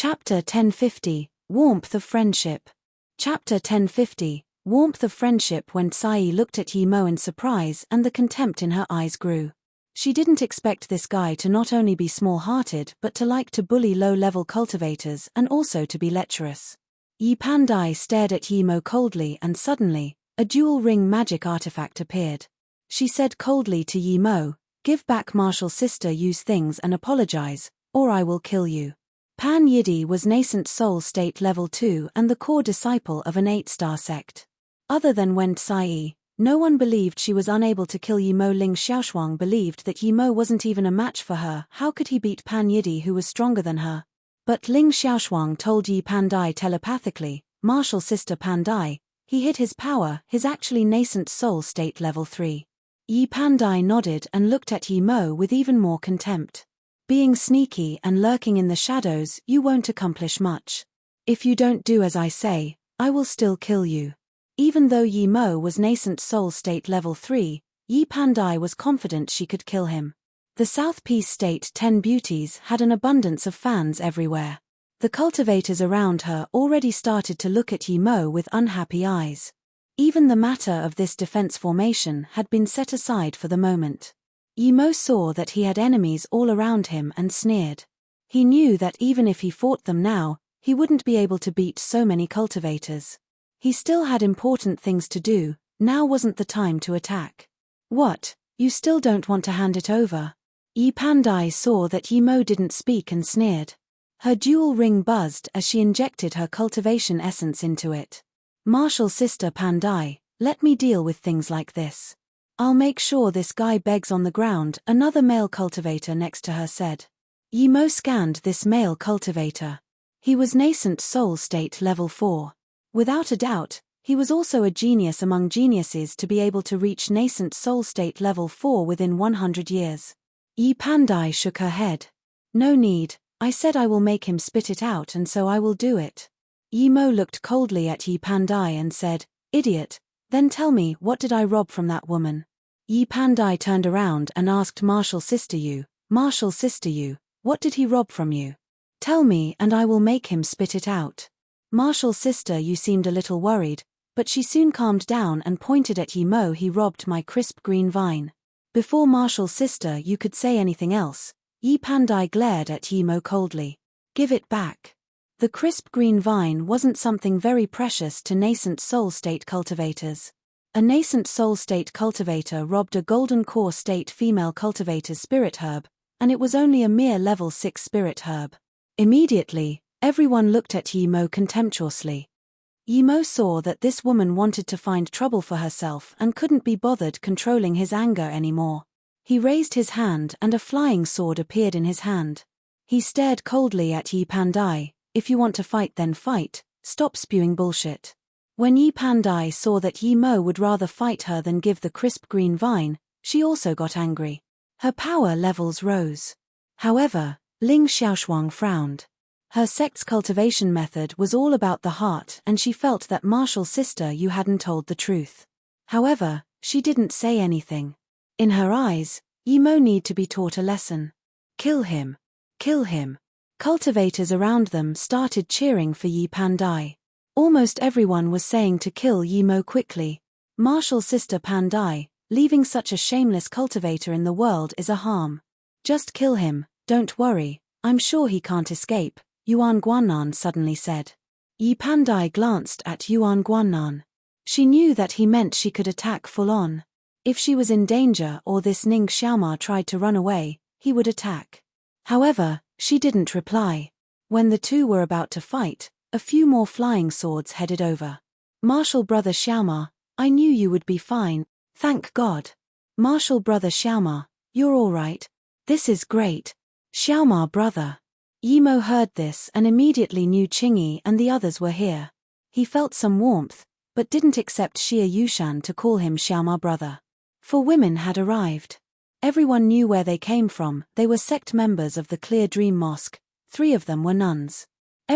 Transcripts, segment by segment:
Chapter 1050, Warmth of Friendship. Chapter 1050, Warmth of Friendship. When Sai looked at Yi Mo in surprise and the contempt in her eyes grew. She didn't expect this guy to not only be small-hearted but to like to bully low-level cultivators and also to be lecherous. Yi Pandai stared at Yi Mo coldly and suddenly, a dual ring magic artifact appeared. She said coldly to Yi Mo, "Give back Marshall's sister, use things and apologize, or I will kill you." Pan Yidi was nascent soul state level 2 and the core disciple of an 8-star sect. Other than Wen Sai, no one believed she was unable to kill Yi Mo. Ling Xiaoshuang believed that Yi Mo wasn't even a match for her. How could he beat Pan Yidi, who was stronger than her? But Ling Xiaoshuang told Yi Pandai telepathically, "Marshall sister Pandai, he hid his power, his actually nascent soul state level 3. Yi Pandai nodded and looked at Yi Mo with even more contempt. "Being sneaky and lurking in the shadows, you won't accomplish much. If you don't do as I say, I will still kill you." Even though Yi Mo was nascent soul state level 3, Yi Pandai was confident she could kill him. The South Peace State 10 Beauties had an abundance of fans everywhere. The cultivators around her already started to look at Yi Mo with unhappy eyes. Even the matter of this defense formation had been set aside for the moment. Yi Mo saw that he had enemies all around him and sneered. He knew that even if he fought them now, he wouldn't be able to beat so many cultivators. He still had important things to do. Now wasn't the time to attack. "What, you still don't want to hand it over?" Yi Pandai saw that Yi Mo didn't speak and sneered. Her dual ring buzzed as she injected her cultivation essence into it. "Marshall sister Pandai, let me deal with things like this. I'll make sure this guy begs on the ground," another male cultivator next to her said. Yi Mo scanned this male cultivator. He was nascent soul state level 4. Without a doubt, he was also a genius among geniuses to be able to reach nascent soul state level 4 within 100 years. Yi Pandai shook her head. "No need, I said I will make him spit it out and so I will do it." Yi Mo looked coldly at Yi Pandai and said, "Idiot, then tell me, what did I rob from that woman?" Yi Pandai turned around and asked Marshall sister Yu, "What did he rob from you? Tell me and I will make him spit it out." Marshall sister Yu seemed a little worried, but she soon calmed down and pointed at Yi Mo. "He robbed my crisp green vine." Before Marshall sister Yu could say anything else, Yi Pandai glared at Yi Mo coldly. "Give it back." The crisp green vine wasn't something very precious to nascent soul state cultivators. A nascent soul state cultivator robbed a golden core state female cultivator's spirit herb, and it was only a mere level 6 spirit herb. Immediately, everyone looked at Yi Mo contemptuously. Yi Mo saw that this woman wanted to find trouble for herself and couldn't be bothered controlling his anger anymore. He raised his hand and a flying sword appeared in his hand. He stared coldly at Yi Pandai. "If you want to fight then fight, stop spewing bullshit." When Yi Pandai saw that Yi Mo would rather fight her than give the crisp green vine, she also got angry. Her power levels rose. However, Ling Xiaoshuang frowned. Her sect's cultivation method was all about the heart and she felt that Marshall's sister Yu hadn't told the truth. However, she didn't say anything. In her eyes, Yi Mo need to be taught a lesson. "Kill him! Kill him!" Cultivators around them started cheering for Yi Pandai. Almost everyone was saying to kill Yi Mo quickly. "Marshall's sister Pandai, leaving such a shameless cultivator in the world is a harm. Just kill him, don't worry, I'm sure he can't escape," Yuan Guanan suddenly said. Yi Pandai glanced at Yuan Guanan. She knew that he meant she could attack full-on. If she was in danger or this Ning Xiaoma tried to run away, he would attack. However, she didn't reply. When the two were about to fight, a few more flying swords headed over. "Marshall brother Xiaoma, I knew you would be fine, thank God. Marshall brother Xiaoma, you're all right. This is great. Xiaoma brother." Yi Mo heard this and immediately knew Qingyi and the others were here. He felt some warmth, but didn't accept Xia Yushan to call him Xiaoma brother. For women had arrived. Everyone knew where they came from. They were sect members of the Clear Dream Mosque. 3 of them were nuns.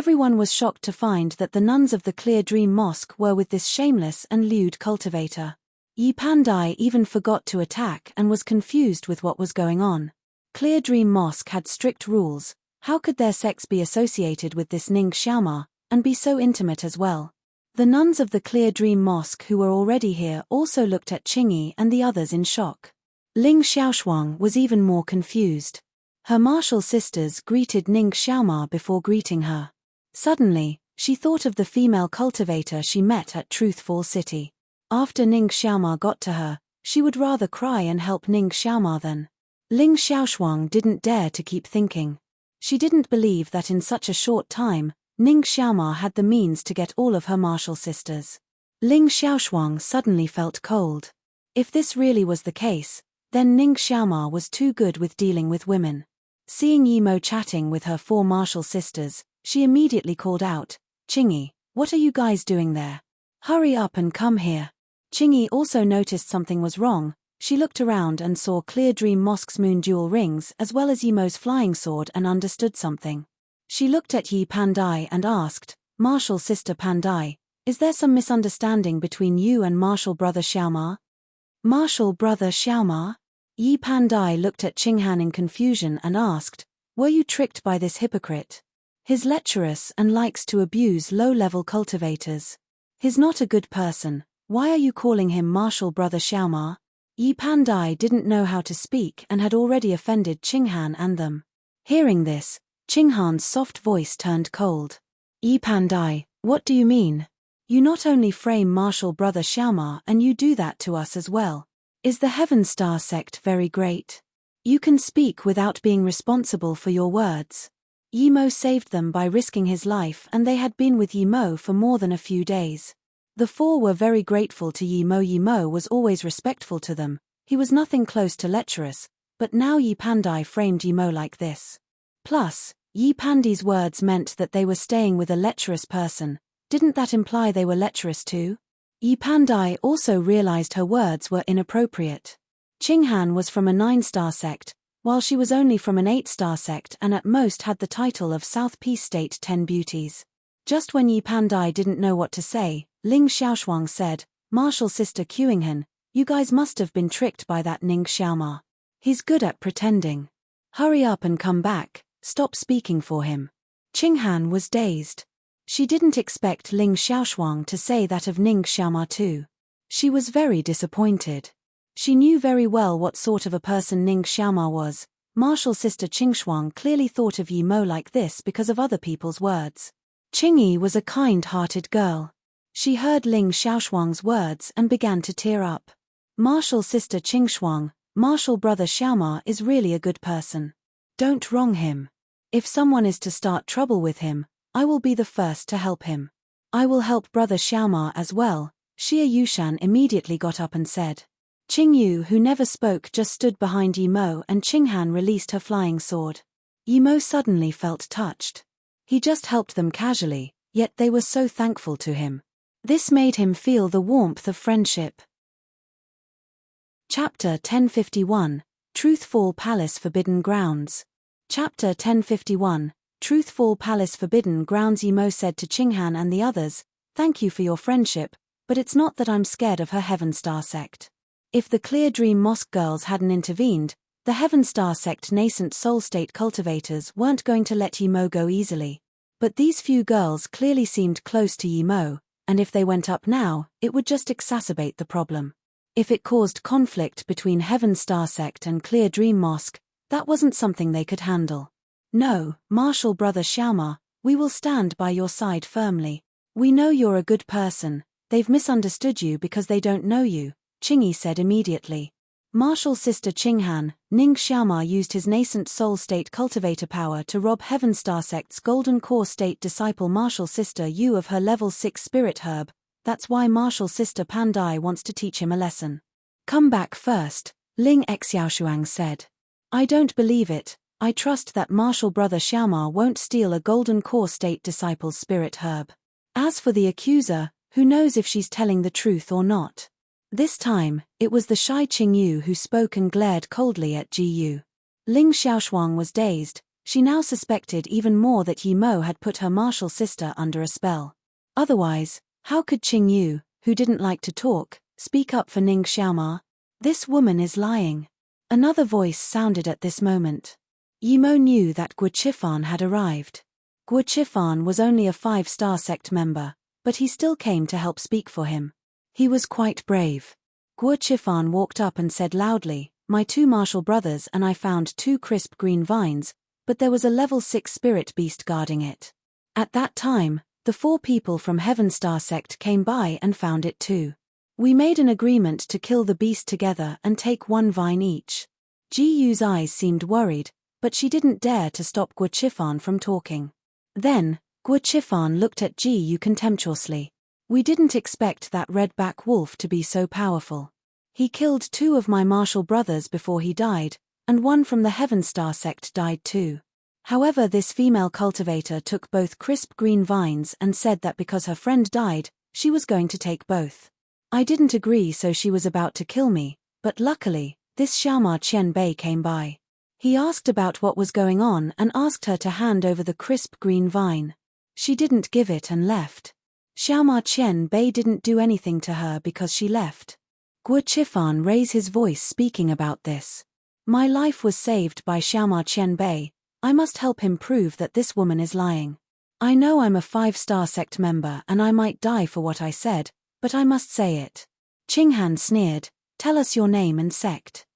Everyone was shocked to find that the nuns of the Clear Dream Mosque were with this shameless and lewd cultivator. Yi Pandai even forgot to attack and was confused with what was going on. Clear Dream Mosque had strict rules. How could their sex be associated with this Ning Xiaoma, and be so intimate as well? The nuns of the Clear Dream Mosque who were already here also looked at Qingyi and the others in shock. Ling Xiaoshuang was even more confused. Her martial sisters greeted Ning Xiaoma before greeting her. Suddenly, she thought of the female cultivator she met at Truthful City. After Ning Xiaoma got to her, she would rather cry and help Ning Xiaoma than. Ling Xiaoshuang didn't dare to keep thinking. She didn't believe that in such a short time, Ning Xiaoma had the means to get all of her martial sisters. Ling Xiaoshuang suddenly felt cold. If this really was the case, then Ning Xiaoma was too good with dealing with women. Seeing Yimo chatting with her 4 martial sisters, she immediately called out, "Qingyi, what are you guys doing there? Hurry up and come here." Qingyi also noticed something was wrong. She looked around and saw Clear Dream Mosque's moon jewel rings as well as Yimo's flying sword and understood something. She looked at Yi Pandai and asked, "Martial sister Pandai, is there some misunderstanding between you and martial brother Xiaoma?" "Martial brother Xiaoma?" Yi Pandai looked at Qinghan in confusion and asked, "Were you tricked by this hypocrite? He's lecherous and likes to abuse low-level cultivators. He's not a good person. Why are you calling him martial brother Xiaoma?" Yi Pandai didn't know how to speak and had already offended Qinghan and them. Hearing this, Qinghan's soft voice turned cold. "Yi Pandai, what do you mean? You not only frame martial brother Xiaoma and you do that to us as well. Is the Heaven Star sect very great? You can speak without being responsible for your words." Yimo saved them by risking his life and they had been with Yimo for more than a few days. The 4 were very grateful to Yimo. Yimo was always respectful to them. He was nothing close to lecherous, but now Yi Pandai framed Yimo like this. Plus, Yi Pandi's words meant that they were staying with a lecherous person. Didn't that imply they were lecherous too? Yi Pandai also realized her words were inappropriate. Qinghan was from a 9-star sect, while she was only from an 8-star sect and at most had the title of South Peace State 10 Beauties. Just when Yi Pandai didn't know what to say, Ling Xiaoshuang said, "Martial sister Qinghan, you guys must have been tricked by that Ning Xiaoma. He's good at pretending. Hurry up and come back, stop speaking for him." Qinghan was dazed. She didn't expect Ling Xiaoshuang to say that of Ning Xiaoma too. She was very disappointed. She knew very well what sort of a person Ning Xiaoma was. Martial sister Qingshuang clearly thought of Yimo like this because of other people's words. Qingyi was a kind-hearted girl. She heard Ling Xiaoshuang's words and began to tear up. "Martial sister Qingshuang, martial brother Xiaoma is really a good person. Don't wrong him. If someone is to start trouble with him, I will be the first to help him. I will help brother Xiaoma as well." Xia Yushan immediately got up and said. Qingyu, who never spoke, just stood behind Yimo and Qinghan released her flying sword. Yimo suddenly felt touched. He just helped them casually, yet they were so thankful to him. This made him feel the warmth of friendship. Chapter 1051, Truthful Palace Forbidden Grounds. Chapter 1051, Truthful Palace Forbidden Grounds. Yimo said to Qinghan and the others, "Thank you for your friendship, but it's not that I'm scared of her Heaven Star sect. If the Clear Dream Mosque girls hadn't intervened, the Heaven Star sect nascent soul state cultivators weren't going to let Yimo go easily. But these few girls clearly seemed close to Yimo, and if they went up now, it would just exacerbate the problem. If it caused conflict between Heaven Star sect and Clear Dream Mosque, that wasn't something they could handle. No, martial brother Xiaoma, we will stand by your side firmly. We know you're a good person. They've misunderstood you because they don't know you," Qingyi said immediately. Martial sister Qinghan, Ning Xiaoma used his nascent soul state cultivator power to rob Heaven Star sect's golden core state disciple martial sister Yu of her level 6 spirit herb. That's why martial sister Pandai wants to teach him a lesson. "Come back first," Ling Xiaoshuang said. "I don't believe it. I trust that martial brother Xiaoma won't steal a golden core state disciple's spirit herb. As for the accuser, who knows if she's telling the truth or not." This time, it was the shy Qingyu who spoke and glared coldly at Yu. Ling Xiaoshuang was dazed. She now suspected even more that Yimo had put her martial sister under a spell. Otherwise, how could Qingyu, who didn't like to talk, speak up for Ning Xiaoma? This woman is lying. Another voice sounded at this moment. Yimo knew that Guochifan had arrived. Guochifan was only a 5-star sect member, but he still came to help speak for him. He was quite brave. Guochifan walked up and said loudly, "My 2 martial brothers and I found 2 crisp green vines, but there was a level 6 spirit beast guarding it. At that time, the 4 people from Heaven Star sect came by and found it too. We made an agreement to kill the beast together and take 1 vine each." Ji Yu's eyes seemed worried, but she didn't dare to stop Guochifan from talking. Then, Guochifan looked at Ji Yu contemptuously. "We didn't expect that redback wolf to be so powerful. He killed 2 of my martial brothers before he died, and 1 from the Heaven Star sect died too. However, this female cultivator took both crisp green vines and said that because her friend died, she was going to take both. I didn't agree, so she was about to kill me, but luckily, this Xiaoma Qianbei came by. He asked about what was going on and asked her to hand over the crisp green vine. She didn't give it and left. Xiaoma Qianbei didn't do anything to her because she left." Guochifan raised his voice speaking about this. "My life was saved by Xiaoma Qianbei. I must help him prove that this woman is lying. I know I'm a 5-star sect member and I might die for what I said, but I must say it." Qinghan sneered, "Tell us your name and sect."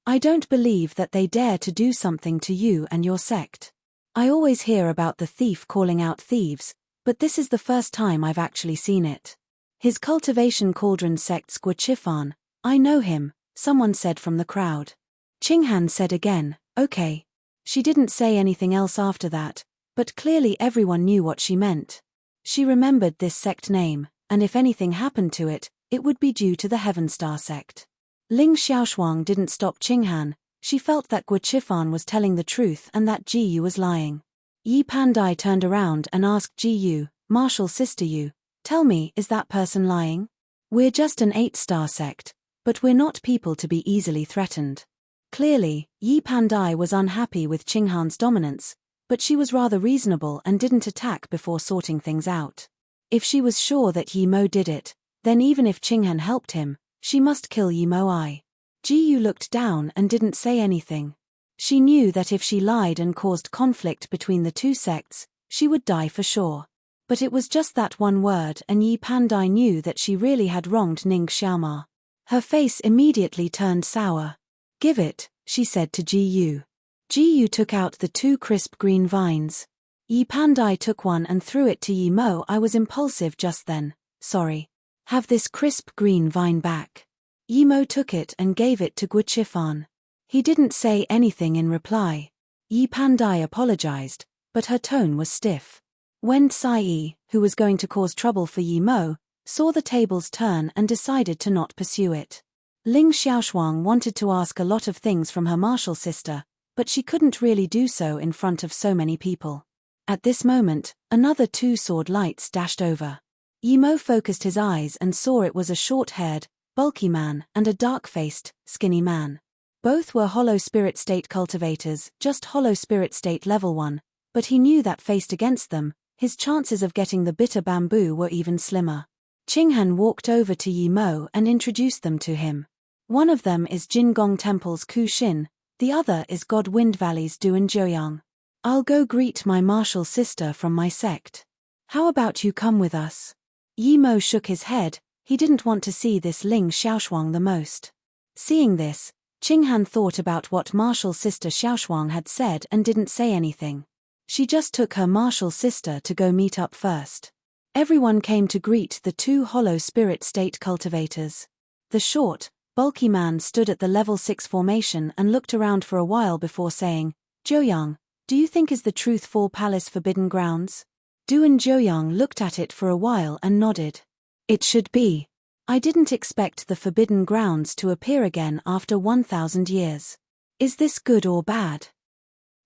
"I don't believe that they dare to do something to you and your sect. I always hear about the thief calling out thieves, but this is the first time I've actually seen it. His cultivation cauldron sect's Guochifan. I know him," someone said from the crowd. Qinghan said again, "Okay." She didn't say anything else after that, but clearly everyone knew what she meant. She remembered this sect name, and if anything happened to it, it would be due to the Heaven Star sect. Ling Xiaoshuang didn't stop Qinghan. She felt that Guochifan was telling the truth and that Ji Yu was lying. Yi Pandai turned around and asked Ji Yu, "Martial sister Yu, tell me, is that person lying? We're just an 8-star sect, but we're not people to be easily threatened." Clearly, Yi Pandai was unhappy with Qinghan's dominance, but she was rather reasonable and didn't attack before sorting things out. If she was sure that Yi Mo did it, then even if Qinghan helped him, she must kill Yi Mo. Ji Yu looked down and didn't say anything. She knew that if she lied and caused conflict between the 2 sects, she would die for sure. But it was just that one word and Yi Pandai knew that she really had wronged Ning Xiaoma. Her face immediately turned sour. "Give it," she said to Ji Yu. Ji Yu took out the 2 crisp green vines. Yi Pandai took one and threw it to Yi Mo. "I was impulsive just then, sorry. Have this crisp green vine back." Yi Mo took it and gave it to Guochifan. He didn't say anything in reply. Yi Pandai apologized, but her tone was stiff. When Sai, who was going to cause trouble for Yi Mo, saw the tables turn and decided to not pursue it. Ling Xiaoshuang wanted to ask a lot of things from her martial sister, but she couldn't really do so in front of so many people. At this moment, another 2 sword lights dashed over. Yi Mo focused his eyes and saw it was a short-haired, bulky man and a dark-faced, skinny man. Both were hollow spirit state cultivators, just hollow spirit state level 1, but he knew that faced against them, his chances of getting the bitter bamboo were even slimmer. Qinghan walked over to Yi Mo and introduced them to him. One of them is Jingong Temple's Ku Xin, the other is God Wind Valley's Duan Zhouyang. "I'll go greet my martial sister from my sect. How about you come with us?" Yi Mo shook his head. He didn't want to see this Ling Xiaoshuang the most. Seeing this, Qinghan thought about what martial sister Xiaoshuang had said and didn't say anything. She just took her martial sister to go meet up first. Everyone came to greet the 2 hollow spirit state cultivators. The short, bulky man stood at the level 6 formation and looked around for a while before saying, "Zhouyang, do you think is the Truthful Palace forbidden grounds?" Duan Zhouyang looked at it for a while and nodded. "It should be. I didn't expect the forbidden grounds to appear again after 1,000 years. Is this good or bad?"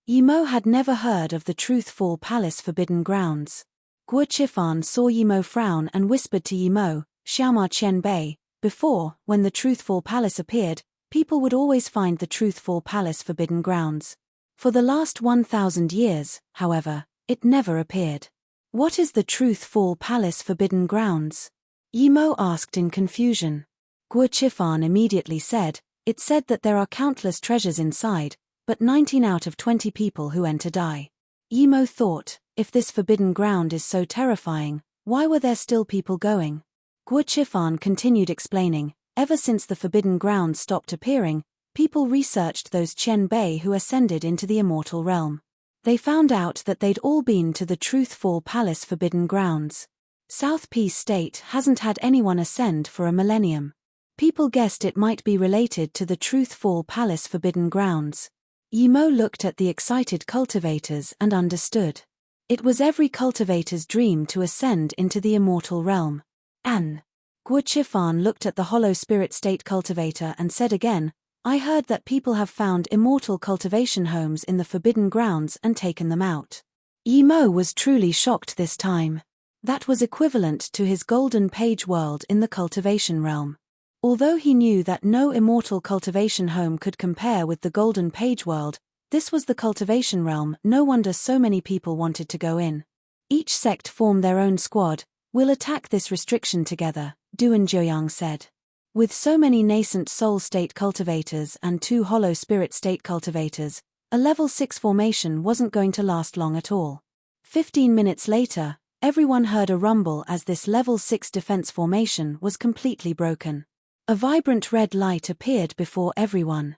Yi Mo had never heard of the Truthful Palace forbidden grounds. Guochifan saw Yi Mo frown and whispered to Yi Mo, "Xiaoma Qianbei, before, when the Truthful Palace appeared, people would always find the Truthful Palace forbidden grounds. For the last 1,000 years, however, it never appeared. What is the Truthful Palace forbidden grounds?" Yi Mo asked in confusion. Guochifan immediately said, "It said that there are countless treasures inside, but 19 out of 20 people who enter die. Yi Mo thought, if this forbidden ground is so terrifying, why were there still people going? Guo Chifan continued explaining, ever since the forbidden ground stopped appearing, people researched those Qian Bei who ascended into the immortal realm. They found out that they'd all been to the Truthful Palace forbidden grounds. South Peace State hasn't had anyone ascend for a millennium. People guessed it might be related to the Truthful Palace forbidden grounds. Yi Mo looked at the excited cultivators and understood. It was every cultivator's dream to ascend into the immortal realm. Guo Chifan looked at the hollow spirit state cultivator and said again, I heard that people have found immortal cultivation homes in the forbidden grounds and taken them out. Yi Mo was truly shocked this time. That was equivalent to his golden page world in the cultivation realm. Although he knew that no immortal cultivation home could compare with the golden page world, this was the cultivation realm. No wonder so many people wanted to go in. Each sect formed their own squad. We'll attack this restriction together, Duan Jiuyang said. With so many nascent soul state cultivators and 2 hollow spirit state cultivators, a level 6 formation wasn't going to last long at all. 15 minutes later, everyone heard a rumble as this level 6 defense formation was completely broken. A vibrant red light appeared before everyone.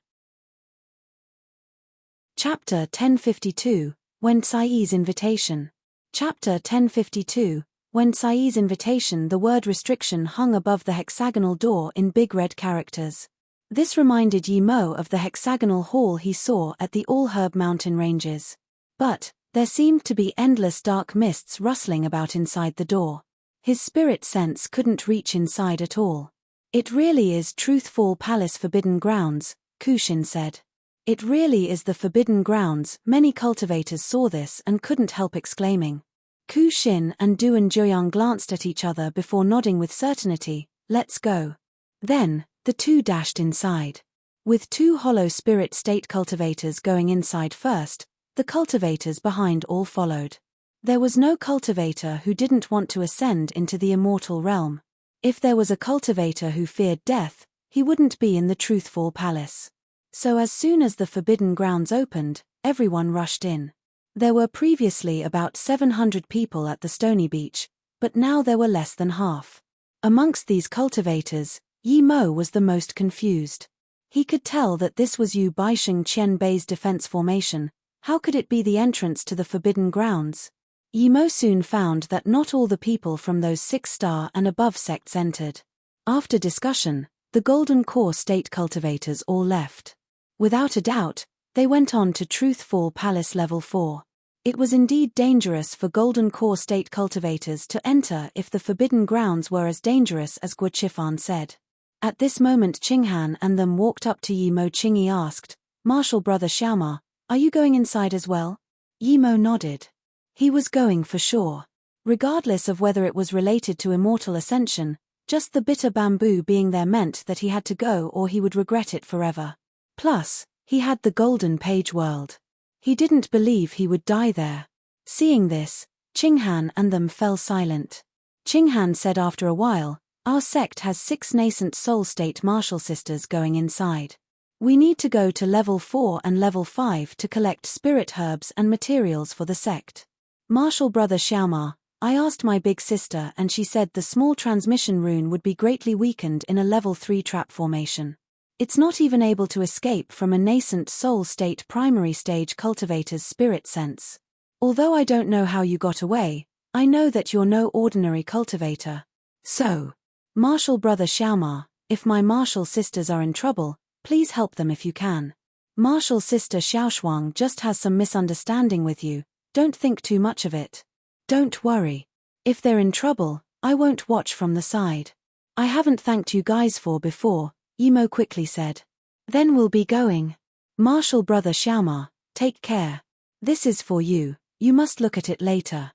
Chapter 1052, Wen Cai's Invitation. Chapter 1052, Wen Cai's Invitation. The word restriction hung above the hexagonal door in big red characters. This reminded Yi Mo of the hexagonal hall he saw at the All-Herb mountain ranges. But there seemed to be endless dark mists rustling about inside the door. His spirit sense couldn't reach inside at all. It really is Truthful Palace forbidden grounds, Kushin said. It really is the forbidden grounds. Many cultivators saw this and couldn't help exclaiming. Kushin and Duan Jiuyang glanced at each other before nodding with certainty, let's go. Then, the two dashed inside. With 2 hollow spirit state cultivators going inside first, the cultivators behind all followed. There was no cultivator who didn't want to ascend into the immortal realm. If there was a cultivator who feared death, he wouldn't be in the Truthful Palace. So as soon as the forbidden grounds opened, everyone rushed in. There were previously about 700 people at the stony beach, but now there were less than half. Amongst these cultivators, Yi Mo was the most confused. He could tell that this was Yu Baixing Qian Bei's defense formation. How could it be the entrance to the forbidden grounds? Yi Mo soon found that not all the people from those 6-star and above sects entered. After discussion, the Golden Core State cultivators all left. Without a doubt, they went on to Truthful Palace Level 4. It was indeed dangerous for Golden Core State cultivators to enter if the forbidden grounds were as dangerous as Guo Chifan said. At this moment Qinghan and them walked up to Yi Mo. Qingyi asked, Martial Brother Xiaoma, are you going inside as well? Yi Mo nodded. He was going for sure. Regardless of whether it was related to immortal ascension, just the bitter bamboo being there meant that he had to go or he would regret it forever. Plus, he had the golden page world. He didn't believe he would die there. Seeing this, Qinghan and them fell silent. Qinghan said after a while, our sect has 6 nascent soul state martial sisters going inside. We need to go to level 4 and level 5 to collect spirit herbs and materials for the sect. Martial Brother Xiaoma, I asked my big sister and she said the small transmission rune would be greatly weakened in a level 3 trap formation. It's not even able to escape from a nascent soul state primary stage cultivator's spirit sense. Although I don't know how you got away, I know that you're no ordinary cultivator. So, Martial Brother Xiaoma, if my martial sisters are in trouble, please help them if you can. Martial Sister Xiaoshuang just has some misunderstanding with you. Don't think too much of it. Don't worry. If they're in trouble, I won't watch from the side. I haven't thanked you guys for before, Yi Mo quickly said. Then we'll be going. Martial Brother Xiaoma, take care. This is for you, you must look at it later.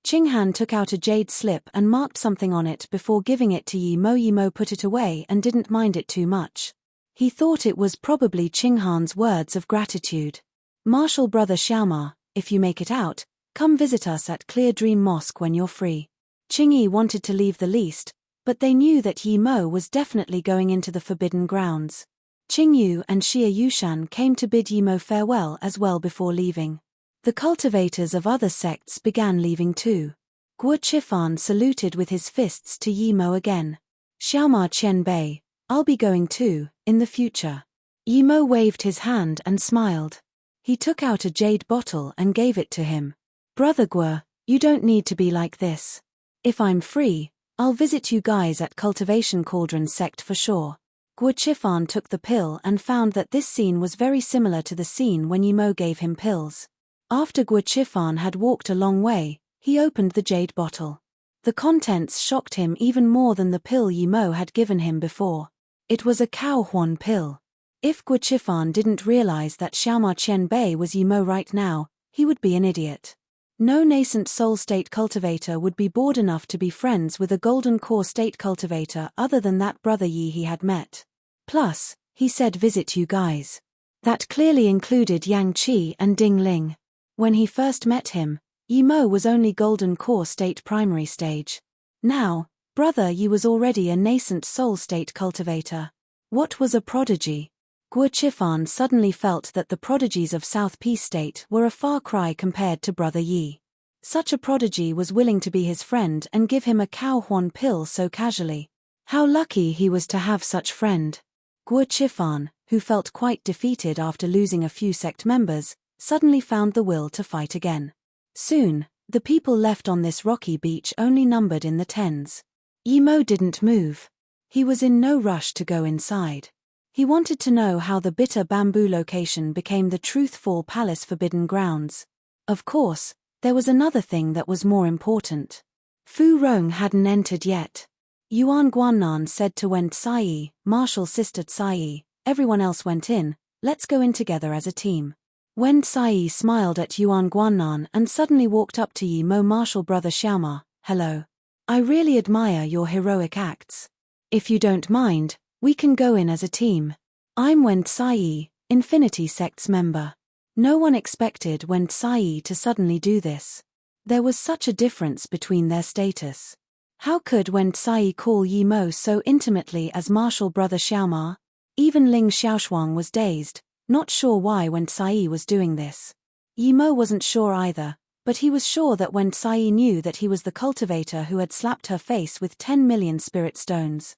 Qinghan took out a jade slip and marked something on it before giving it to Yi Mo. Yi Mo put it away and didn't mind it too much. He thought it was probably Qinghan's words of gratitude. Martial Brother Xiaoma, if you make it out, come visit us at Clear Dream Mosque when you're free. Qingyi wanted to leave the least, but they knew that Yi Mo was definitely going into the forbidden grounds. Qingyu and Xia Yushan came to bid Yimo farewell as well before leaving. The cultivators of other sects began leaving too. Guo Chifan saluted with his fists to Yimo again. Xiaoma Qianbei, I'll be going too, in the future. Yimo waved his hand and smiled. He took out a jade bottle and gave it to him. Brother Guo, you don't need to be like this. If I'm free, I'll visit you guys at Cultivation Cauldron sect for sure. Guo Chifan took the pill and found that this scene was very similar to the scene when Yimo gave him pills. After Guo Chifan had walked a long way, he opened the jade bottle. The contents shocked him even more than the pill Yimo had given him before. It was a cow horn pill. If Guo Chifan didn't realize that Xiaoma Qianbei was Yimo right now, he would be an idiot. No nascent soul state cultivator would be bored enough to be friends with a golden core state cultivator other than that brother Yi he had met. Plus, he said visit you guys. That clearly included Yang Qi and Ding Ling. When he first met him, Yimo was only golden core state primary stage. Now, brother Yi was already a nascent soul state cultivator. What was a prodigy? Guo Chifan suddenly felt that the prodigies of South Peace State were a far cry compared to brother Yi. Such a prodigy was willing to be his friend and give him a cow horn pill so casually. How lucky he was to have such friend. Guo Chifan, who felt quite defeated after losing a few sect members, suddenly found the will to fight again. Soon, the people left on this rocky beach only numbered in the tens. Yimo didn't move. He was in no rush to go inside. He wanted to know how the bitter bamboo location became the Truthful Palace Forbidden Grounds. Of course, there was another thing that was more important. Fu Rong hadn't entered yet. Yuan Guannan said to Wen Tsai, Martial Sister Tsai, everyone else went in, let's go in together as a team. Wen Tsai smiled at Yuan Guannan and suddenly walked up to Yimo Martial Brother Xiaoma, hello. I really admire your heroic acts. If you don't mind, we can go in as a team. I'm Wen Tsai, Infinity Sect's member. No one expected Wen Tsai to suddenly do this. There was such a difference between their status. How could Wen Tsai call Yimo so intimately as Martial Brother Xiaoma? Even Ling Xiaoshuang was dazed, not sure why Wen Tsai was doing this. Yimo wasn't sure either, but he was sure that Wen Tsai knew that he was the cultivator who had slapped her face with 10 million spirit stones.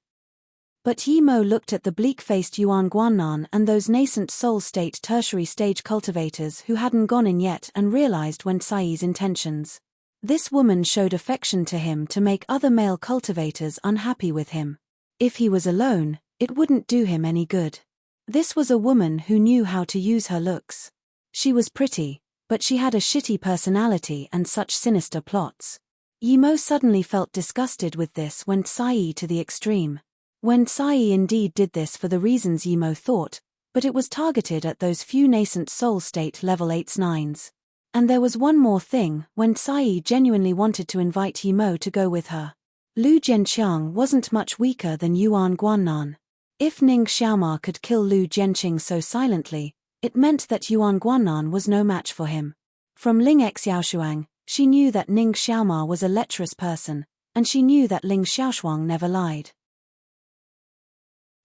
But Yimo looked at the bleak-faced Yuan Guannan and those nascent soul state tertiary stage cultivators who hadn't gone in yet and realized Wen Tsai's intentions. This woman showed affection to him to make other male cultivators unhappy with him. If he was alone, it wouldn't do him any good. This was a woman who knew how to use her looks. She was pretty, but she had a shitty personality and such sinister plots. Yimo suddenly felt disgusted with this Wen Tsai to the extreme. Wen Tsai indeed did this for the reasons Yimo thought, but it was targeted at those few nascent soul state level 8s 9s. And there was one more thing, Wen Tsai genuinely wanted to invite Yimo to go with her. Lu Jianqiang wasn't much weaker than Yuan Guannan. If Ning Xiaoma could kill Lu Jianqing so silently, it meant that Yuan Guannan was no match for him. From Ling Xiaoshuang, she knew that Ning Xiaoma was a lecherous person, and she knew that Ling Xiaoshuang never lied.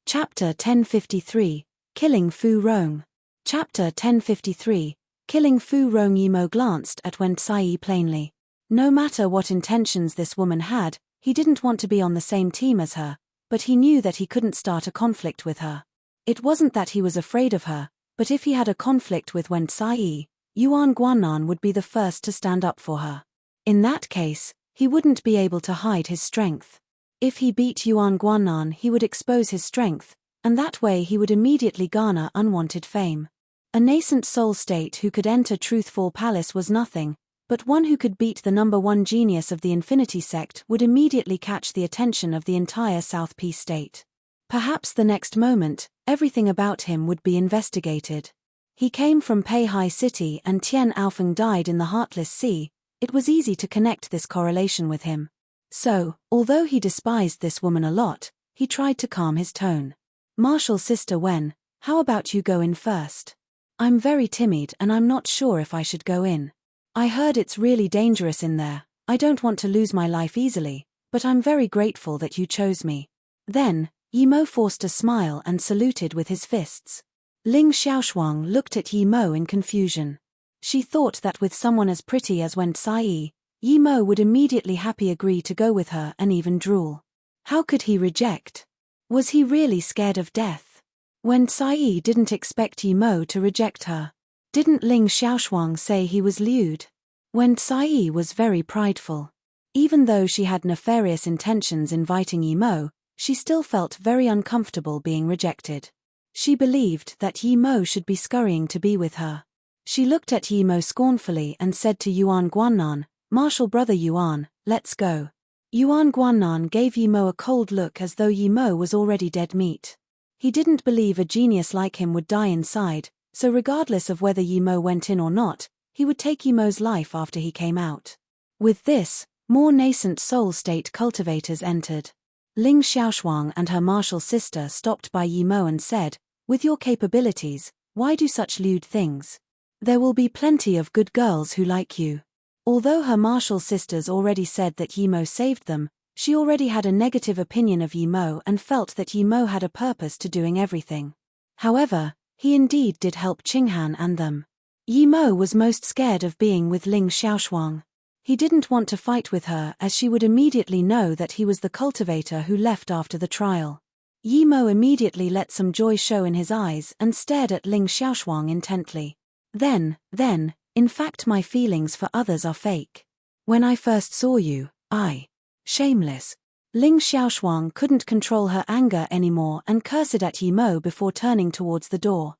Chapter 1053, Killing Fu Rong. Chapter 1053, Killing Fu Rong. Yimo glanced at Wen Tsai plainly. No matter what intentions this woman had, he didn't want to be on the same team as her, but he knew that he couldn't start a conflict with her. It wasn't that he was afraid of her, but if he had a conflict with Wen Tsai, Yuan Guannan would be the first to stand up for her. In that case, he wouldn't be able to hide his strength. If he beat Yuan Guannan, he would expose his strength, and that way he would immediately garner unwanted fame. A nascent soul state who could enter Truthful Palace was nothing, but one who could beat the #1 genius of the Infinity Sect would immediately catch the attention of the entire South Peace State. Perhaps the next moment, everything about him would be investigated. He came from Peihai City and Tian Aofeng died in the Heartless Sea. It was easy to connect this correlation with him. So, although he despised this woman a lot, he tried to calm his tone. Martial Sister Wen, how about you go in first? I'm very timid and I'm not sure if I should go in. I heard it's really dangerous in there. I don't want to lose my life easily, but I'm very grateful that you chose me. Then, Yi Mo forced a smile and saluted with his fists. Ling Xiaoshuang looked at Yi Mo in confusion. She thought that with someone as pretty as Wen Sai, Yi Mo would immediately happy agree to go with her and even drool. How could he reject? Was he really scared of death? Wen Sai didn't expect Yi Mo to reject her. Didn't Ling Xiaoshuang say he was lewd? Wen Sai was very prideful. Even though she had nefarious intentions inviting Yi Mo, she still felt very uncomfortable being rejected. She believed that Yi Mo should be scurrying to be with her. She looked at Yi Mo scornfully and said to Yuan Guannan, "Martial brother Yuan, let's go." Yuan Guannan gave Yi Mo a cold look as though Yi Mo was already dead meat. He didn't believe a genius like him would die inside, so regardless of whether Yi Mo went in or not, he would take Yi Mo's life after he came out. With this, more nascent soul state cultivators entered. Ling Xiaoshuang and her martial sister stopped by Yi Mo and said, "With your capabilities, why do such lewd things? There will be plenty of good girls who like you." Although her martial sisters already said that Yi Mo saved them, she already had a negative opinion of Yi Mo and felt that Yi Mo had a purpose to doing everything. However, he indeed did help Qinghan and them. Yi Mo was most scared of being with Ling Xiaoshuang. He didn't want to fight with her as she would immediately know that he was the cultivator who left after the trial. Yi Mo immediately let some joy show in his eyes and stared at Ling Xiaoshuang intently. Then, in fact my feelings for others are fake. When I first saw you, shameless. Ling Xiaoshuang couldn't control her anger anymore and cursed at Yi Mo before turning towards the door.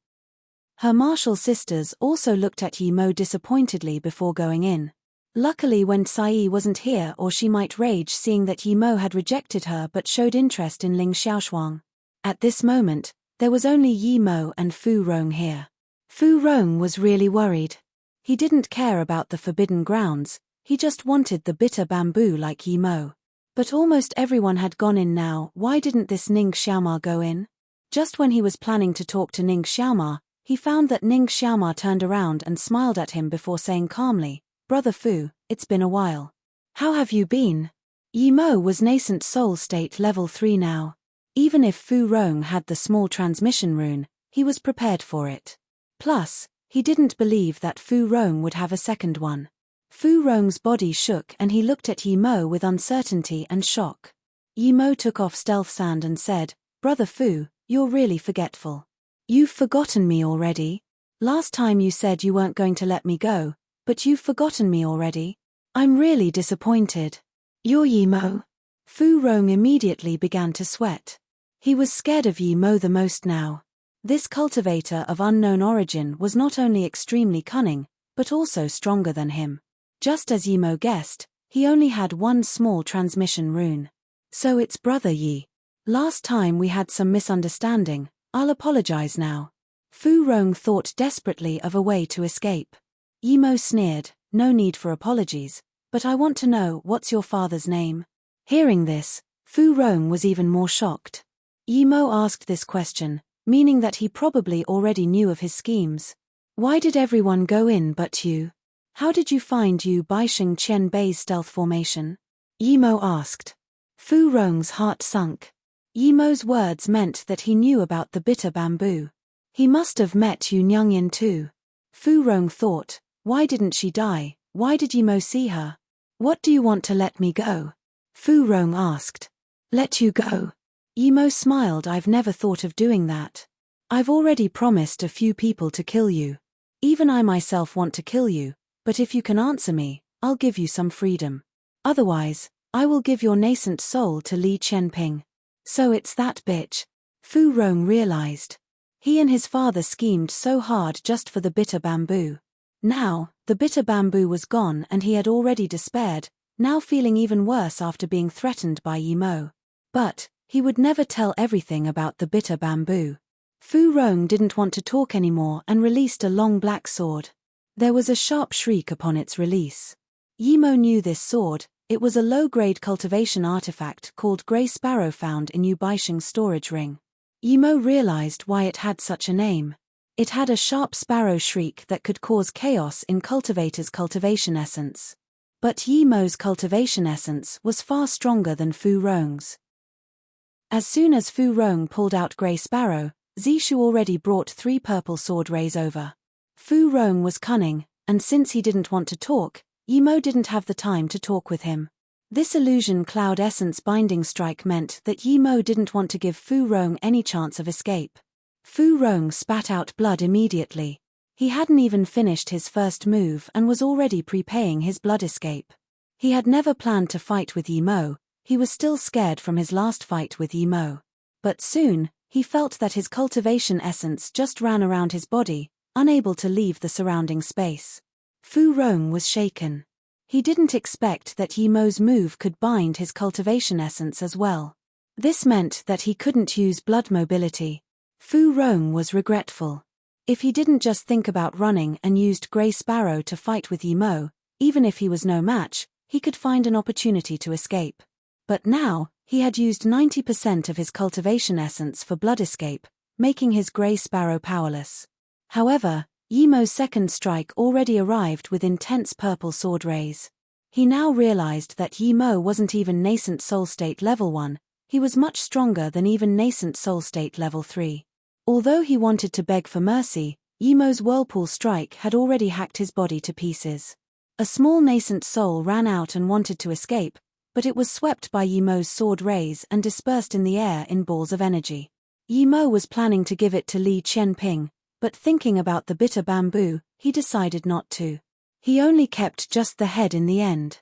Her martial sisters also looked at Yi Mo disappointedly before going in. Luckily Wen Sai wasn't here or she might rage seeing that Yi Mo had rejected her but showed interest in Ling Xiaoshuang. At this moment, there was only Yi Mo and Fu Rong here. Fu Rong was really worried. He didn't care about the forbidden grounds, he just wanted the bitter bamboo like Yi Mo. But almost everyone had gone in now. Why didn't this Ning Xiaoma go in? Just when he was planning to talk to Ning Xiaoma, he found that Ning Xiaoma turned around and smiled at him before saying calmly, "Brother Fu, it's been a while. How have you been?" Yi Mo was nascent soul state level 3 now. Even if Fu Rong had the small transmission rune, he was prepared for it. Plus, he didn't believe that Fu Rong would have a second one. Fu Rong's body shook and he looked at Yi Mo with uncertainty and shock. Yi Mo took off stealth sand and said, "Brother Fu, you're really forgetful. You've forgotten me already? Last time you said you weren't going to let me go, but you've forgotten me already? I'm really disappointed." "You're Yi Mo." Fu Rong immediately began to sweat. He was scared of Yi Mo the most now. This cultivator of unknown origin was not only extremely cunning, but also stronger than him. Just as Yi Mo guessed, he only had one small transmission rune. "So it's Brother Yi. Last time we had some misunderstanding, I'll apologize now." Fu Rong thought desperately of a way to escape. Yi Mo sneered, "No need for apologies, but I want to know what's your father's name?" Hearing this, Fu Rong was even more shocked. Yi Mo asked this question, meaning that he probably already knew of his schemes. "Why did everyone go in but you? How did you find Yu Baixing Qian Bei's stealth formation?" Yi Mo asked. Fu Rong's heart sunk. Yi Mo's words meant that he knew about the bitter bamboo. He must have met Yu Nyangyin too. Fu Rong thought, why didn't she die? Why did Yi Mo see her? "What do you want to let me go?" Fu Rong asked. "Let you go?" Yi Mo smiled. "I've never thought of doing that. I've already promised a few people to kill you. Even I myself want to kill you, but if you can answer me, I'll give you some freedom. Otherwise, I will give your nascent soul to Li Qianping." So it's that bitch. Fu Rong realized. He and his father schemed so hard just for the bitter bamboo. Now, the bitter bamboo was gone and he had already despaired, now feeling even worse after being threatened by Yi Mo. But, he would never tell everything about the bitter bamboo. Fu Rong didn't want to talk anymore and released a long black sword. There was a sharp shriek upon its release. Yi Mo knew this sword. It was a low-grade cultivation artifact called Grey Sparrow found in Yu Baixing's storage ring. Yi Mo realized why it had such a name. It had a sharp sparrow shriek that could cause chaos in cultivators' cultivation essence. But Yi Mo's cultivation essence was far stronger than Fu Rong's. As soon as Fu Rong pulled out Grey Sparrow, Zishu already brought 3 purple sword rays over. Fu Rong was cunning, and since he didn't want to talk, Yimo didn't have the time to talk with him. This illusion cloud essence binding strike meant that Yimo didn't want to give Fu Rong any chance of escape. Fu Rong spat out blood immediately. He hadn't even finished his first move and was already prepaying his blood escape. He had never planned to fight with Yimo, he was still scared from his last fight with Yimo. But soon, he felt that his cultivation essence just ran around his body, unable to leave the surrounding space. Fu Rong was shaken. He didn't expect that Yimo's move could bind his cultivation essence as well. This meant that he couldn't use blood mobility. Fu Rong was regretful. If he didn't just think about running and used Grey Sparrow to fight with Yimo, even if he was no match, he could find an opportunity to escape. But now, he had used 90% of his cultivation essence for blood escape, making his Grey Sparrow powerless. However, Yimo's second strike already arrived with intense purple sword rays. He now realized that Yimo wasn't even nascent soul state level 1, he was much stronger than even nascent soul state level 3. Although he wanted to beg for mercy, Yimo's whirlpool strike had already hacked his body to pieces. A small nascent soul ran out and wanted to escape, but it was swept by Yimo's sword rays and dispersed in the air in balls of energy. Yimo was planning to give it to Li Qianping, but thinking about the bitter bamboo, he decided not to. He only kept just the head in the end.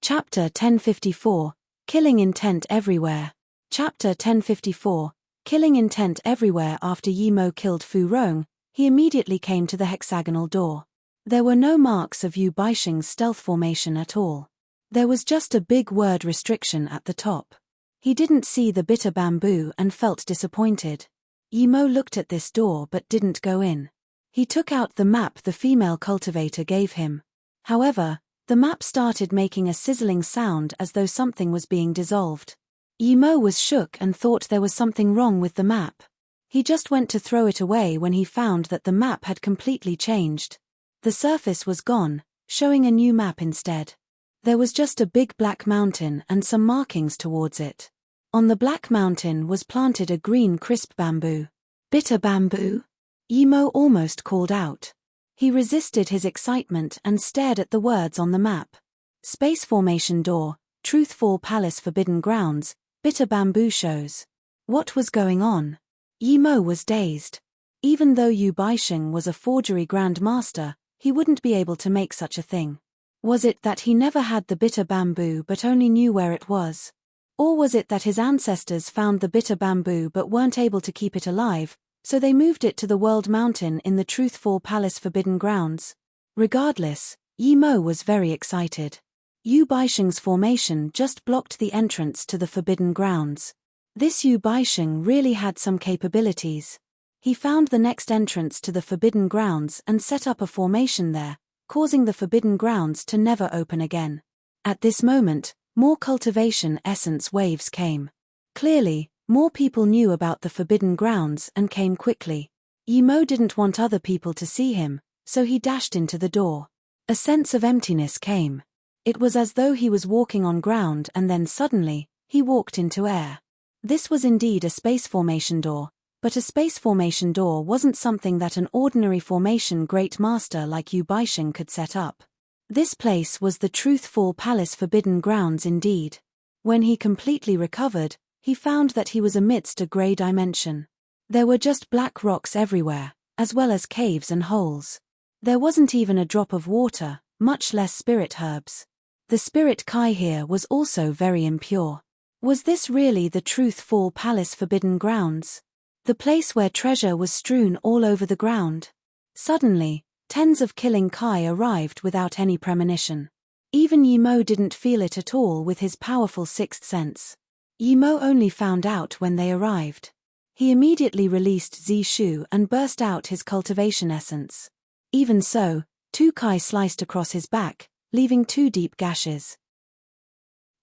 Chapter 1054, Killing Intent Everywhere. Chapter 1054, Killing Intent Everywhere. After Yimo killed Fu Rong, he immediately came to the hexagonal door. There were no marks of Yu Baixing's stealth formation at all. There was just a big word restriction at the top. He didn't see the bitter bamboo and felt disappointed. Yimo looked at this door but didn't go in. He took out the map the female cultivator gave him. However, the map started making a sizzling sound as though something was being dissolved. Yimo was shook and thought there was something wrong with the map. He just went to throw it away when he found that the map had completely changed. The surface was gone, showing a new map instead. There was just a big black mountain and some markings towards it. On the black mountain was planted a green crisp bamboo. Bitter bamboo? Yimo almost called out. He resisted his excitement and stared at the words on the map. Space formation door, Truthful Palace Forbidden Grounds, bitter bamboo shows. What was going on? Yimo was dazed. Even though Yu Baixing was a forgery grandmaster, he wouldn't be able to make such a thing. Was it that he never had the bitter bamboo but only knew where it was? Or was it that his ancestors found the bitter bamboo but weren't able to keep it alive, so they moved it to the World Mountain in the Truthful Palace Forbidden Grounds? Regardless, Yimo was very excited. Yu Baixing's formation just blocked the entrance to the Forbidden Grounds. This Yu Baixing really had some capabilities. He found the next entrance to the Forbidden Grounds and set up a formation there, causing the Forbidden Grounds to never open again. At this moment, more cultivation essence waves came. Clearly, more people knew about the Forbidden Grounds and came quickly. Yimo didn't want other people to see him, so he dashed into the door. A sense of emptiness came. It was as though he was walking on ground and then suddenly, he walked into air. This was indeed a space formation door, but a space formation door wasn't something that an ordinary formation great master like Yu Baixing could set up. This place was the Truthful Palace Forbidden Grounds indeed. When he completely recovered, he found that he was amidst a grey dimension. There were just black rocks everywhere, as well as caves and holes. There wasn't even a drop of water, much less spirit herbs. The spirit Kai here was also very impure. Was this really the Truthful Palace Forbidden Grounds? The place where treasure was strewn all over the ground? Suddenly, tens of killing Kai arrived without any premonition. Even Yimo didn't feel it at all with his powerful sixth sense. Yimo only found out when they arrived. He immediately released Zishu and burst out his cultivation essence. Even so, 2 Kai sliced across his back, leaving 2 deep gashes.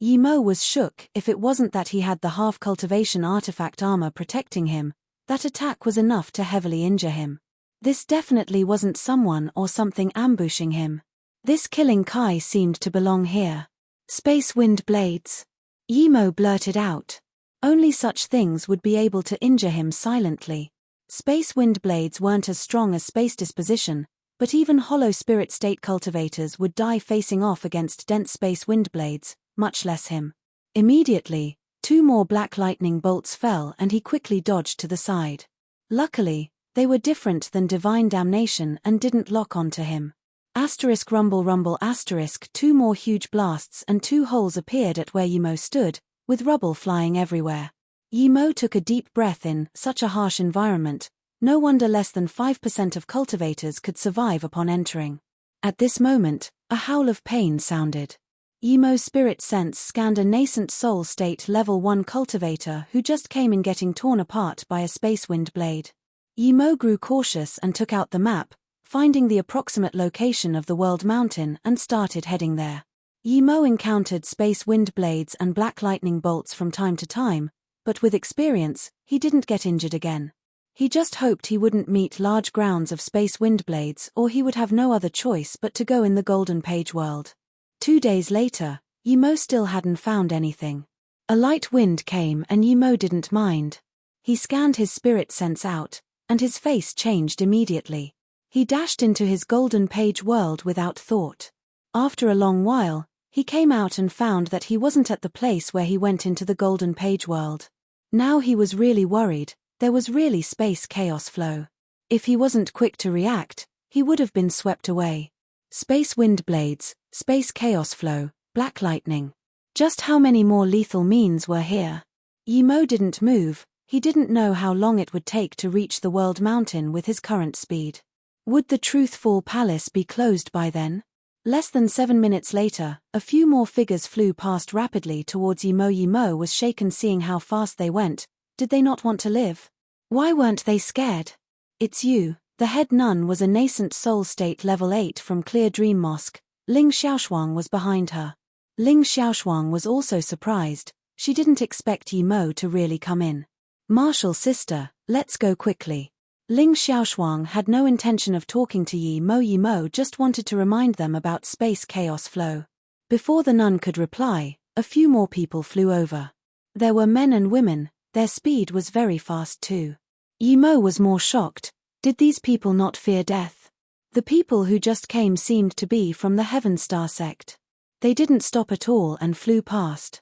Yimo was shook. If it wasn't that he had the half-cultivation artifact armor protecting him, that attack was enough to heavily injure him. This definitely wasn't someone or something ambushing him. This killing Kai seemed to belong here. Space wind blades. Yimo blurted out. Only such things would be able to injure him silently. Space wind blades weren't as strong as space disposition, but even hollow spirit state cultivators would die facing off against dense space wind blades, much less him. Immediately, 2 more black lightning bolts fell and he quickly dodged to the side. Luckily, they were different than divine damnation and didn't lock onto him. Asterisk rumble rumble asterisk 2 more huge blasts and 2 holes appeared at where Yimo stood, with rubble flying everywhere. Yimo took a deep breath in such a harsh environment. No wonder less than 5% of cultivators could survive upon entering. At this moment, a howl of pain sounded. Yimo's spirit sense scanned a nascent soul state level 1 cultivator who just came in getting torn apart by a space wind blade. Yimo grew cautious and took out the map, finding the approximate location of the World Mountain and started heading there. Yimo encountered space wind blades and black lightning bolts from time to time, but with experience, he didn't get injured again. He just hoped he wouldn't meet large grounds of space wind blades or he would have no other choice but to go in the Golden Page world. 2 days later, Yimo still hadn't found anything. A light wind came and Yimo didn't mind. He scanned his spirit sense out, and his face changed immediately. He dashed into his Golden Page world without thought. After a long while, he came out and found that he wasn't at the place where he went into the Golden Page world. Now he was really worried. There was really space chaos flow. If he wasn't quick to react, he would have been swept away. Space wind blades, space chaos flow, black lightning. Just how many more lethal means were here? Yimo didn't move. He didn't know how long it would take to reach the World Mountain with his current speed. Would the Truthful Palace be closed by then? Less than 7 minutes later, a few more figures flew past rapidly towards Yimo. Yimo was shaken seeing how fast they went. Did they not want to live? Why weren't they scared? It's you. The head nun was a nascent soul state level 8 from Clear Dream Mosque. Ling Xiaoshuang was behind her. Ling Xiaoshuang was also surprised. She didn't expect Yimo to really come in. Martial sister, let's go quickly. Ling Xiaoshuang had no intention of talking to Yimo. Yimo just wanted to remind them about space chaos flow. Before the nun could reply, a few more people flew over. There were men and women. Their speed was very fast too. Yimo was more shocked. Did these people not fear death? The people who just came seemed to be from the Heaven Star sect. They didn't stop at all and flew past.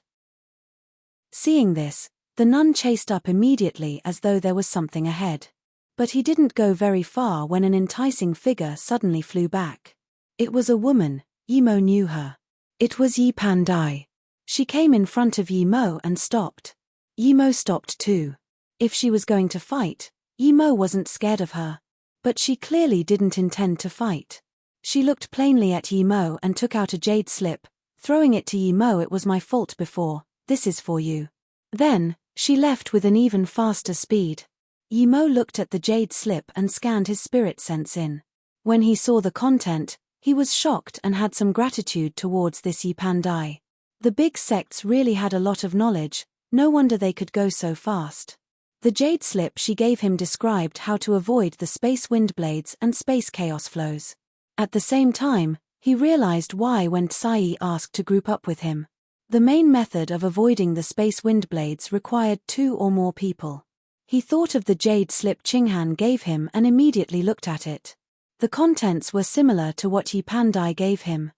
Seeing this, the nun chased up immediately as though there was something ahead. But he didn't go very far when an enticing figure suddenly flew back. It was a woman. Yimo knew her. It was Yi Pandai. She came in front of Yimo and stopped. Yimo stopped too. If she was going to fight, Yimo wasn't scared of her. But she clearly didn't intend to fight. She looked plainly at Yimo and took out a jade slip, throwing it to Yimo. It was my fault before, this is for you. Then, she left with an even faster speed. Yimo looked at the jade slip and scanned his spirit sense in. When he saw the content, he was shocked and had some gratitude towards this Yi Pandai. The big sects really had a lot of knowledge. No wonder they could go so fast. The jade slip she gave him described how to avoid the space wind blades and space chaos flows. At the same time, he realized why when Tsai asked to group up with him. The main method of avoiding the space wind blades required 2 or more people. He thought of the jade slip Qinghan gave him and immediately looked at it. The contents were similar to what Yi Pandai gave him.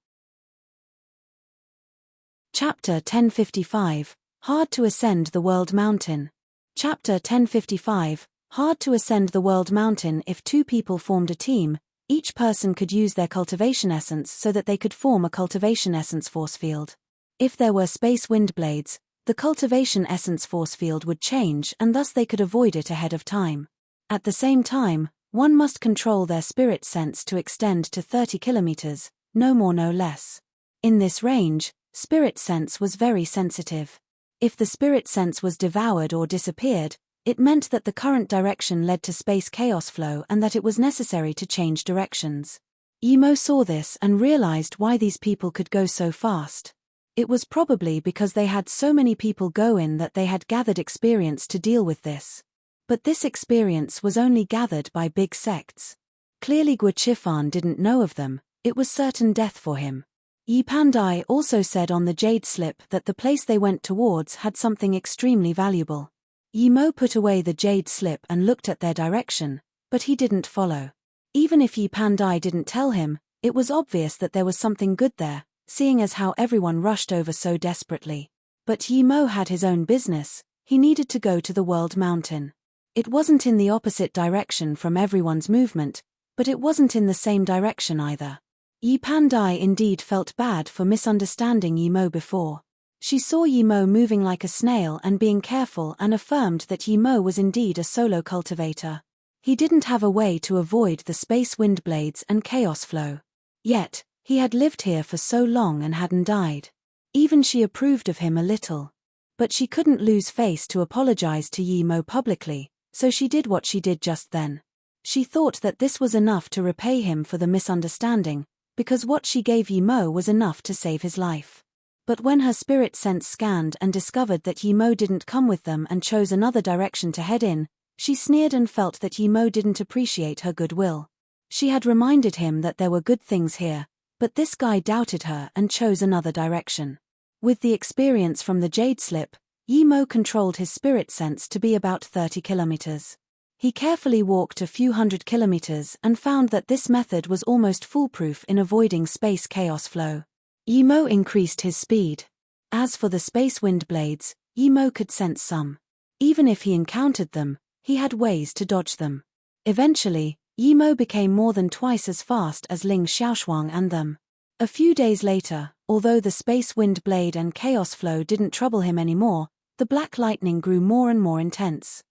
Chapter 1055. Hard to ascend the World Mountain. Chapter 1055. Hard to ascend the World Mountain. If 2 people formed a team, each person could use their cultivation essence so that they could form a cultivation essence force field. If there were space wind blades, the cultivation essence force field would change and thus they could avoid it ahead of time. At the same time, one must control their spirit sense to extend to 30 kilometers, no more no less. In this range, spirit sense was very sensitive. If the spirit sense was devoured or disappeared, it meant that the current direction led to space chaos flow and that it was necessary to change directions. Yimo saw this and realized why these people could go so fast. It was probably because they had so many people go in that they had gathered experience to deal with this. But this experience was only gathered by big sects. Clearly Guo Chifan didn't know of them. It was certain death for him. Yi Pandai also said on the jade slip that the place they went towards had something extremely valuable. Yi Mo put away the jade slip and looked at their direction, but he didn't follow. Even if Yi Pandai didn't tell him, it was obvious that there was something good there, seeing as how everyone rushed over so desperately. But Yi Mo had his own business. He needed to go to the World Mountain. It wasn't in the opposite direction from everyone's movement, but it wasn't in the same direction either. Yi Pandai indeed felt bad for misunderstanding Yi Mo before. She saw Yi Mo moving like a snail and being careful and affirmed that Yi Mo was indeed a solo cultivator. He didn't have a way to avoid the space wind blades and chaos flow. Yet, he had lived here for so long and hadn't died. Even she approved of him a little. But she couldn't lose face to apologize to Yi Mo publicly, so she did what she did just then. She thought that this was enough to repay him for the misunderstanding, because what she gave Yi Mo was enough to save his life. But when her spirit sense scanned and discovered that Yi Mo didn't come with them and chose another direction to head in, she sneered and felt that Yi Mo didn't appreciate her goodwill. She had reminded him that there were good things here, but this guy doubted her and chose another direction. With the experience from the jade slip, Yi Mo controlled his spirit sense to be about 30 kilometers. He carefully walked a few hundred kilometers and found that this method was almost foolproof in avoiding space chaos flow. Yi Mo increased his speed. As for the space wind blades, Yi Mo could sense some. Even if he encountered them, he had ways to dodge them. Eventually, Yi Mo became more than twice as fast as Ling Xiaoshuang and them. A few days later, although the space wind blade and chaos flow didn't trouble him anymore, the black lightning grew more and more intense.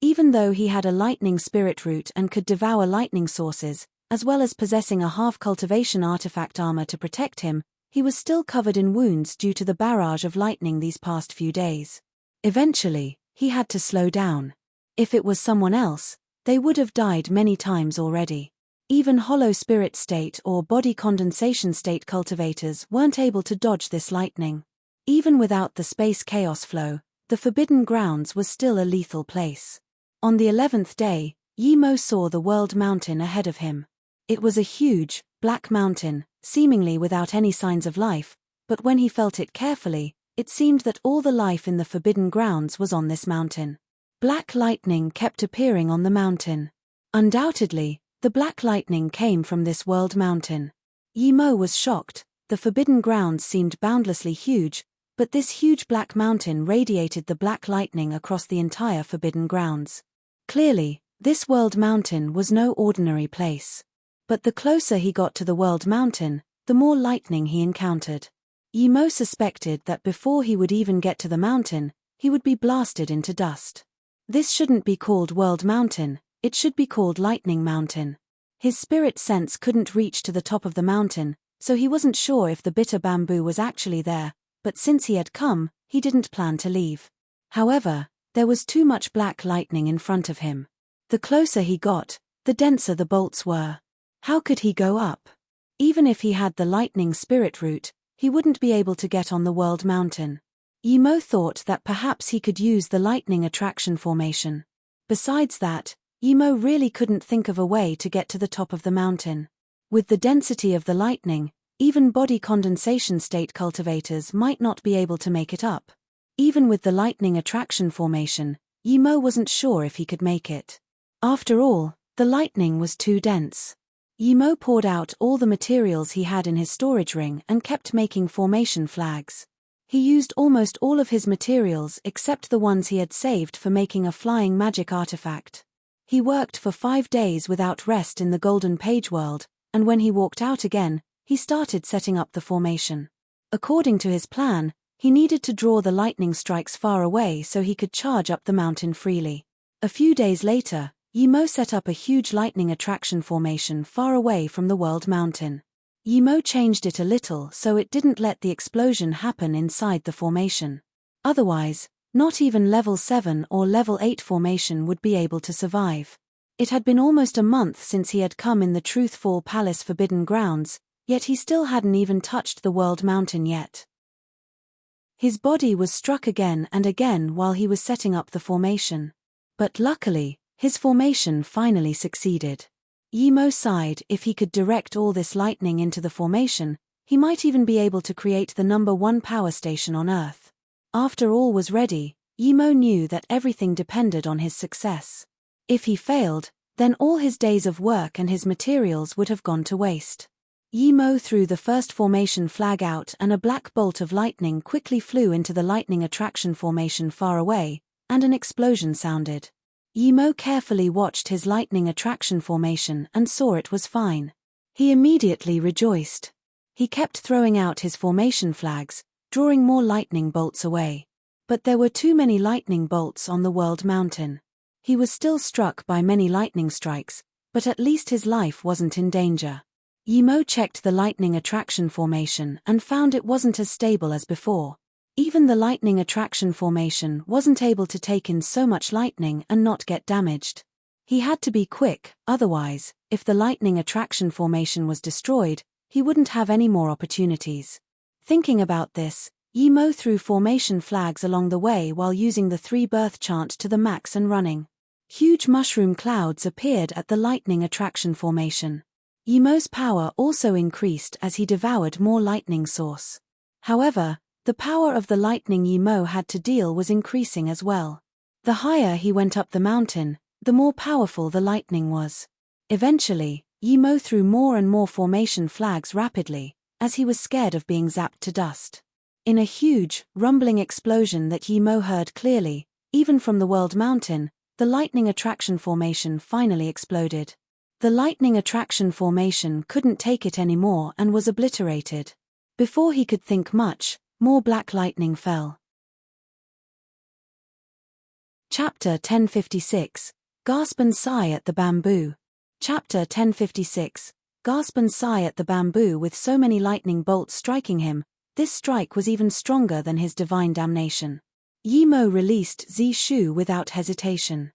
Even though he had a lightning spirit root and could devour lightning sources, as well as possessing a half-cultivation artifact armor to protect him, he was still covered in wounds due to the barrage of lightning these past few days. Eventually, he had to slow down. If it was someone else, they would have died many times already. Even hollow spirit state or body condensation state cultivators weren't able to dodge this lightning. Even without the space chaos flow, the Forbidden Grounds was still a lethal place. On the 11th day, Yi Mo saw the World Mountain ahead of him. It was a huge, black mountain, seemingly without any signs of life, but when he felt it carefully, it seemed that all the life in the Forbidden Grounds was on this mountain. Black lightning kept appearing on the mountain. Undoubtedly, the black lightning came from this World Mountain. Yi Mo was shocked. The Forbidden Grounds seemed boundlessly huge, but this huge black mountain radiated the black lightning across the entire Forbidden Grounds. Clearly, this World Mountain was no ordinary place. But the closer he got to the World Mountain, the more lightning he encountered. Yi Mo suspected that before he would even get to the mountain, he would be blasted into dust. This shouldn't be called World Mountain, it should be called Lightning Mountain. His spirit sense couldn't reach to the top of the mountain, so he wasn't sure if the bitter bamboo was actually there, but since he had come, he didn't plan to leave. However, there was too much black lightning in front of him. The closer he got, the denser the bolts were. How could he go up? Even if he had the lightning spirit root, he wouldn't be able to get on the World Mountain. Yi Mo thought that perhaps he could use the lightning attraction formation. Besides that, Yi Mo really couldn't think of a way to get to the top of the mountain. With the density of the lightning, even body condensation state cultivators might not be able to make it up. Even with the lightning attraction formation, Yi Mo wasn't sure if he could make it. After all, the lightning was too dense. Yi Mo poured out all the materials he had in his storage ring and kept making formation flags. He used almost all of his materials except the ones he had saved for making a flying magic artifact. He worked for 5 days without rest in the Golden Page world, and when he walked out again, he started setting up the formation. According to his plan, he needed to draw the lightning strikes far away so he could charge up the mountain freely. A few days later, Yi Mo set up a huge lightning attraction formation far away from the World Mountain. Yi Mo changed it a little so it didn't let the explosion happen inside the formation. Otherwise, not even level 7 or level 8 formation would be able to survive. It had been almost a month since he had come in the Truthful Palace Forbidden Grounds, yet he still hadn't even touched the World Mountain yet. His body was struck again and again while he was setting up the formation. But luckily, his formation finally succeeded. Yi Mo sighed. If he could direct all this lightning into the formation, He might even be able to create the #1 power station on Earth. After all was ready, Yimo knew that everything depended on his success. If he failed, then all his days of work and his materials would have gone to waste. Yimo threw the first formation flag out and a black bolt of lightning quickly flew into the lightning attraction formation far away, and an explosion sounded. Yimo carefully watched his lightning attraction formation and saw it was fine. He immediately rejoiced. He kept throwing out his formation flags, drawing more lightning bolts away. But there were too many lightning bolts on the world mountain. He was still struck by many lightning strikes, but at least his life wasn't in danger. Yimo checked the lightning attraction formation and found it wasn't as stable as before. Even the lightning attraction formation wasn't able to take in so much lightning and not get damaged. He had to be quick, otherwise, if the lightning attraction formation was destroyed, he wouldn't have any more opportunities. Thinking about this, Yimo threw formation flags along the way while using the 3-birth chant to the max and running. Huge mushroom clouds appeared at the lightning attraction formation. Yimo's power also increased as he devoured more lightning source. However, the power of the lightning Yimo had to deal was increasing as well. The higher he went up the mountain, the more powerful the lightning was. Eventually, Yimo threw more and more formation flags rapidly, as he was scared of being zapped to dust. In a huge, rumbling explosion that Yimo heard clearly, even from the world mountain, the lightning attraction formation finally exploded. The lightning attraction formation couldn't take it anymore and was obliterated. Before he could think much, more black lightning fell. Chapter 1056, Gasp and Sigh at the Bamboo. Chapter 1056, Gasp and Sigh at the Bamboo. With so many lightning bolts striking him, this strike was even stronger than his divine damnation. Yimo released Zishu without hesitation.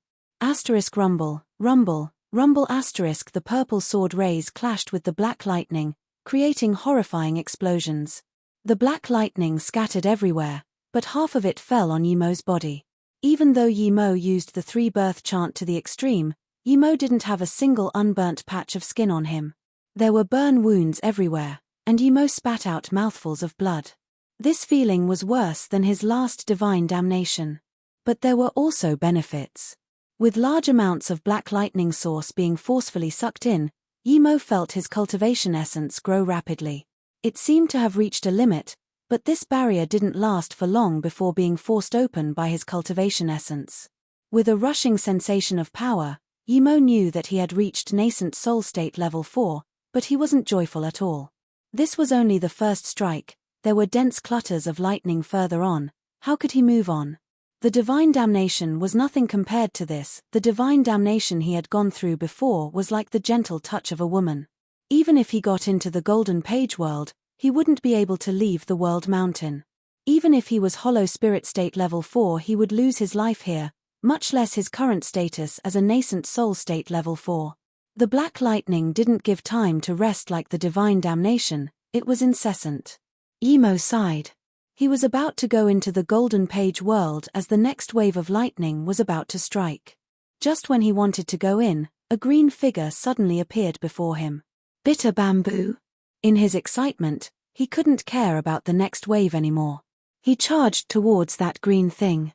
Rumble, rumble, rumble. The purple sword rays clashed with the black lightning, creating horrifying explosions. The black lightning scattered everywhere, but half of it fell on Yimo's body. Even though Yimo used the 3-birth chant to the extreme, Yimo didn't have a single unburnt patch of skin on him. There were burn wounds everywhere, and Yimo spat out mouthfuls of blood. This feeling was worse than his last divine damnation. But there were also benefits. With large amounts of black lightning source being forcefully sucked in, Yimo felt his cultivation essence grow rapidly. It seemed to have reached a limit, but this barrier didn't last for long before being forced open by his cultivation essence. With a rushing sensation of power, Yimo knew that he had reached nascent soul state level 4, but he wasn't joyful at all. This was only the first strike. There were dense clutters of lightning further on. How could he move on? The divine damnation was nothing compared to this. The divine damnation he had gone through before was like the gentle touch of a woman. Even if he got into the Golden Page world, he wouldn't be able to leave the world mountain. Even if he was hollow spirit state level 4, he would lose his life here, much less his current status as a nascent soul state level 4. The black lightning didn't give time to rest like the divine damnation, it was incessant. Yimo sighed. He was about to go into the Golden Page world as the next wave of lightning was about to strike. Just when he wanted to go in, a green figure suddenly appeared before him. Bitter bamboo. In his excitement, he couldn't care about the next wave anymore. He charged towards that green thing.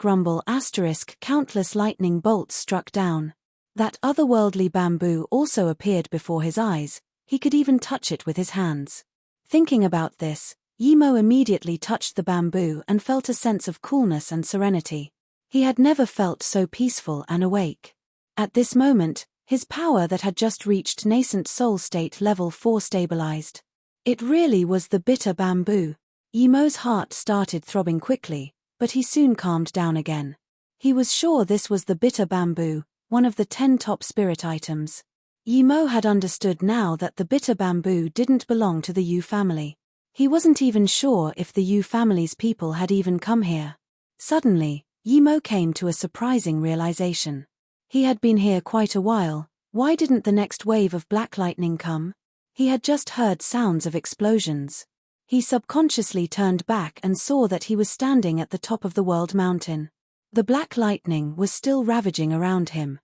Rumble, countless lightning bolts struck down. That otherworldly bamboo also appeared before his eyes. He could even touch it with his hands. Thinking about this, Yimo immediately touched the bamboo and felt a sense of coolness and serenity. He had never felt so peaceful and awake. At this moment, his power that had just reached nascent soul state level 4 stabilized. It really was the bitter bamboo. Yimo's heart started throbbing quickly, but he soon calmed down again. He was sure this was the bitter bamboo, one of the 10 top spirit items. Yimo had understood now that the bitter bamboo didn't belong to the Yu family. He wasn't even sure if the Yu family's people had even come here. Suddenly, Yimo came to a surprising realization. He had been here quite a while. Why didn't the next wave of black lightning come? He had just heard sounds of explosions. He subconsciously turned back and saw that he was standing at the top of the world mountain. The black lightning was still ravaging around him.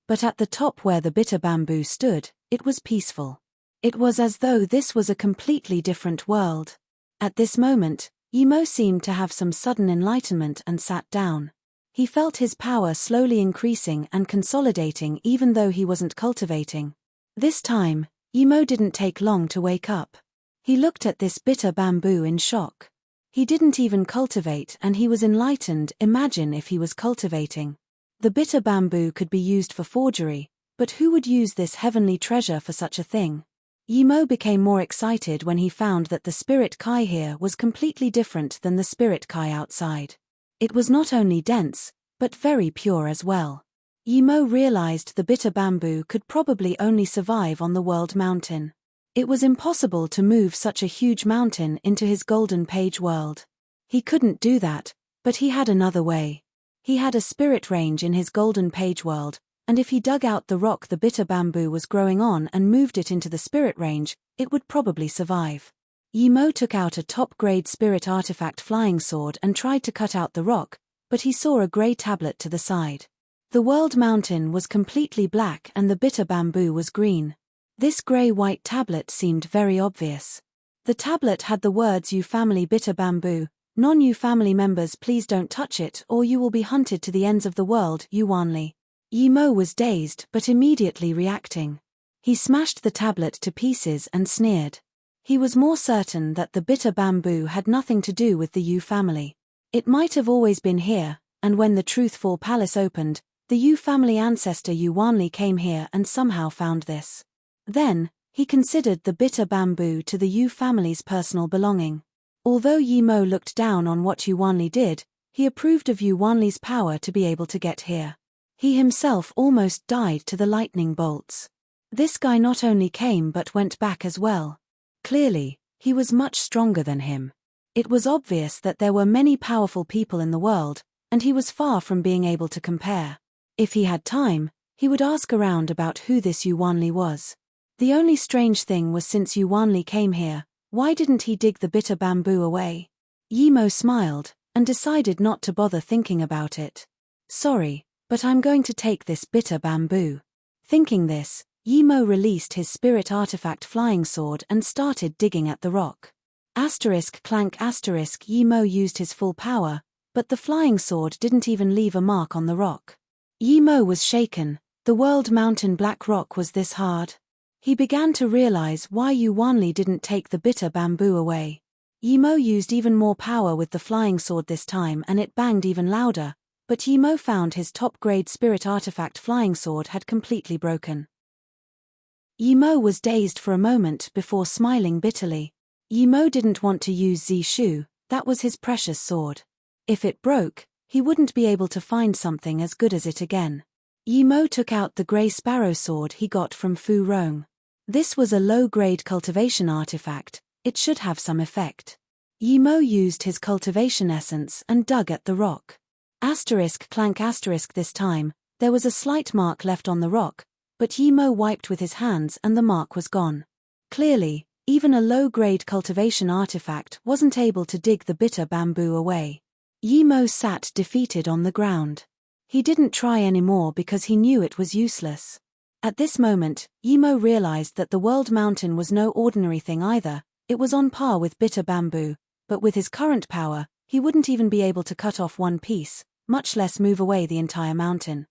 But at the top where the bitter bamboo stood, it was peaceful. It was as though this was a completely different world. At this moment, Yimo seemed to have some sudden enlightenment and sat down. He felt his power slowly increasing and consolidating even though he wasn't cultivating. This time, Yimo didn't take long to wake up. He looked at this bitter bamboo in shock. He didn't even cultivate and he was enlightened. Imagine if he was cultivating. The bitter bamboo could be used for forgery, but who would use this heavenly treasure for such a thing? Yimo became more excited when he found that the spirit Kai here was completely different than the spirit Kai outside. It was not only dense, but very pure as well. Yimo realized the bitter bamboo could probably only survive on the world mountain. It was impossible to move such a huge mountain into his golden page world. He couldn't do that, but he had another way. He had a spirit range in his golden page world, and if he dug out the rock the bitter bamboo was growing on and moved it into the spirit range, it would probably survive. Yimo took out a top-grade spirit artifact flying sword and tried to cut out the rock, but he saw a grey tablet to the side. The world mountain was completely black and the bitter bamboo was green. This grey-white tablet seemed very obvious. The tablet had the words "You family bitter bamboo, non-you family members please don't touch it or you will be hunted to the ends of the world, you Wanli." Yimo was dazed but immediately reacting. He smashed the tablet to pieces and sneered. He was more certain that the bitter bamboo had nothing to do with the Yu family. It might have always been here, and when the Truthful Palace opened, the Yu family ancestor Yu Wanli came here and somehow found this. Then, he considered the bitter bamboo to the Yu family's personal belonging. Although Yimo looked down on what Yu Wanli did, he approved of Yu Wanli's power to be able to get here. He himself almost died to the lightning bolts. This guy not only came but went back as well. Clearly, he was much stronger than him. It was obvious that there were many powerful people in the world, and he was far from being able to compare. If he had time, he would ask around about who this Yu Wanli was. The only strange thing was since Yu Wanli came here, why didn't he dig the bitter bamboo away? Yimo smiled, and decided not to bother thinking about it. "Sorry, but I'm going to take this bitter bamboo." Thinking this, Yimo released his spirit artifact flying sword and started digging at the rock. Clank Yimo used his full power, but the flying sword didn't even leave a mark on the rock. Yimo was shaken. The world mountain black rock was this hard. He began to realize why Yu Wanli didn't take the bitter bamboo away. Yimo used even more power with the flying sword this time and it banged even louder, but Yimo found his top-grade spirit artifact flying sword had completely broken. Yimo was dazed for a moment before smiling bitterly. Yimo didn't want to use Zishu, that was his precious sword. If it broke, he wouldn't be able to find something as good as it again. Yimo took out the grey sparrow sword he got from Fu Rong. This was a low-grade cultivation artifact, it should have some effect. Yimo used his cultivation essence and dug at the rock. Clank this time, there was a slight mark left on the rock, but Yimo wiped with his hands and the mark was gone. Clearly, even a low-grade cultivation artifact wasn't able to dig the bitter bamboo away. Yimo sat defeated on the ground. He didn't try anymore because he knew it was useless. At this moment, Yimo realized that the world mountain was no ordinary thing either, it was on par with bitter bamboo, but with his current power, he wouldn't even be able to cut off one piece, much less move away the entire mountain.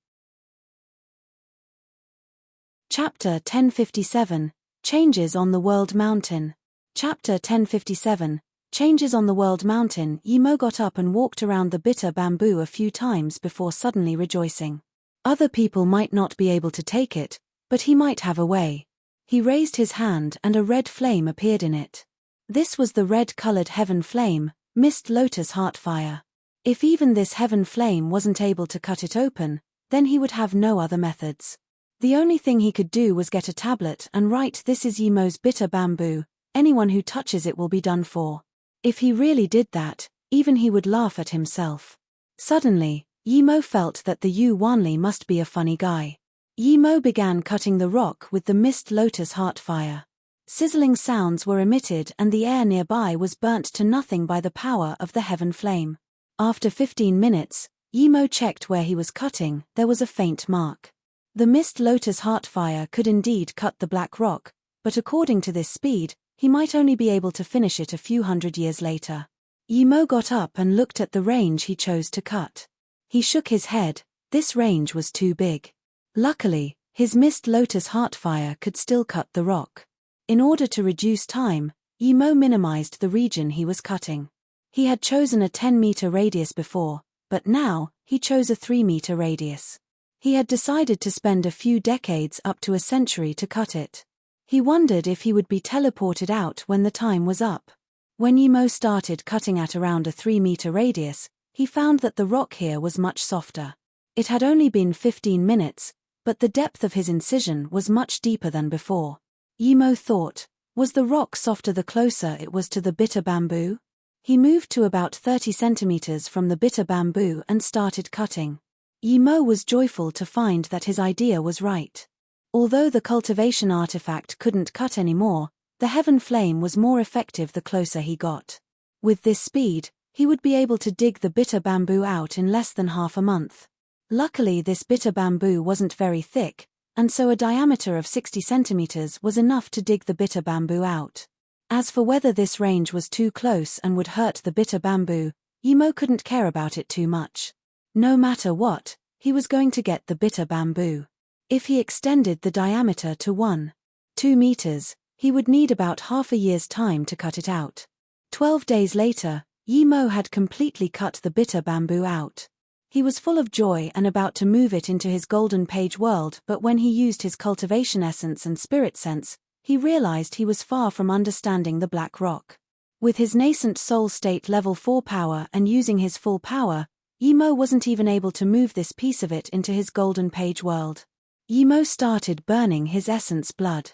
Chapter 1057, Changes on the World Mountain. Chapter 1057, Changes on the World Mountain. Yimo got up and walked around the bitter bamboo a few times before suddenly rejoicing. Other people might not be able to take it, but he might have a way. He raised his hand and a red flame appeared in it. This was the red-colored heaven flame, Mist Lotus Heartfire. If even this heaven flame wasn't able to cut it open, then he would have no other methods. The only thing he could do was get a tablet and write, "This is Yimo's bitter bamboo, anyone who touches it will be done for." If he really did that, even he would laugh at himself. Suddenly, Yimo felt that the Yu Wanli must be a funny guy. Yimo began cutting the rock with the Mist Lotus Heartfire. Sizzling sounds were emitted and the air nearby was burnt to nothing by the power of the heaven flame. After 15 minutes, Yimo checked where he was cutting, there was a faint mark. The Mist Lotus Heartfire could indeed cut the black rock, but according to this speed, he might only be able to finish it a few hundred years later. Yimo got up and looked at the range he chose to cut. He shook his head. This range was too big. Luckily, his mist lotus heartfire could still cut the rock. In order to reduce time, Yimo minimized the region he was cutting. He had chosen a 10-meter radius before, but now, he chose a 3-meter radius. He had decided to spend a few decades up to a century to cut it. He wondered if he would be teleported out when the time was up. When Yimo started cutting at around a 3-meter radius, he found that the rock here was much softer. It had only been 15 minutes, but the depth of his incision was much deeper than before. Yimo thought, was the rock softer the closer it was to the bitter bamboo? He moved to about 30 centimeters from the bitter bamboo and started cutting. Yimo was joyful to find that his idea was right. Although the cultivation artifact couldn't cut anymore, the heaven flame was more effective the closer he got. With this speed, he would be able to dig the bitter bamboo out in less than half a month. Luckily, this bitter bamboo wasn't very thick, and so a diameter of 60 centimeters was enough to dig the bitter bamboo out. As for whether this range was too close and would hurt the bitter bamboo, Yimo couldn't care about it too much. No matter what, he was going to get the bitter bamboo. If he extended the diameter to 1.2 meters, he would need about half a year's time to cut it out. 12 days later, Yimo had completely cut the bitter bamboo out. He was full of joy and about to move it into his golden page world, but when he used his cultivation essence and spirit sense, he realized he was far from understanding the black rock. With his nascent soul state level 4 power and using his full power, Yimo wasn't even able to move this piece of it into his golden page world. Yimo started burning his essence blood.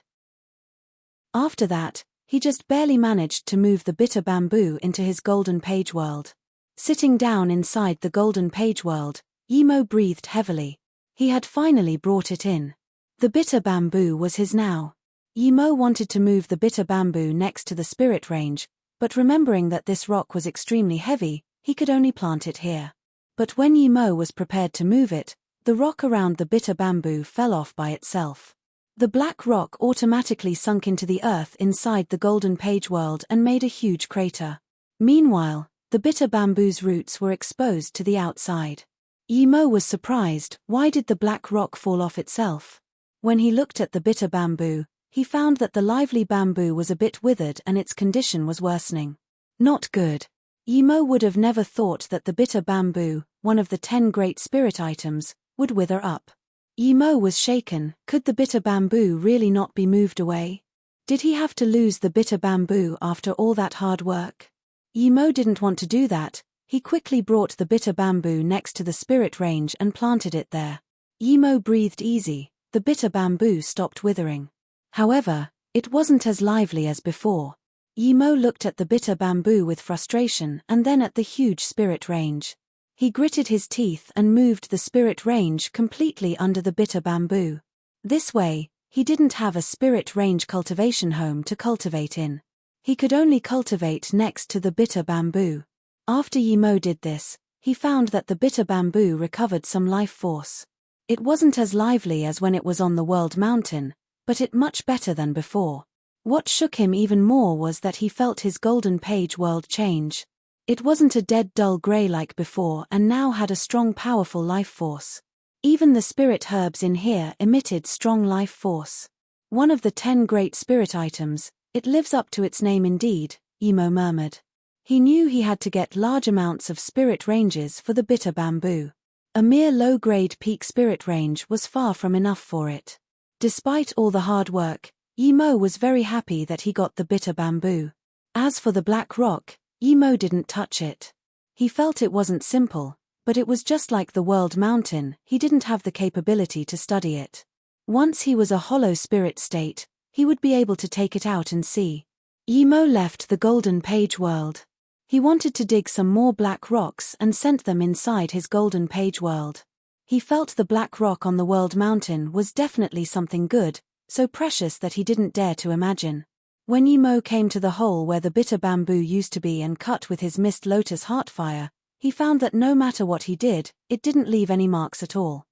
After that, he just barely managed to move the bitter bamboo into his golden page world. Sitting down inside the golden page world, Yimo breathed heavily. He had finally brought it in. The bitter bamboo was his now. Yimo wanted to move the bitter bamboo next to the spirit range, but remembering that this rock was extremely heavy, he could only plant it here. But when Yimo was prepared to move it, the rock around the bitter bamboo fell off by itself. The black rock automatically sunk into the earth inside the golden page world and made a huge crater. Meanwhile, the bitter bamboo's roots were exposed to the outside. Yimo was surprised. Why did the black rock fall off itself? When he looked at the bitter bamboo, he found that the lively bamboo was a bit withered and its condition was worsening. Not good. Yimo would have never thought that the bitter bamboo, one of the 10 great spirit items, would wither up. Yimo was shaken. Could the bitter bamboo really not be moved away? Did he have to lose the bitter bamboo after all that hard work? Yimo didn't want to do that. He quickly brought the bitter bamboo next to the spirit range and planted it there. Yimo breathed easy. The bitter bamboo stopped withering. However, it wasn't as lively as before. Yimo looked at the bitter bamboo with frustration and then at the huge spirit range. He gritted his teeth and moved the spirit range completely under the bitter bamboo. This way, he didn't have a spirit range cultivation home to cultivate in. He could only cultivate next to the bitter bamboo. After Yimo did this, he found that the bitter bamboo recovered some life force. It wasn't as lively as when it was on the world mountain, but it much better than before. What shook him even more was that he felt his golden page world change. It wasn't a dead dull grey like before and now had a strong powerful life force. Even the spirit herbs in here emitted strong life force. One of the 10 great spirit items, it lives up to its name indeed, Yimo murmured. He knew he had to get large amounts of spirit ranges for the bitter bamboo. A mere low-grade peak spirit range was far from enough for it. Despite all the hard work, Yimo was very happy that he got the bitter bamboo. As for the black rock, Yimo didn't touch it. He felt it wasn't simple, but it was just like the world mountain. He didn't have the capability to study it. Once he was a hollow spirit state, he would be able to take it out and see. Yimo left the golden page world. He wanted to dig some more black rocks and sent them inside his golden page world. He felt the black rock on the world mountain was definitely something good, so precious that he didn't dare to imagine. When Yimo came to the hole where the bitter bamboo used to be and cut with his mist lotus heartfire, he found that no matter what he did, it didn't leave any marks at all.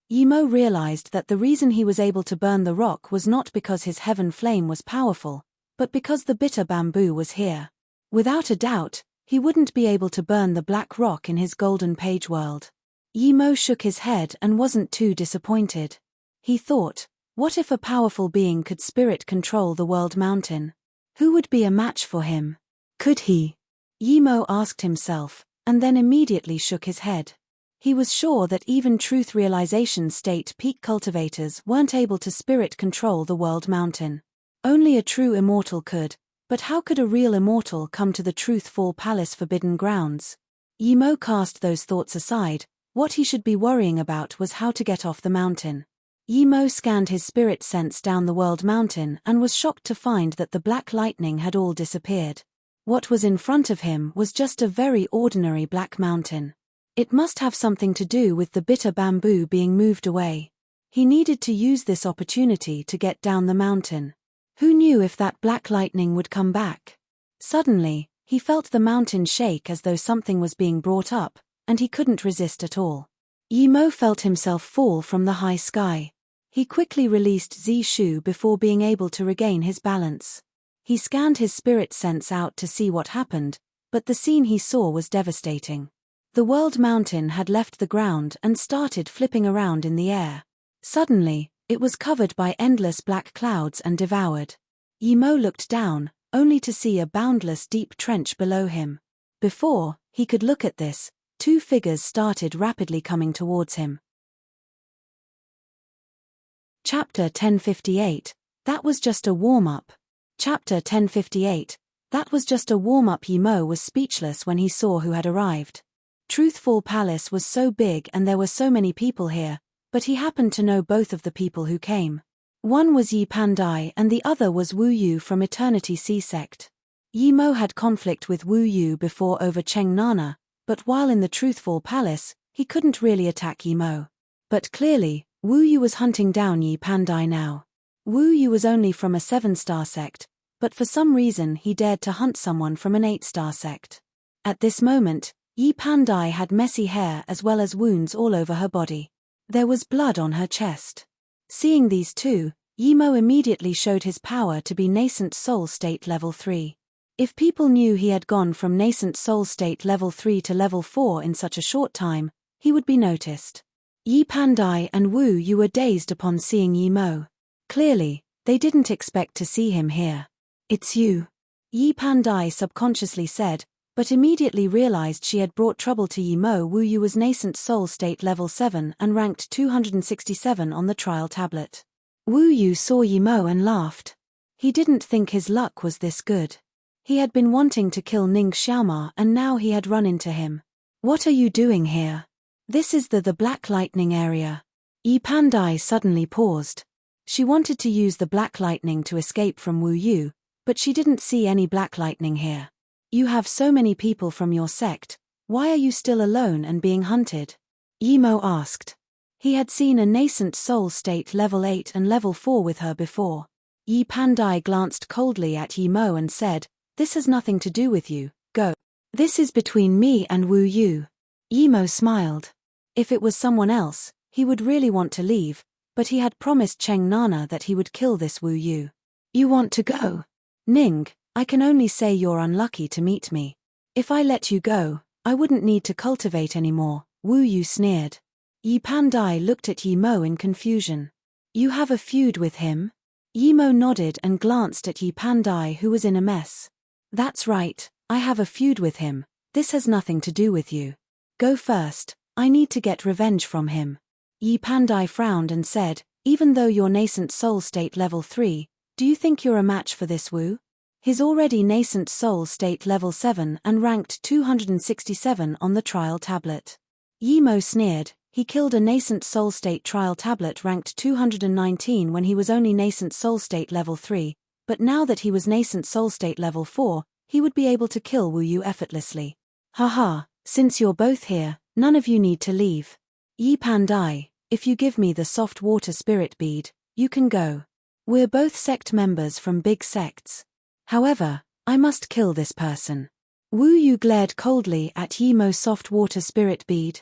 Yi Mo realized that the reason he was able to burn the rock was not because his heaven flame was powerful, but because the bitter bamboo was here. Without a doubt, he wouldn't be able to burn the black rock in his golden page world. Yi Mo shook his head and wasn't too disappointed. He thought, what if a powerful being could spirit control the world mountain? Who would be a match for him? Could he? Yi Mo asked himself, and then immediately shook his head. He was sure that even truth realization state peak cultivators weren't able to spirit control the world mountain. Only a true immortal could, but how could a real immortal come to the Truthful Palace Forbidden Grounds? Yi Mo cast those thoughts aside. What he should be worrying about was how to get off the mountain. Yi Mo scanned his spirit sense down the world mountain and was shocked to find that the black lightning had all disappeared. What was in front of him was just a very ordinary black mountain. It must have something to do with the bitter bamboo being moved away. He needed to use this opportunity to get down the mountain. Who knew if that black lightning would come back? Suddenly, he felt the mountain shake as though something was being brought up, and he couldn't resist at all. Yi Mo felt himself fall from the high sky. He quickly released Zi Shu before being able to regain his balance. He scanned his spirit sense out to see what happened, but the scene he saw was devastating. The world mountain had left the ground and started flipping around in the air. Suddenly, it was covered by endless black clouds and devoured. Yi Mo looked down, only to see a boundless deep trench below him. Before he could look at this, two figures started rapidly coming towards him. Chapter 1058, That was just a warm-up. Chapter 1058, That was just a warm-up. Yi Mo was speechless when he saw who had arrived. Truthful Palace was so big and there were so many people here, but he happened to know both of the people who came. One was Yi Pandai and the other was Wu Yu from Eternity Sea Sect. Yi Mo had conflict with Wu Yu before over Cheng Nana, but while in the Truthful Palace, he couldn't really attack Yi Mo. But clearly, Wu Yu was hunting down Yi Pandai now. Wu Yu was only from a 7-star sect, but for some reason he dared to hunt someone from an 8-star sect. At this moment, Yi Pandai had messy hair as well as wounds all over her body. There was blood on her chest. Seeing these two, Yi Mo immediately showed his power to be Nascent Soul State Level 3. If people knew he had gone from Nascent Soul State Level 3 to Level 4 in such a short time, he would be noticed. Yi Pandai and Wu Yu were dazed upon seeing Yi Mo. Clearly, they didn't expect to see him here. It's you, Yi Pandai subconsciously said, but immediately realized she had brought trouble to Yi Mo. Wu Yu was Nascent Soul State Level 7 and ranked 267 on the trial tablet. Wu Yu saw Yi Mo and laughed. He didn't think his luck was this good. He had been wanting to kill Ning Xiaoma and now he had run into him. What are you doing here? This is the Black Lightning area. Yi Pandai suddenly paused. She wanted to use the Black Lightning to escape from Wu Yu, but she didn't see any Black Lightning here. You have so many people from your sect, why are you still alone and being hunted? Yi Mo asked. He had seen a Nascent Soul State Level 8 and Level 4 with her before. Yi Pandai glanced coldly at Yi Mo and said, "This has nothing to do with you, go. This is between me and Wu Yu." Yi Mo smiled. If it was someone else, he would really want to leave, but he had promised Cheng Nana that he would kill this Wu Yu. You want to go? Ning, I can only say you're unlucky to meet me. If I let you go, I wouldn't need to cultivate anymore, Wu Yu sneered. Yi Pandai looked at Yi Mo in confusion. You have a feud with him? Yi Mo nodded and glanced at Yi Pandai who was in a mess. That's right, I have a feud with him, this has nothing to do with you. Go first, I need to get revenge from him. Yi Pandai frowned and said, even though you're Nascent Soul State Level 3, do you think you're a match for this Wu? He's already Nascent Soul State Level 7 and ranked 267 on the trial tablet. Yi Mo sneered, he killed a Nascent Soul State trial tablet ranked 219 when he was only Nascent Soul State Level 3, but now that he was Nascent Soul State Level 4, he would be able to kill Wu Yu effortlessly. Haha, since you're both here, none of you need to leave. Yi Pandai, if you give me the soft water spirit bead, you can go. We're both sect members from big sects. However, I must kill this person. Wu Yu glared coldly at Yi Mo's soft water spirit bead.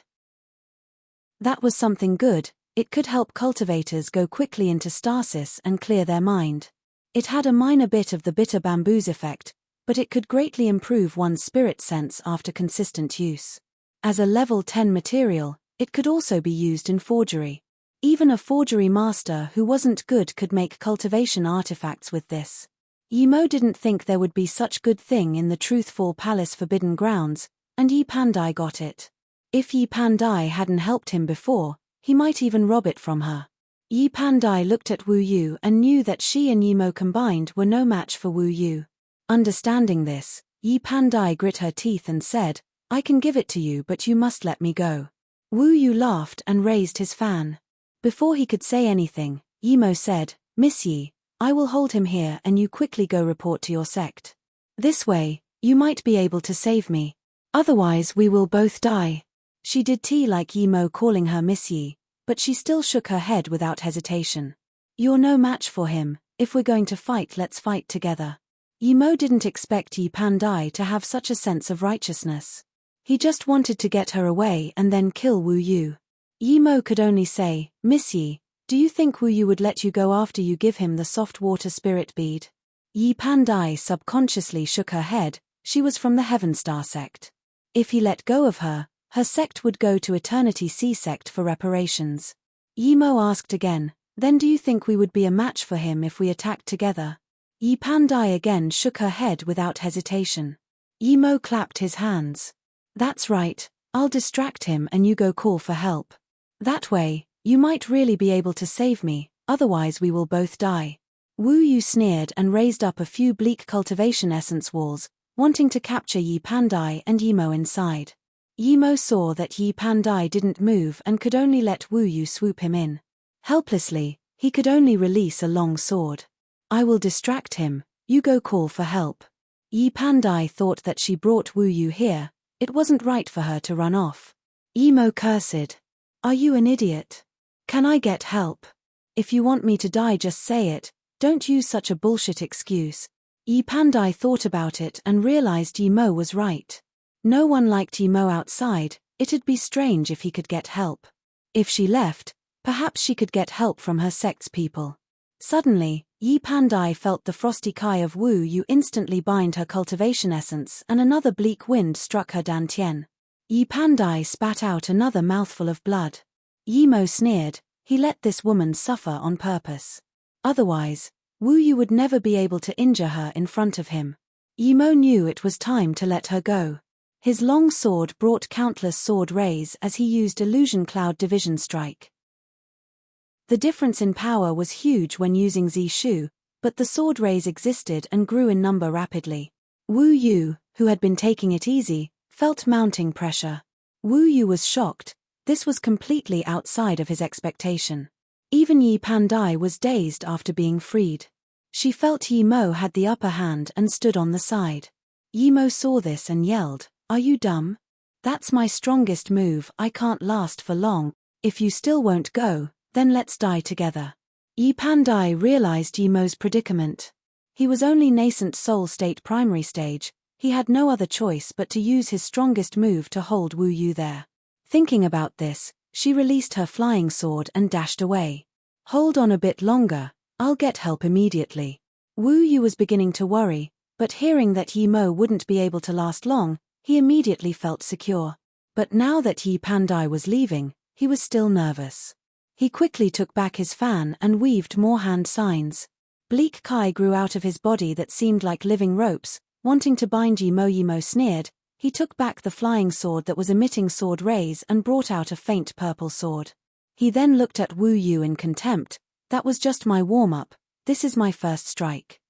That was something good, It could help cultivators go quickly into stasis and clear their mind. It had a minor bit of the bitter bamboos effect, but it could greatly improve one's spirit sense after consistent use. As a level 10 material, it could also be used in forgery. Even a forgery master who wasn't good could make cultivation artifacts with this. Yimo didn't think there would be such good thing in the Truthful Palace Forbidden Grounds, and Yi Pandai got it. If Yi Pandai hadn't helped him before, he might even rob it from her. Yi Pandai looked at Wu Yu and knew that she and Yimo combined were no match for Wu Yu. Understanding this, Yi Pandai grit her teeth and said, "I can give it to you, but you must let me go." Wu Yu laughed and raised his fan. Before he could say anything, Yimo said, "Miss Yi, I will hold him here and you quickly go report to your sect. This way, you might be able to save me. Otherwise we will both die." She did tea like Yimo calling her Miss Yi, but she still shook her head without hesitation. "You're no match for him. If we're going to fight, let's fight together." Yimo didn't expect Yi Pandai to have such a sense of righteousness. He just wanted to get her away and then kill Wu Yu. Yimo could only say, "Miss Yi, do you think Wu Yu would let you go after you give him the soft water spirit bead?" Yi Pandai subconsciously shook her head. She was from the Heaven Star sect. If he let go of her, her sect would go to Eternity Sea sect for reparations. Yimo asked again, "Then do you think we would be a match for him if we attacked together?" Yi Pandai again shook her head without hesitation. Yimo clapped his hands. "That's right, I'll distract him and you go call for help. That way, you might really be able to save me, otherwise we will both die." Wu Yu sneered and raised up a few bleak cultivation essence walls, wanting to capture Yi Pandai and Yimo inside. Yimo saw that Yi Pandai didn't move and could only let Wu Yu swoop him in. Helplessly, he could only release a long sword. "I will distract him, you go call for help." Yi Pandai thought that she brought Wu Yu here. It wasn't right for her to run off. Yimo cursed. "Are you an idiot? Can I get help? If you want me to die, just say it, don't use such a bullshit excuse." Yi Pandai thought about it and realized Yimo was right. No one liked Yimo outside. It'd be strange if he could get help. If she left, perhaps she could get help from her sect's people. Suddenly, Yi Pandai felt the frosty kai of Wu Yu instantly bind her cultivation essence and another bleak wind struck her dantian. Yi Pandai spat out another mouthful of blood. Yimo sneered, he let this woman suffer on purpose. Otherwise, Wu Yu would never be able to injure her in front of him. Yimo knew it was time to let her go. His long sword brought countless sword rays as he used Illusion Cloud Division Strike. The difference in power was huge when using Zishu, but the sword rays existed and grew in number rapidly. Wu Yu, who had been taking it easy, felt mounting pressure. Wu Yu was shocked. This was completely outside of his expectation. Even Yi Pandai was dazed after being freed. She felt Yimo had the upper hand and stood on the side. Yimo saw this and yelled, "Are you dumb? That's my strongest move, I can't last for long. If you still won't go, then let's die together." Yi Pandai realized Yimo's predicament. He was only nascent soul state primary stage. He had no other choice but to use his strongest move to hold Wu Yu there. Thinking about this, she released her flying sword and dashed away. "Hold on a bit longer, I'll get help immediately." Wu Yu was beginning to worry, but hearing that Yimo wouldn't be able to last long, he immediately felt secure. But now that Yi Pandai was leaving, he was still nervous. He quickly took back his fan and weaved more hand signs. Bleak kai grew out of his body that seemed like living ropes, wanting to bind Yimo. Yimo sneered. He took back the flying sword that was emitting sword rays and brought out a faint purple sword. He then looked at Wu Yu in contempt. "That was just my warm-up, this is my first strike."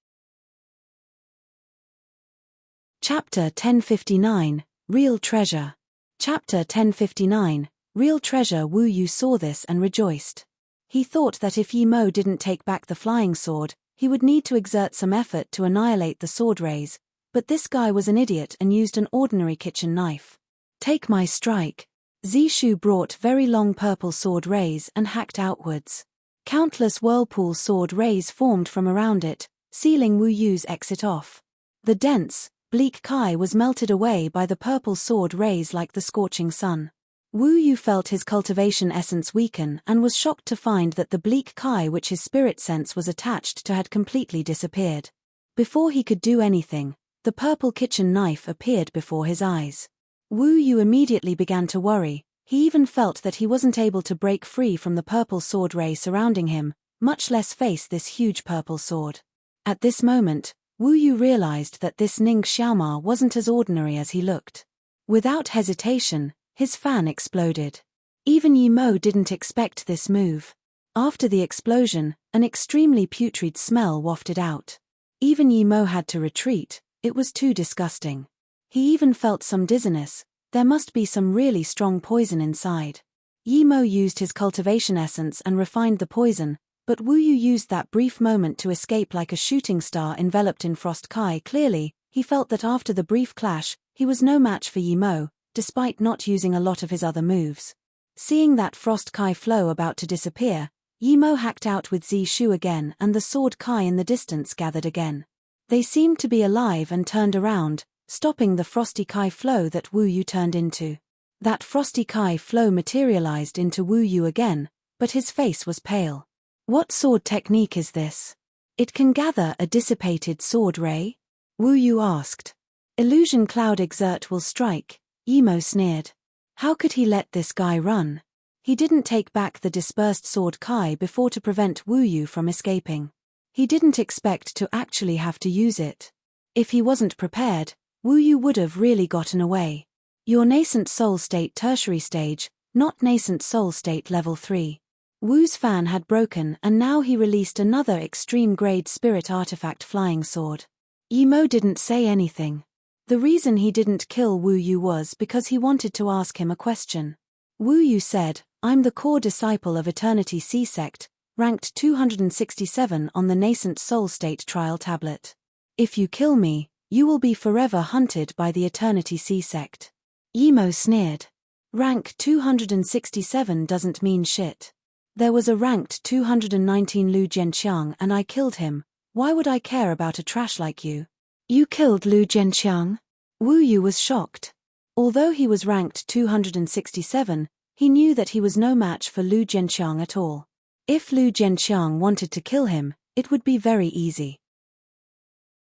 Chapter 1059, Real Treasure. Chapter 1059, Real Treasure. Wu Yu saw this and rejoiced. He thought that if Yimo didn't take back the flying sword, he would need to exert some effort to annihilate the sword rays, but this guy was an idiot and used an ordinary kitchen knife. "Take my strike." Zishu brought very long purple sword rays and hacked outwards. Countless whirlpool sword rays formed from around it, sealing Wu Yu's exit off. The dense, bleak kai was melted away by the purple sword rays like the scorching sun. Wu Yu felt his cultivation essence weaken and was shocked to find that the bleak kai which his spirit sense was attached to had completely disappeared. Before he could do anything, the purple kitchen knife appeared before his eyes. Wu Yu immediately began to worry. He even felt that he wasn't able to break free from the purple sword ray surrounding him, much less face this huge purple sword. At this moment, Wu Yu realized that this Ning Xiaoma wasn't as ordinary as he looked. Without hesitation, his fan exploded. Even Yi Mo didn't expect this move. After the explosion, an extremely putrid smell wafted out. Even Yi Mo had to retreat, it was too disgusting. He even felt some dizziness, there must be some really strong poison inside. Yi Mo used his cultivation essence and refined the poison, but Wu Yu used that brief moment to escape like a shooting star enveloped in frost kai. Clearly, he felt that after the brief clash, he was no match for Yi Mo, despite not using a lot of his other moves. Seeing that frost kai flow about to disappear, Yi Mo hacked out with Zi Shu again and the sword kai in the distance gathered again. They seemed to be alive and turned around, stopping the frosty kai flow that Wu Yu turned into. That frosty kai flow materialized into Wu Yu again, but his face was pale. What sword technique is this? It can gather a dissipated sword ray? Wu Yu asked. Illusion cloud exert will strike, Yi Mo sneered. How could he let this guy run? He didn't take back the dispersed sword kai before to prevent Wu Yu from escaping. He didn't expect to actually have to use it. If he wasn't prepared, Wu Yu would have really gotten away. Your nascent soul state tertiary stage, not nascent soul state level 3. Wu's fan had broken and now he released another extreme grade spirit artifact flying sword. Yi Mo didn't say anything. The reason he didn't kill Wu Yu was because he wanted to ask him a question. Wu Yu said, I'm the core disciple of Eternity C sect, ranked 267 on the nascent soul state trial tablet. If you kill me, you will be forever hunted by the Eternity C sect. Yi Mo sneered. Rank 267 doesn't mean shit. There was a ranked 219 Lu Jianqiang and I killed him. Why would I care about a trash like you? You killed Lu Jianqiang? Wu Yu was shocked. Although he was ranked 267, he knew that he was no match for Lu Jianqiang at all. If Lu Jianqiang wanted to kill him, it would be very easy.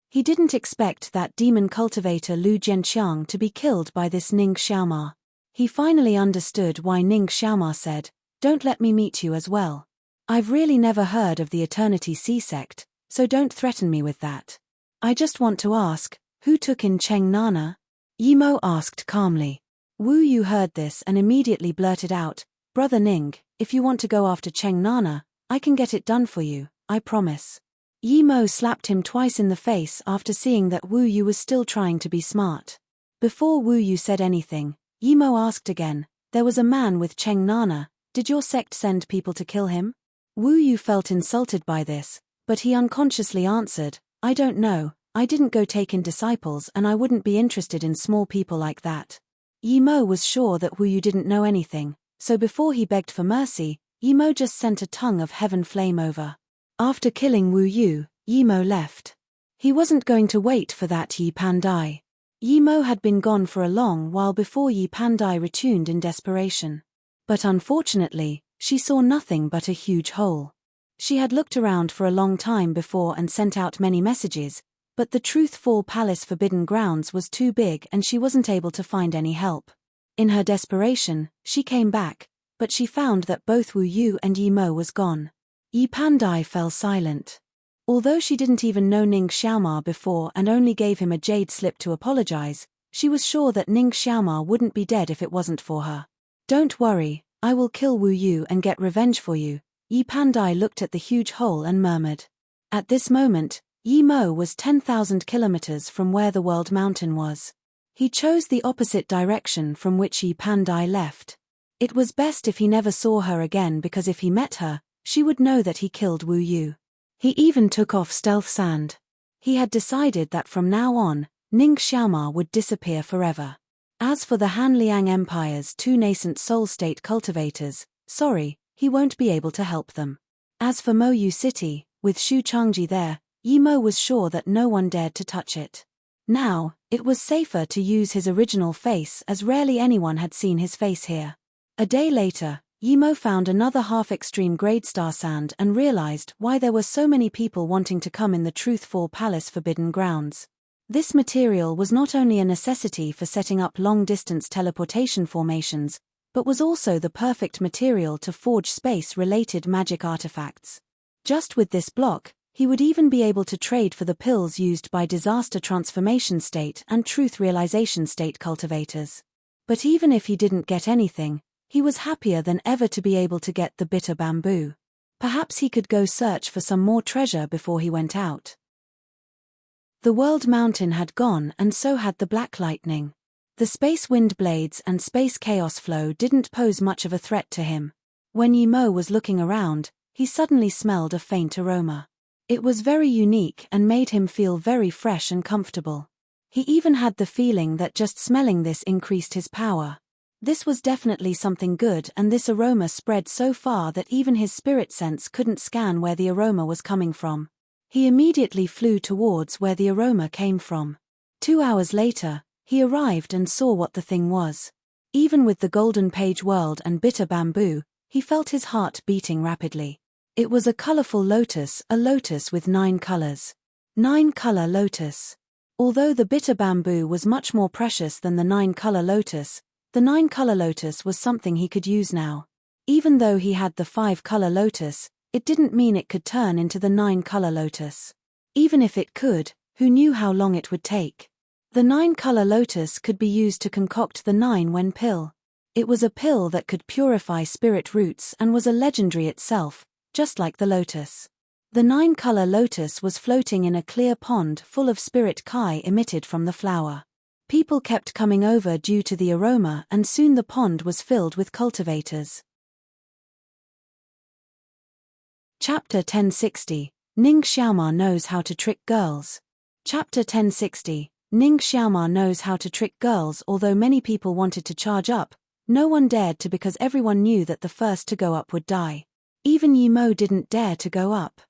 He didn't expect that demon cultivator Lu Jianqiang to be killed by this Ning Xiaoma. He finally understood why Ning Xiaoma said, don't let me meet you as well. I've really never heard of the Eternity C sect, so don't threaten me with that. I just want to ask, who took in Cheng Nana? Yi Mo asked calmly. Wu Yu heard this and immediately blurted out, Brother Ning, if you want to go after Cheng Nana, I can get it done for you, I promise. Yi Mo slapped him twice in the face after seeing that Wu Yu was still trying to be smart. Before Wu Yu said anything, Yi Mo asked again, there was a man with Cheng Nana, did your sect send people to kill him? Wu Yu felt insulted by this, but he unconsciously answered, I don't know, I didn't go take in disciples and I wouldn't be interested in small people like that. Yi Mo was sure that Wu Yu didn't know anything, so before he begged for mercy, Yi Mo just sent a tongue of heaven flame over. After killing Wu Yu, Yi Mo left. He wasn't going to wait for that Yi Pandai. Yi Mo had been gone for a long while before Yi Pandai returned in desperation. But unfortunately, she saw nothing but a huge hole. She had looked around for a long time before and sent out many messages, but the Truthful Palace Forbidden Grounds was too big and she wasn't able to find any help. In her desperation, she came back, but she found that both Wu Yu and Yi Mo was gone. Yi Pandai fell silent. Although she didn't even know Ning Xiaoma before and only gave him a jade slip to apologize, she was sure that Ning Xiaoma wouldn't be dead if it wasn't for her. Don't worry, I will kill Wu Yu and get revenge for you. Yi Pandai looked at the huge hole and murmured. At this moment, Yi Mo was 10,000 kilometers from where the World Mountain was. He chose the opposite direction from which Yi Pandai left. It was best if he never saw her again because if he met her, she would know that he killed Wu Yu. He even took off stealth sand. He had decided that from now on, Ning Xiaoma would disappear forever. As for the Hanliang Empire's two nascent soul state cultivators, sorry, he won't be able to help them. As for Mo Yu City, with Shu Changji there, Yi Mo was sure that no one dared to touch it. Now, it was safer to use his original face as rarely anyone had seen his face here. A day later, Yimo found another half-extreme grade star sand and realized why there were so many people wanting to come in the Truthful Palace forbidden grounds. This material was not only a necessity for setting up long-distance teleportation formations, but was also the perfect material to forge space-related magic artifacts. Just with this block, he would even be able to trade for the pills used by disaster transformation state and truth realization state cultivators. But even if he didn't get anything, he was happier than ever to be able to get the bitter bamboo. Perhaps he could go search for some more treasure before he went out. The World Mountain had gone, and so had the Black Lightning. The space wind blades and space chaos flow didn't pose much of a threat to him. When Yimo was looking around, he suddenly smelled a faint aroma. It was very unique and made him feel very fresh and comfortable. He even had the feeling that just smelling this increased his power. This was definitely something good, and this aroma spread so far that even his spirit sense couldn't scan where the aroma was coming from. He immediately flew towards where the aroma came from. 2 hours later, he arrived and saw what the thing was. Even with the golden page world and bitter bamboo, he felt his heart beating rapidly. It was a colorful lotus, a lotus with 9 colors. 9-color lotus. Although the bitter bamboo was much more precious than the 9-color lotus, the 9-color lotus was something he could use now. Even though he had the 5-color lotus, it didn't mean it could turn into the 9-color lotus. Even if it could, who knew how long it would take? The 9-color lotus could be used to concoct the 9-when pill. It was a pill that could purify spirit roots and was a legendary itself, just like the lotus. The 9-color lotus was floating in a clear pond full of spirit kai emitted from the flower. People kept coming over due to the aroma, and soon the pond was filled with cultivators. Chapter 1060, Ning Xiaoma knows how to trick girls. Chapter 1060, Ning Xiaoma knows how to trick girls. Although many people wanted to charge up, no one dared to because everyone knew that the first to go up would die. Even Yimo didn't dare to go up.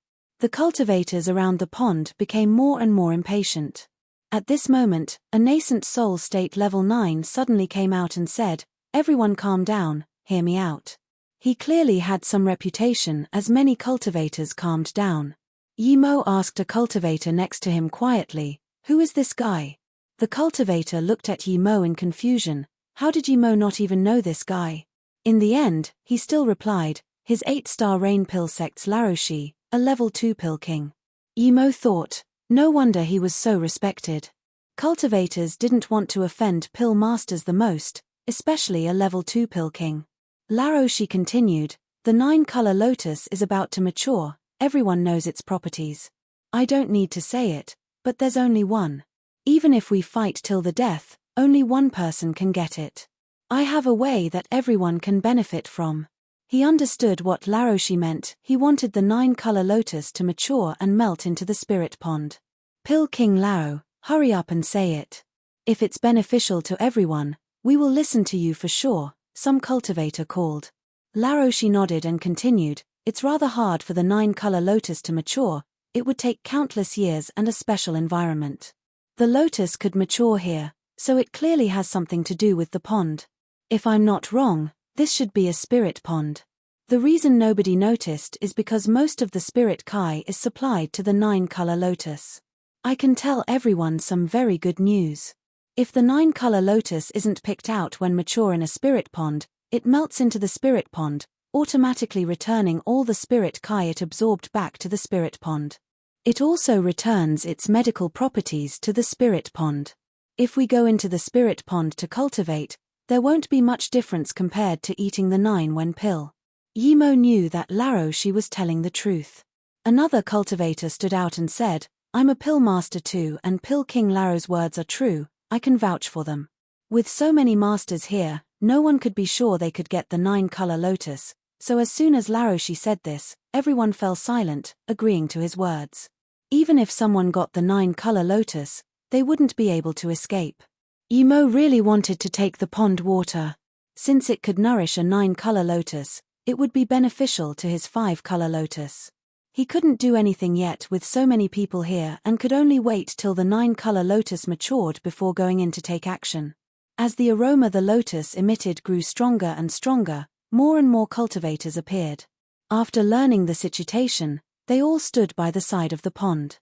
The cultivators around the pond became more and more impatient. At this moment, a nascent soul state level 9 suddenly came out and said, "Everyone calm down, hear me out." He clearly had some reputation, as many cultivators calmed down. Yimo asked a cultivator next to him quietly, "Who is this guy?" The cultivator looked at Yimo in confusion. How did Yimo not even know this guy? In the end, he still replied, "His 8-star rain pill sect's Laroshi, a level 2 pill king." Yimo thought, no wonder he was so respected. Cultivators didn't want to offend pill masters the most, especially a level 2 pill king. Laroshi continued, "The 9-color lotus is about to mature, everyone knows its properties. I don't need to say it, but there's only one. Even if we fight till the death, only one person can get it. I have a way that everyone can benefit from." He understood what Laroshi meant. He wanted the 9-color lotus to mature and melt into the spirit pond. "Pill King Lao, hurry up and say it. If it's beneficial to everyone, we will listen to you for sure," some cultivator called. Laroshi nodded and continued, "It's rather hard for the 9-color lotus to mature. It would take countless years and a special environment. The lotus could mature here, so it clearly has something to do with the pond. If I'm not wrong, this should be a spirit pond. The reason nobody noticed is because most of the spirit kai is supplied to the 9-color lotus. I can tell everyone some very good news. If the 9-color lotus isn't picked out when mature in a spirit pond, it melts into the spirit pond, automatically returning all the spirit kai it absorbed back to the spirit pond. It also returns its medical properties to the spirit pond. If we go into the spirit pond to cultivate, there won't be much difference compared to eating the 9-when pill." Yimo knew that Laroshi was telling the truth. Another cultivator stood out and said, "I'm a pill master too, and Pill King Laro's words are true, I can vouch for them. With so many masters here, no one could be sure they could get the 9-color lotus, so as soon as Laroshi said this, everyone fell silent, agreeing to his words. Even if someone got the 9-color lotus, they wouldn't be able to escape." Yimo really wanted to take the pond water. Since it could nourish a 9-color lotus, it would be beneficial to his 5-color lotus. He couldn't do anything yet with so many people here and could only wait till the 9-color lotus matured before going in to take action. As the aroma the lotus emitted grew stronger and stronger, more and more cultivators appeared. After learning the situation, they all stood by the side of the pond.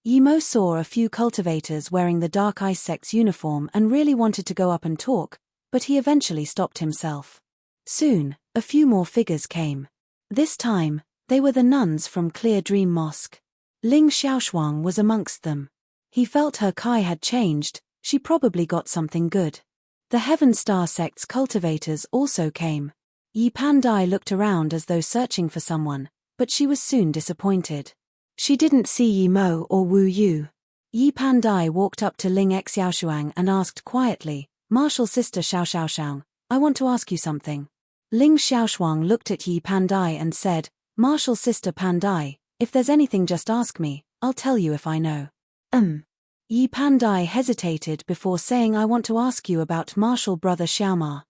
Yimo saw a few cultivators wearing the dark ice sect's uniform and really wanted to go up and talk, but he eventually stopped himself. Soon, a few more figures came. This time, they were the nuns from Clear Dream Mosque. Ling Xiaoshuang was amongst them. He felt her Kai had changed, she probably got something good. The Heaven Star sect's cultivators also came. Yi Pandai looked around as though searching for someone, but she was soon disappointed. She didn't see Yi Mo or Wu Yu. Yi Pandai walked up to Ling Xiaoshuang and asked quietly, "Martial sister Xiaoshuang, I want to ask you something." Ling Xiaoshuang looked at Yi Pandai and said, "Martial sister Pandai, if there's anything just ask me, I'll tell you if I know." Yi Pandai hesitated before saying, "I want to ask you about martial brother Xiaoma."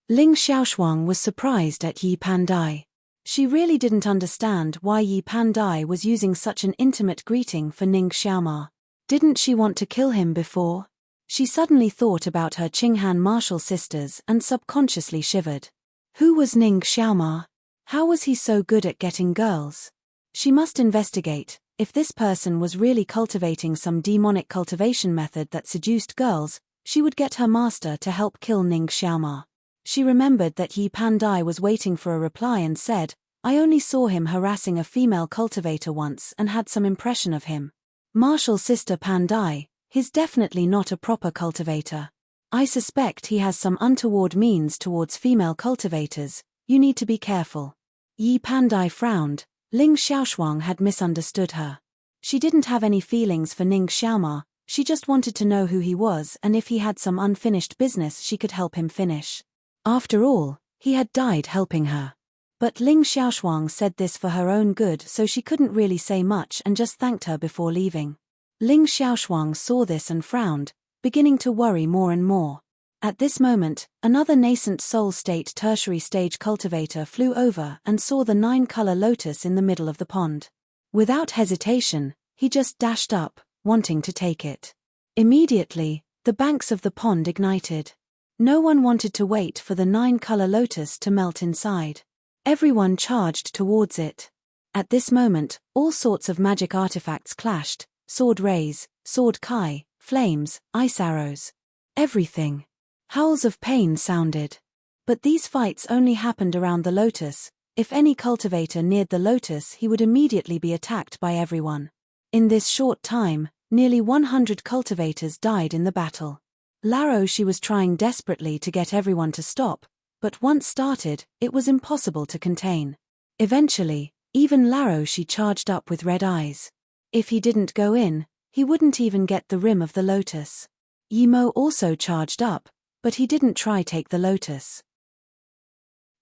Ling Xiaoshuang was surprised at Yi Pandai. She really didn't understand why Yi Pandai was using such an intimate greeting for Ning Xiaoma. Didn't she want to kill him before? She suddenly thought about her Qinghan martial sisters and subconsciously shivered. Who was Ning Xiaoma? How was he so good at getting girls? She must investigate. If this person was really cultivating some demonic cultivation method that seduced girls, she would get her master to help kill Ning Xiaoma. She remembered that Yi Pandai was waiting for a reply and said, "I only saw him harassing a female cultivator once and had some impression of him." Martial sister Pandai, he's definitely not a proper cultivator. I suspect he has some untoward means towards female cultivators, you need to be careful. Yi Pandai frowned. Ling Xiaoshuang had misunderstood her. She didn't have any feelings for Ning Xiaoma, she just wanted to know who he was and if he had some unfinished business she could help him finish. After all, he had died helping her. But Ling Xiaoshuang said this for her own good, so she couldn't really say much and just thanked her before leaving. Ling Xiaoshuang saw this and frowned, beginning to worry more and more. At this moment, another nascent soul state tertiary stage cultivator flew over and saw the 9-color lotus in the middle of the pond. Without hesitation, he just dashed up, wanting to take it. Immediately, the banks of the pond ignited. No one wanted to wait for the 9-color lotus to melt inside. Everyone charged towards it. At this moment, all sorts of magic artifacts clashed, sword rays, sword kai, flames, ice arrows. Everything. Howls of pain sounded. But these fights only happened around the lotus. If any cultivator neared the lotus he would immediately be attacked by everyone. In this short time, nearly 100 cultivators died in the battle. Laro she was trying desperately to get everyone to stop, but once started, it was impossible to contain. Eventually, even Laro she charged up with red eyes. If he didn't go in, he wouldn't even get the rim of the lotus. Yimo also charged up, but he didn't try take the lotus.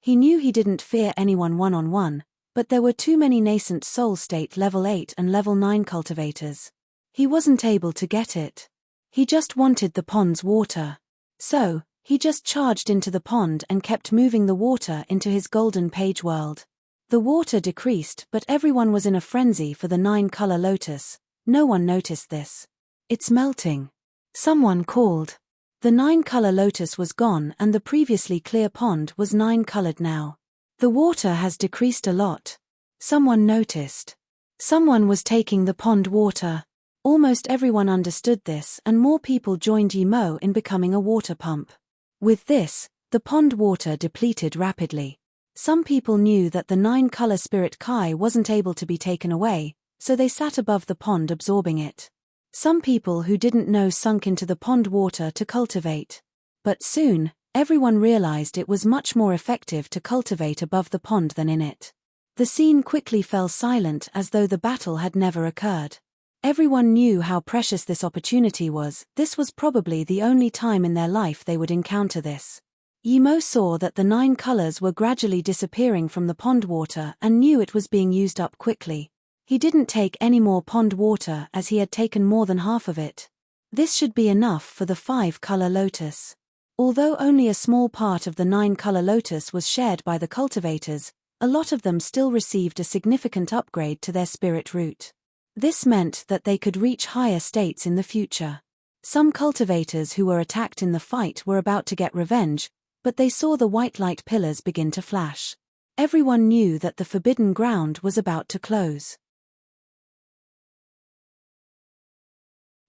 He knew he didn't fear anyone one-on-one, but there were too many nascent soul state level 8 and level 9 cultivators. He wasn't able to get it. He just wanted the pond's water. So, he just charged into the pond and kept moving the water into his golden page world. The water decreased, but everyone was in a frenzy for the 9-color lotus. No one noticed this. "It's melting." Someone called. The 9-color lotus was gone and the previously clear pond was 9-colored now. The water has decreased a lot. Someone noticed. Someone was taking the pond water. Almost everyone understood this and more people joined Yimo in becoming a water pump. With this, the pond water depleted rapidly. Some people knew that the 9-color spirit Kai wasn't able to be taken away, so they sat above the pond absorbing it. Some people who didn't know sunk into the pond water to cultivate. But soon, everyone realized it was much more effective to cultivate above the pond than in it. The scene quickly fell silent as though the battle had never occurred. Everyone knew how precious this opportunity was. This was probably the only time in their life they would encounter this. Yimo saw that the 9 colors were gradually disappearing from the pond water and knew it was being used up quickly. He didn't take any more pond water as he had taken more than half of it. This should be enough for the 5-color lotus. Although only a small part of the 9-color lotus was shared by the cultivators, a lot of them still received a significant upgrade to their spirit root. This meant that they could reach higher states in the future. Some cultivators who were attacked in the fight were about to get revenge, but they saw the white light pillars begin to flash. Everyone knew that the forbidden ground was about to close.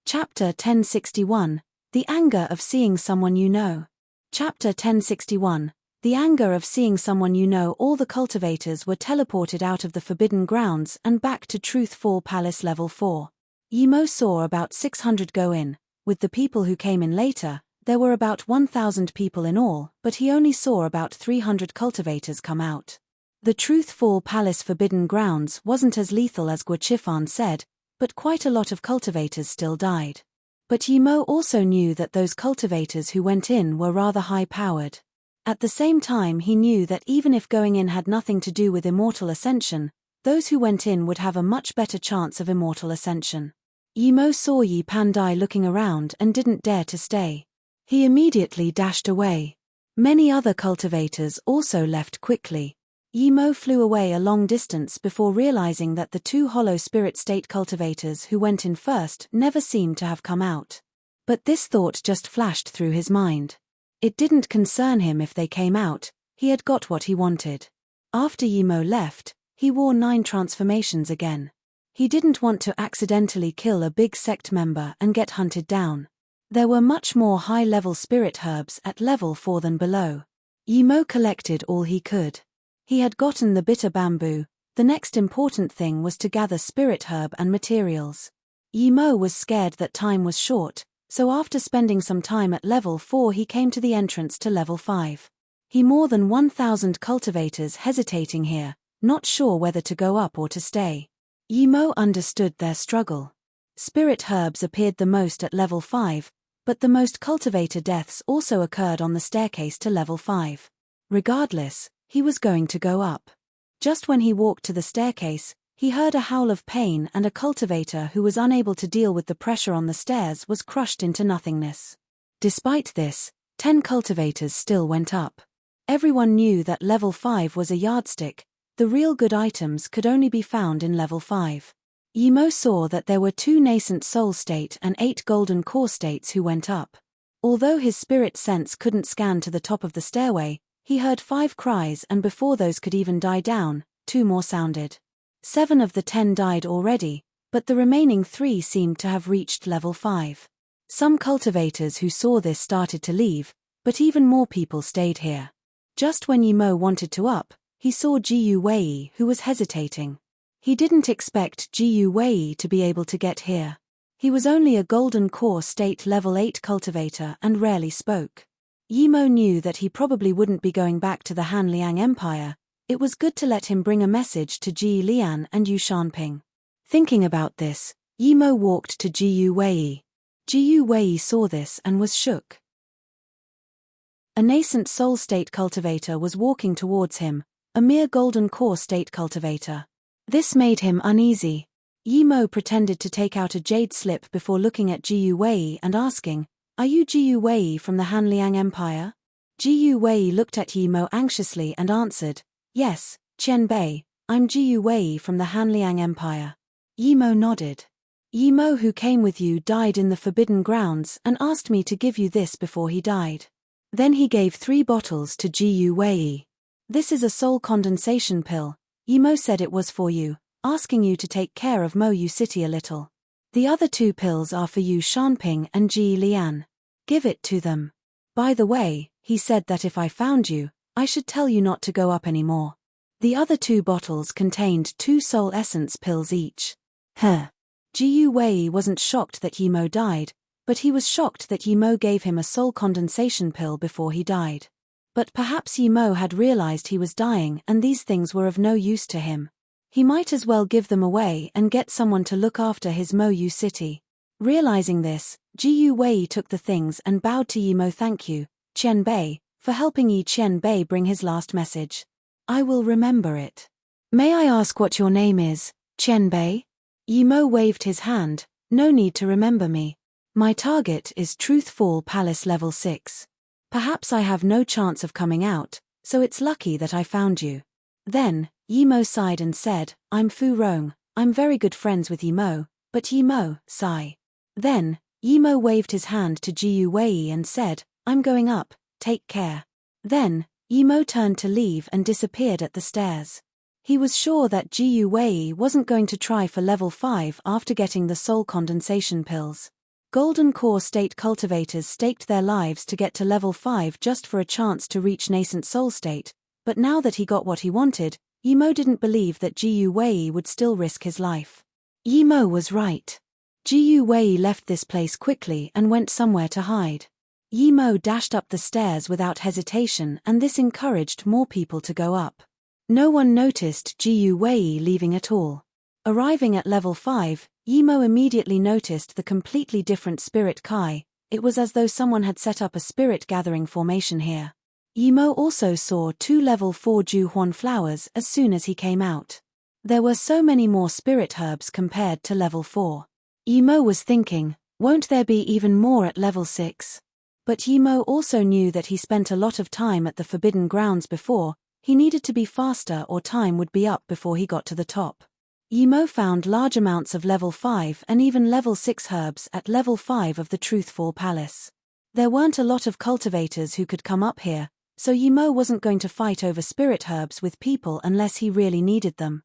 Chapter 1061. The Anger of Seeing Someone You Know. Chapter 1061. The Anger of Seeing Someone You Know. All the cultivators were teleported out of the forbidden grounds and back to Truthful Palace Level 4. Yimo saw about 600 go in. With the people who came in later, there were about 1,000 people in all, but he only saw about 300 cultivators come out. The Truthful Palace Forbidden Grounds wasn't as lethal as Guachifan said, but quite a lot of cultivators still died. But Yimo also knew that those cultivators who went in were rather high-powered. At the same time he knew that even if going in had nothing to do with immortal ascension, those who went in would have a much better chance of immortal ascension. Yimo saw Yi Pandai looking around and didn't dare to stay. He immediately dashed away. Many other cultivators also left quickly. Yimo flew away a long distance before realizing that the two hollow spirit state cultivators who went in first never seemed to have come out. But this thought just flashed through his mind. It didn't concern him if they came out, he had got what he wanted. After Yimo left, he wore 9 transformations again. He didn't want to accidentally kill a big sect member and get hunted down. There were much more high-level spirit herbs at level 4 than below. Yimo collected all he could. He had gotten the bitter bamboo. The next important thing was to gather spirit herb and materials. Yimo was scared that time was short, so after spending some time at level 4 he came to the entrance to level 5. He more than 1,000 cultivators hesitating here, not sure whether to go up or to stay. Yimo understood their struggle. Spirit herbs appeared the most at level 5, but the most cultivator deaths also occurred on the staircase to level 5. Regardless, he was going to go up. Just when he walked to the staircase, he heard a howl of pain and a cultivator who was unable to deal with the pressure on the stairs was crushed into nothingness. Despite this, 10 cultivators still went up. Everyone knew that level 5 was a yardstick. The real good items could only be found in level 5. Yimo saw that there were 2 nascent soul state and 8 golden core states who went up. Although his spirit sense couldn't scan to the top of the stairway, he heard 5 cries, and before those could even die down, 2 more sounded. 7 of the 10 died already, but the remaining 3 seemed to have reached level 5. Some cultivators who saw this started to leave, but even more people stayed here. Just when Yimo wanted to up, he saw Jiyu Wei, who was hesitating. He didn't expect Jiyu Wei to be able to get here. He was only a golden core state level 8 cultivator and rarely spoke. Yimo knew that he probably wouldn't be going back to the Han Liang Empire. It was good to let him bring a message to Ji Lian and Yu Shanping. Thinking about this, Yimo walked to Jiyu Wei. Jiyu Wei saw this and was shook. A nascent soul state cultivator was walking towards him, a mere golden core state cultivator. This made him uneasy. Yimo pretended to take out a jade slip before looking at Jiyu Wei and asking, "Are you Jiyu Wei from the Han Liang Empire?" Jiyu Wei looked at Yimo anxiously and answered, "Yes, Qian Bei, I'm Jiyu Wei from the Han Liang Empire." Yimo nodded. "Yimo who came with you died in the Forbidden Grounds and asked me to give you this before he died." Then he gave 3 bottles to Jiyu Wei. "This is a soul condensation pill. Yimo said it was for you, asking you to take care of Mo Yu City a little. The other 2 pills are for you Shanping and Ji Lian. Give it to them. By the way, he said that if I found you, I should tell you not to go up anymore." The other 2 bottles contained 2 soul essence pills each. Jiyu Wei wasn't shocked that Yimo died, but he was shocked that Yimo gave him a soul condensation pill before he died. But perhaps Yimo had realized he was dying and these things were of no use to him. He might as well give them away and get someone to look after his Mo Yu City. Realizing this, Jiyu Wei took the things and bowed to Yimo. "Thank you, Qian Bei, for helping Yi Qian Bei bring his last message. I will remember it. May I ask what your name is, Qian Bei?" Yimo waved his hand. "No need to remember me. My target is Truthful Palace level 6. Perhaps I have no chance of coming out, so it's lucky that I found you." Then, Yimo sighed and said, "I'm Fu Rong. I'm very good friends with Yimo, but Yimo, sigh." Then, Yimo waved his hand to Jiu Wei and said, "I'm going up, take care." Then, Yimo turned to leave and disappeared at the stairs. He was sure that Jiu Wei wasn't going to try for level 5 after getting the soul condensation pills. Golden Core State cultivators staked their lives to get to level 5 just for a chance to reach nascent soul state, but now that he got what he wanted, Yimo didn't believe that Jiu Wei would still risk his life. Yimo was right. Jiu Wei left this place quickly and went somewhere to hide. Yimo dashed up the stairs without hesitation, and this encouraged more people to go up. No one noticed Jiu Wei leaving at all. Arriving at level 5, Yimo immediately noticed the completely different spirit Kai. It was as though someone had set up a spirit gathering formation here. Yimo also saw 2 level 4 Juhuan flowers as soon as he came out. There were so many more spirit herbs compared to level 4. Yimo was thinking, won't there be even more at level 6? But Yimo also knew that he spent a lot of time at the Forbidden Grounds before. He needed to be faster or time would be up before he got to the top. Yimo found large amounts of level 5 and even level 6 herbs at level 5 of the Truthful Palace. There weren't a lot of cultivators who could come up here, so Yimo wasn't going to fight over spirit herbs with people unless he really needed them.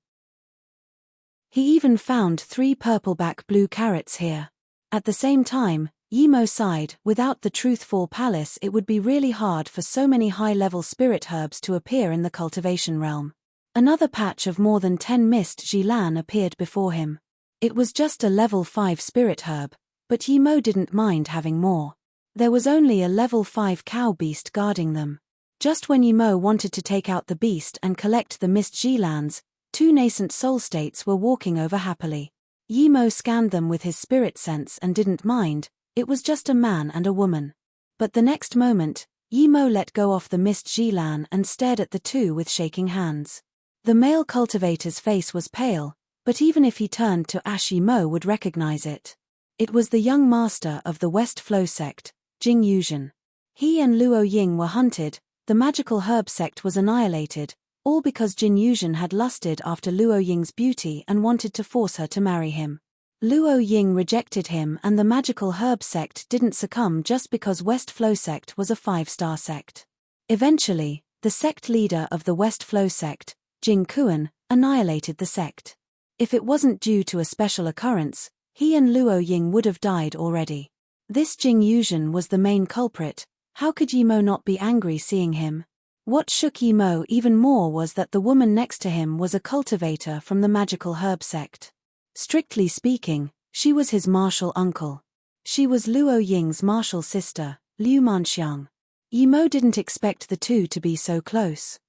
He even found 3 purple-back blue carrots here. At the same time, Yimo sighed. Without the Truthful Palace it would be really hard for so many high-level spirit herbs to appear in the cultivation realm. Another patch of more than 10 mist Jilan appeared before him. It was just a level 5 spirit herb, but Yimo didn't mind having more. There was only a level 5 cow beast guarding them. Just when Yimo wanted to take out the beast and collect the mist Jilans, 2 nascent soul states were walking over happily. Yimo scanned them with his spirit sense and didn't mind. It was just a man and a woman. But the next moment, Yimo let go off the mist Jilan and stared at the 2 with shaking hands. The male cultivator's face was pale, but even if he turned to ash, Yimo would recognize it. It was the young master of the West Flow sect, Jing Yuzhen. He and Luo Ying were hunted, the magical herb sect was annihilated, all because Jing Yuzhen had lusted after Luo Ying's beauty and wanted to force her to marry him. Luo Ying rejected him and the magical herb sect didn't succumb just because West Flow sect was a 5-star sect. Eventually, the sect leader of the West Flow sect, Jing Kuan, annihilated the sect. If it wasn't due to a special occurrence, he and Luo Ying would have died already. This Jing Yuzhen was the main culprit. How could Yimo not be angry seeing him? What shook Yimo even more was that the woman next to him was a cultivator from the magical herb sect. Strictly speaking, she was his martial uncle. She was Luo Ying's martial sister, Liu Manxiang. Yimo didn't expect the 2 to be so close.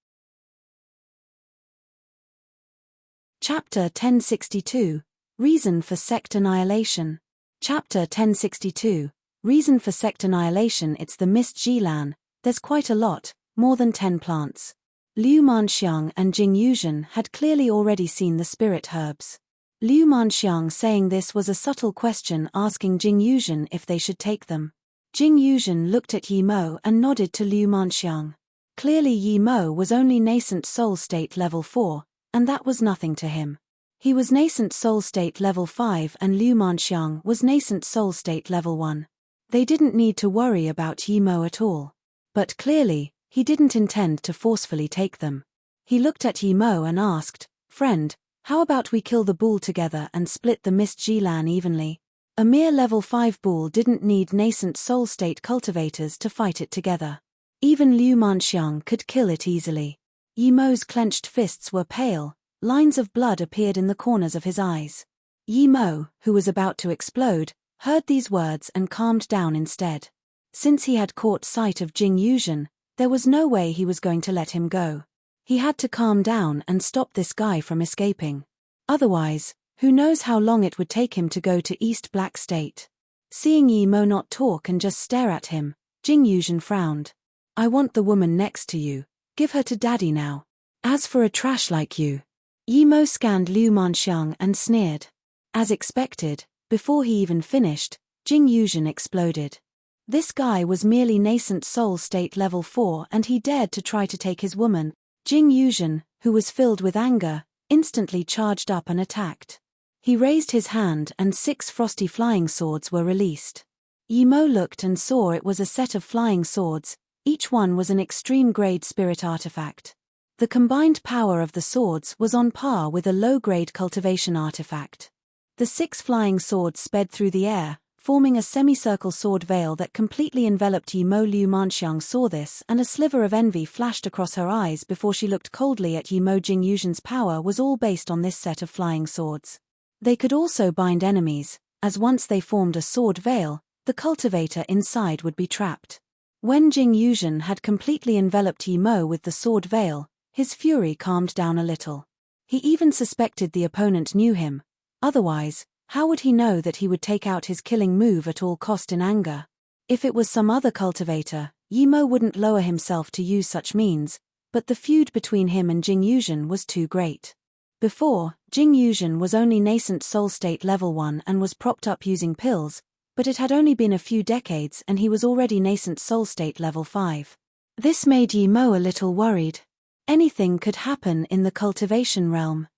Chapter 1062, Reason for Sect Annihilation. Chapter 1062, Reason for Sect Annihilation. It's the Mist Jilan. There's quite a lot, more than 10 plants. Liu Manxiang and Jing Yuzhen had clearly already seen the spirit herbs. Liu Manxiang saying this was a subtle question, asking Jing Yuzhen if they should take them. Jing Yuzhen looked at Yimo and nodded to Liu Manxiang. Clearly Yimo was only nascent soul state level 4, and that was nothing to him. He was nascent soul state level 5 and Liu Manxiang was nascent soul state level 1. They didn't need to worry about Yimo at all. But clearly, he didn't intend to forcefully take them. He looked at Yimo and asked, "Friend, how about we kill the bull together and split the mist Jilan evenly?" A mere level 5 bull didn't need nascent soul state cultivators to fight it together. Even Liu Manxiang could kill it easily. Yimo's clenched fists were pale, lines of blood appeared in the corners of his eyes. Yimo, who was about to explode, heard these words and calmed down instead. Since he had caught sight of Jing Yuzhen, there was no way he was going to let him go. He had to calm down and stop this guy from escaping. Otherwise, who knows how long it would take him to go to East Black State. Seeing Yimo not talk and just stare at him, Jing Yuzhen frowned. "I want the woman next to you. Give her to daddy now. As for a trash like you." Yimo scanned Liu Manxiang and sneered. As expected, before he even finished, Jing Yuzhen exploded. This guy was merely nascent soul state level 4 and he dared to try to take his woman. Jing Yuzhen, who was filled with anger, instantly charged up and attacked. He raised his hand and 6 frosty flying swords were released. Yi Mo looked and saw it was a set of flying swords, each one was an extreme-grade spirit artifact. The combined power of the swords was on par with a low-grade cultivation artifact. The 6 flying swords sped through the air, forming a semicircle sword veil that completely enveloped Yi Mo. Liu Manxiang saw this, and a sliver of envy flashed across her eyes before she looked coldly at Yi Mo. Jing Yuzhen's power was all based on this set of flying swords. They could also bind enemies, as once they formed a sword veil, the cultivator inside would be trapped. When Jing Yuzhen had completely enveloped Yi Mo with the sword veil, his fury calmed down a little. He even suspected the opponent knew him. Otherwise, how would he know that he would take out his killing move at all cost in anger? If it was some other cultivator, Yi Mo wouldn't lower himself to use such means, but the feud between him and Jing Yuzhen was too great. Before, Jing Yuzhen was only nascent soul state level 1 and was propped up using pills, but it had only been a few decades and he was already nascent soul state level 5. This made Yi Mo a little worried. Anything could happen in the cultivation realm.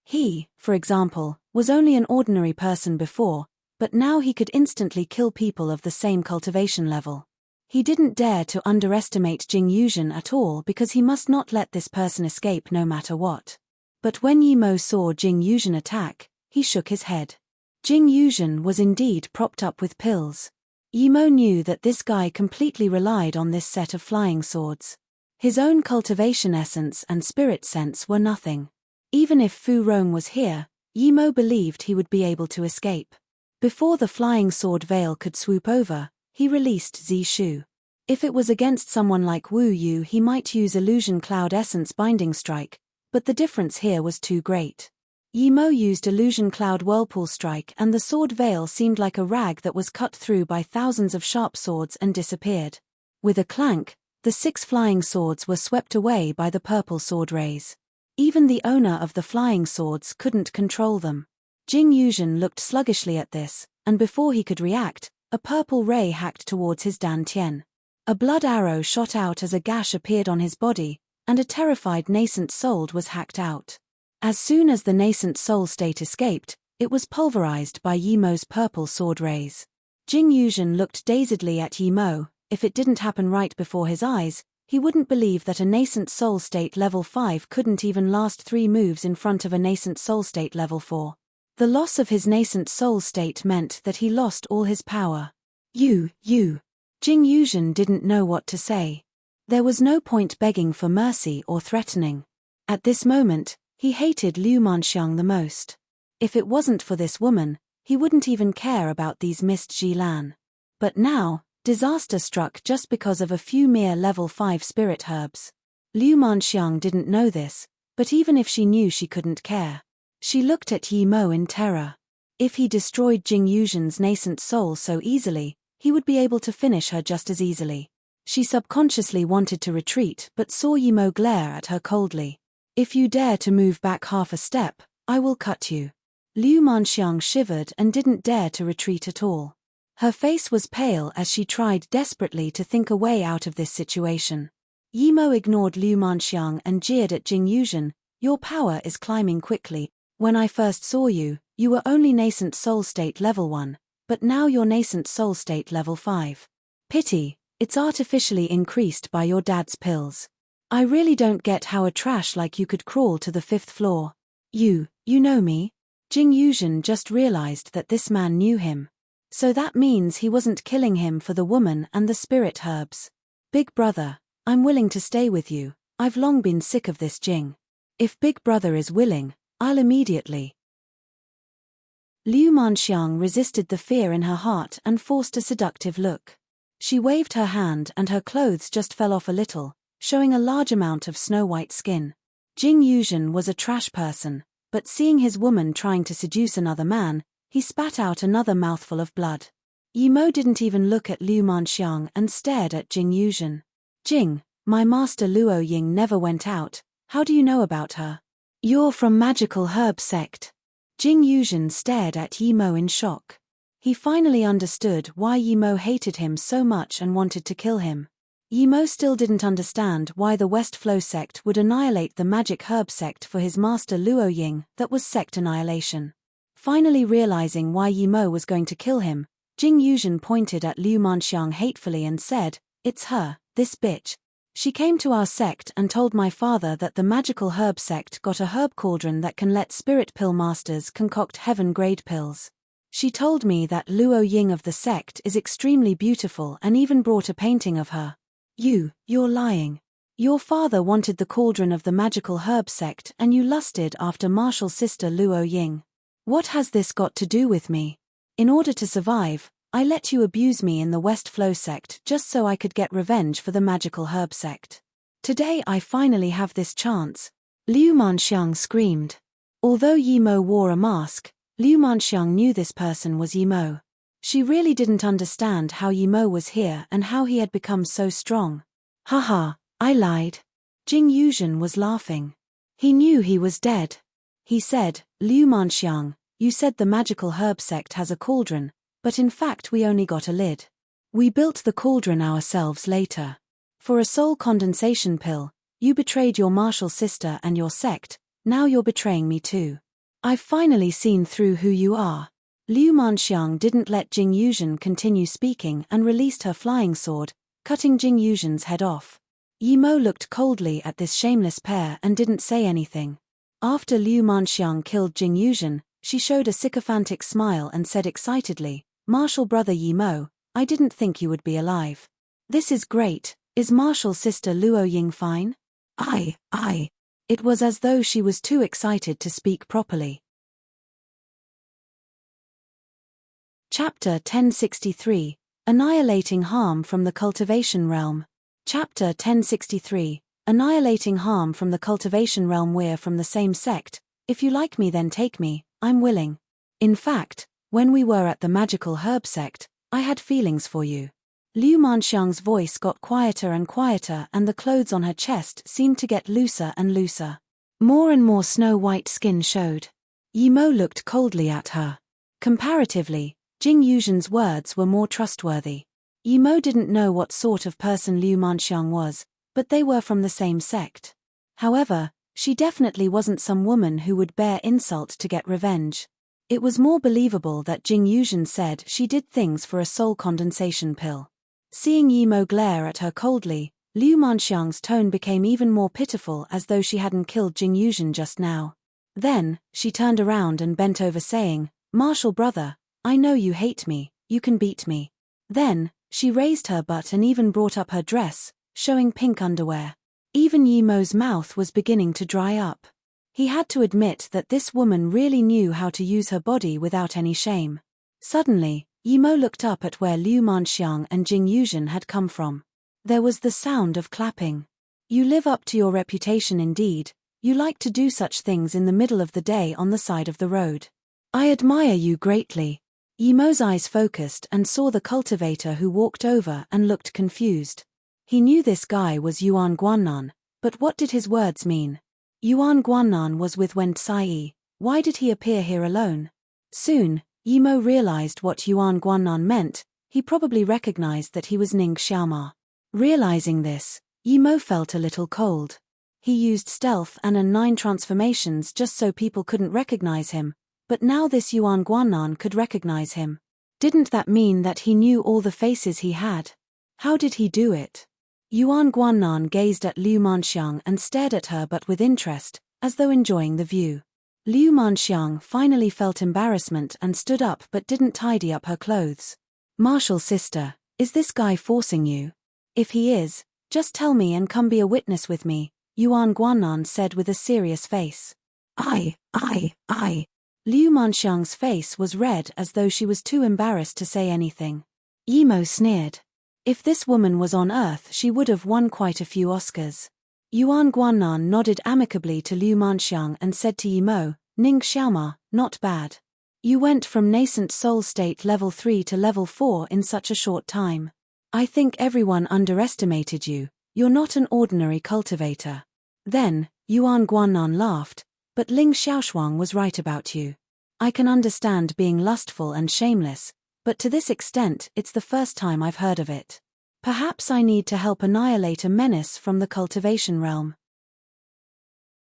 He, for example, was only an ordinary person before, but now he could instantly kill people of the same cultivation level. He didn't dare to underestimate Jing Yuzhen at all because he must not let this person escape no matter what. But when Yi Mo saw Jing Yuzhen attack, he shook his head. Jing Yuzhen was indeed propped up with pills. Yi Mo knew that this guy completely relied on this set of flying swords. His own cultivation essence and spirit sense were nothing. Even if Fu Rong was here, Yi Mo believed he would be able to escape. Before the flying sword veil could swoop over, he released Zi Shu. If it was against someone like Wu Yu, he might use Illusion Cloud Essence Binding Strike, but the difference here was too great. Yi Mo used Illusion Cloud Whirlpool Strike and the sword veil seemed like a rag that was cut through by thousands of sharp swords and disappeared. With a clank, the 6 flying swords were swept away by the purple sword rays. Even the owner of the flying swords couldn't control them. Jing Yuzhen looked sluggishly at this, and before he could react, a purple ray hacked towards his dantian. A blood arrow shot out as a gash appeared on his body, and a terrified nascent soul was hacked out. As soon as the nascent soul state escaped, it was pulverized by Yi Mo's purple sword rays. Jing Yuzhen looked dazedly at Yi Mo. If it didn't happen right before his eyes, he wouldn't believe that a nascent soul state level 5 couldn't even last 3 moves in front of a nascent soul state level 4. The loss of his nascent soul state meant that he lost all his power. You. Jing Yuzhen didn't know what to say. There was no point begging for mercy or threatening. At this moment, he hated Liu Manxiang the most. If it wasn't for this woman, he wouldn't even care about these Mist Jilan. But now, disaster struck just because of a few mere level 5 spirit herbs. Liu Manxiang didn't know this, but even if she knew, she couldn't care. She looked at Yi Mo in terror. If he destroyed Jing Yuzhen's nascent soul so easily, he would be able to finish her just as easily. She subconsciously wanted to retreat but saw Yi Mo glare at her coldly. If you dare to move back half a step, I will cut you. Liu Manxiang shivered and didn't dare to retreat at all. Her face was pale as she tried desperately to think a way out of this situation. Yi Mo ignored Liu Manxiang and jeered at Jing Yuzhen. Your power is climbing quickly. When I first saw you, you were only nascent soul state level 1, but now you're nascent soul state level 5. Pity, it's artificially increased by your dad's pills. I really don't get how a trash like you could crawl to the 5th floor. You know me? Jing Yuzhen just realized that this man knew him. So that means he wasn't killing him for the woman and the spirit herbs. Big brother, I'm willing to stay with you. I've long been sick of this Jing. If Big brother is willing, I'll immediately. Liu Manxiang resisted the fear in her heart and forced a seductive look. She waved her hand and her clothes just fell off a little, showing a large amount of snow-white skin. Jing Yuzhen was a trash person, but seeing his woman trying to seduce another man, he spat out another mouthful of blood. Yi Mo didn't even look at Liu Manxiang and stared at Jing Yuzhen. Jing, my master Luo Ying never went out, how do you know about her? You're from Magical Herb Sect. Jing Yuzhen stared at Yi Mo in shock. He finally understood why Yi Mo hated him so much and wanted to kill him. Yi Mo still didn't understand why the West Flow sect would annihilate the Magic Herb Sect for his master Luo Ying. That was sect annihilation. Finally realizing why Yi Mo was going to kill him, Jing Yuzhen pointed at Liu Manxiang hatefully and said, "It's her, this bitch. She came to our sect and told my father that the magical herb sect got a herb cauldron that can let spirit pill masters concoct heaven-grade pills. She told me that Luo Ying of the sect is extremely beautiful and even brought a painting of her." You're lying. Your father wanted the cauldron of the magical herb sect and you lusted after martial sister Luo Ying. What has this got to do with me? In order to survive, I let you abuse me in the West Flow sect just so I could get revenge for the magical herb sect. Today I finally have this chance. Liu Manxiang screamed. Although Yi Mo wore a mask, Liu Manxiang knew this person was Yi Mo. She really didn't understand how Yi Mo was here and how he had become so strong. Haha, I lied. Jing Yuzhen was laughing. He knew he was dead. He said, "Liu Manxiang, you said the magical herb sect has a cauldron, but in fact we only got a lid. We built the cauldron ourselves later. For a soul condensation pill, you betrayed your martial sister and your sect, now you're betraying me too. I've finally seen through who you are." Liu Manxiang didn't let Jing Yuzhen continue speaking and released her flying sword, cutting Jing Yuzhen's head off. Yi Mo looked coldly at this shameless pair and didn't say anything. After Liu Manxiang killed Jing Yuzhen, she showed a sycophantic smile and said excitedly, "Martial brother Yi Mo, I didn't think you would be alive. This is great. Is martial sister Luo Ying fine?" I. It was as though she was too excited to speak properly. Chapter 1063, Annihilating Harm from the Cultivation Realm. Chapter 1063, Annihilating Harm from the Cultivation Realm. We're from the same sect. If you like me then take me, I'm willing. In fact, when we were at the magical herb sect, I had feelings for you. Liu Manxiang's voice got quieter and quieter and the clothes on her chest seemed to get looser and looser. More and more snow-white skin showed. Yi Mo looked coldly at her. Comparatively, Jing Yuzhen's words were more trustworthy. Yi Mo didn't know what sort of person Liu Manxiang was, but they were from the same sect. However, she definitely wasn't some woman who would bear insult to get revenge. It was more believable that Jing Yuzhen said she did things for a soul condensation pill. Seeing Yi Mo glare at her coldly, Liu Manxiang's tone became even more pitiful as though she hadn't killed Jing Yuzhen just now. Then, she turned around and bent over saying, "Martial brother, I know you hate me, you can beat me." Then, she raised her butt and even brought up her dress, showing pink underwear. Even Yi Mo's mouth was beginning to dry up. He had to admit that this woman really knew how to use her body without any shame. Suddenly, Yi Mo looked up at where Liu Manxiang and Jing Yuzhen had come from. There was the sound of clapping. "You live up to your reputation indeed. You like to do such things in the middle of the day on the side of the road. I admire you greatly." Yi Mo's eyes focused and saw the cultivator who walked over and looked confused. He knew this guy was Yuan Guannan, but what did his words mean? Yuan Guannan was with Wen Tsai. Why did he appear here alone? Soon, Yi Mo realized what Yuan Guannan meant. He probably recognized that he was Ning Xiaoma. Realizing this, Yi Mo felt a little cold. He used stealth and N9 transformations just so people couldn't recognize him, but now this Yuan Guannan could recognize him. Didn't that mean that he knew all the faces he had? How did he do it? Yuan Guannan gazed at Liu Manxiang and stared at her but with interest, as though enjoying the view. Liu Manxiang finally felt embarrassment and stood up but didn't tidy up her clothes. "Martial sister, is this guy forcing you? If he is, just tell me and come be a witness with me," Yuan Guannan said with a serious face. I. Liu Manxiang's face was red as though she was too embarrassed to say anything. Yi Mo sneered. If this woman was on Earth she would have won quite a few Oscars. Yuan Guannan nodded amicably to Liu Manxiang and said to Yi Mo, "Ning Xiaoma, not bad. You went from nascent soul state level 3 to level 4 in such a short time. I think everyone underestimated you, you're not an ordinary cultivator." Then, Yuan Guannan laughed, "But Ling Xiaoshuang was right about you. I can understand being lustful and shameless, but to this extent it's the first time I've heard of it. Perhaps I need to help annihilate a menace from the cultivation realm."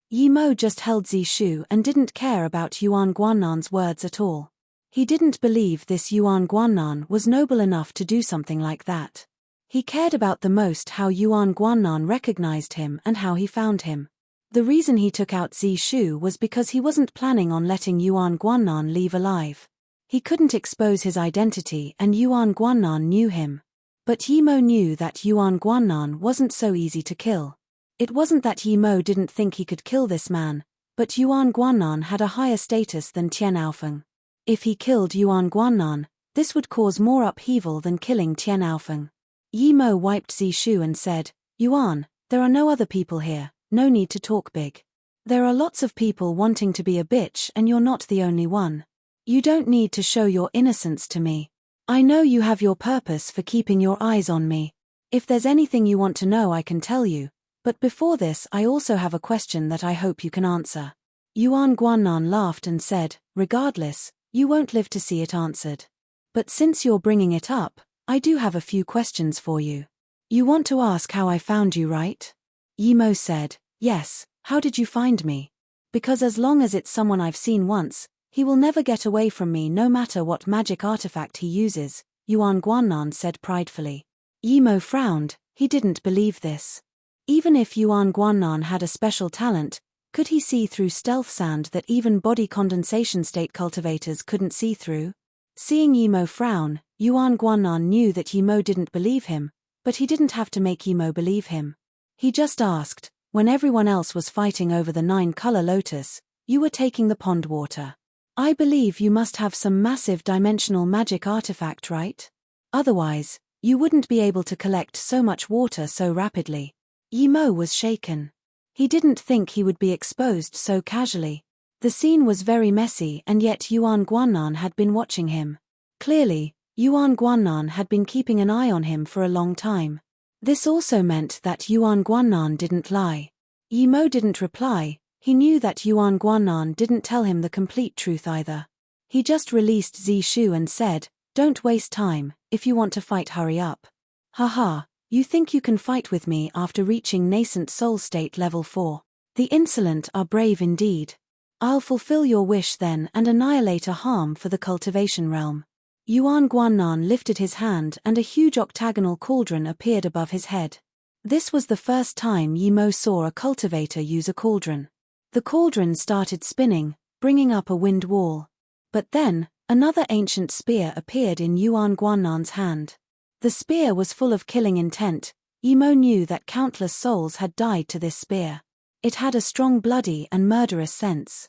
Yi Mo just held Zishu and didn't care about Yuan Guannan's words at all. He didn't believe this Yuan Guannan was noble enough to do something like that. He cared about the most how Yuan Guannan recognized him and how he found him. The reason he took out Zishu was because he wasn't planning on letting Yuan Guannan leave alive. He couldn't expose his identity and Yuan Guannan knew him. But Yimo knew that Yuan Guannan wasn't so easy to kill. It wasn't that Yimo didn't think he could kill this man, but Yuan Guannan had a higher status than Tian Aofeng. If he killed Yuan Guannan, this would cause more upheaval than killing Tian Aofeng. Yimo wiped Zishu and said, "Yuan, there are no other people here, no need to talk big. There are lots of people wanting to be a bitch and you're not the only one. You don't need to show your innocence to me. I know you have your purpose for keeping your eyes on me. If there's anything you want to know I can tell you, but before this I also have a question that I hope you can answer." Yuan Guannan laughed and said, "Regardless, you won't live to see it answered. But since you're bringing it up, I do have a few questions for you. You want to ask how I found you, right?" Yimo said, "Yes, how did you find me? Because as long as it's someone I've seen once, he will never get away from me no matter what magic artifact he uses," Yuan Guannan said pridefully. Yimo frowned, he didn't believe this. Even if Yuan Guannan had a special talent, could he see through stealth sand that even body condensation state cultivators couldn't see through? Seeing Yimo frown, Yuan Guannan knew that Yimo didn't believe him, but he didn't have to make Yimo believe him. He just asked, "When everyone else was fighting over the 9-color lotus, you were taking the pond water. I believe you must have some massive dimensional magic artifact, right? Otherwise, you wouldn't be able to collect so much water so rapidly." Yimo was shaken. He didn't think he would be exposed so casually. The scene was very messy and yet Yuan Guannan had been watching him. Clearly, Yuan Guannan had been keeping an eye on him for a long time. This also meant that Yuan Guannan didn't lie. Yimo didn't reply, he knew that Yuan Guannan didn't tell him the complete truth either. He just released Zishu and said, "Don't waste time, if you want to fight hurry up. Haha, you think you can fight with me after reaching nascent soul state level 4. The insolent are brave indeed. I'll fulfill your wish then and annihilate a harm for the cultivation realm." Yuan Guannan lifted his hand and a huge octagonal cauldron appeared above his head. This was the first time Yimo saw a cultivator use a cauldron. The cauldron started spinning, bringing up a wind wall. But then, another ancient spear appeared in Yuan Guannan's hand. The spear was full of killing intent. Yimo knew that countless souls had died to this spear. It had a strong bloody and murderous sense.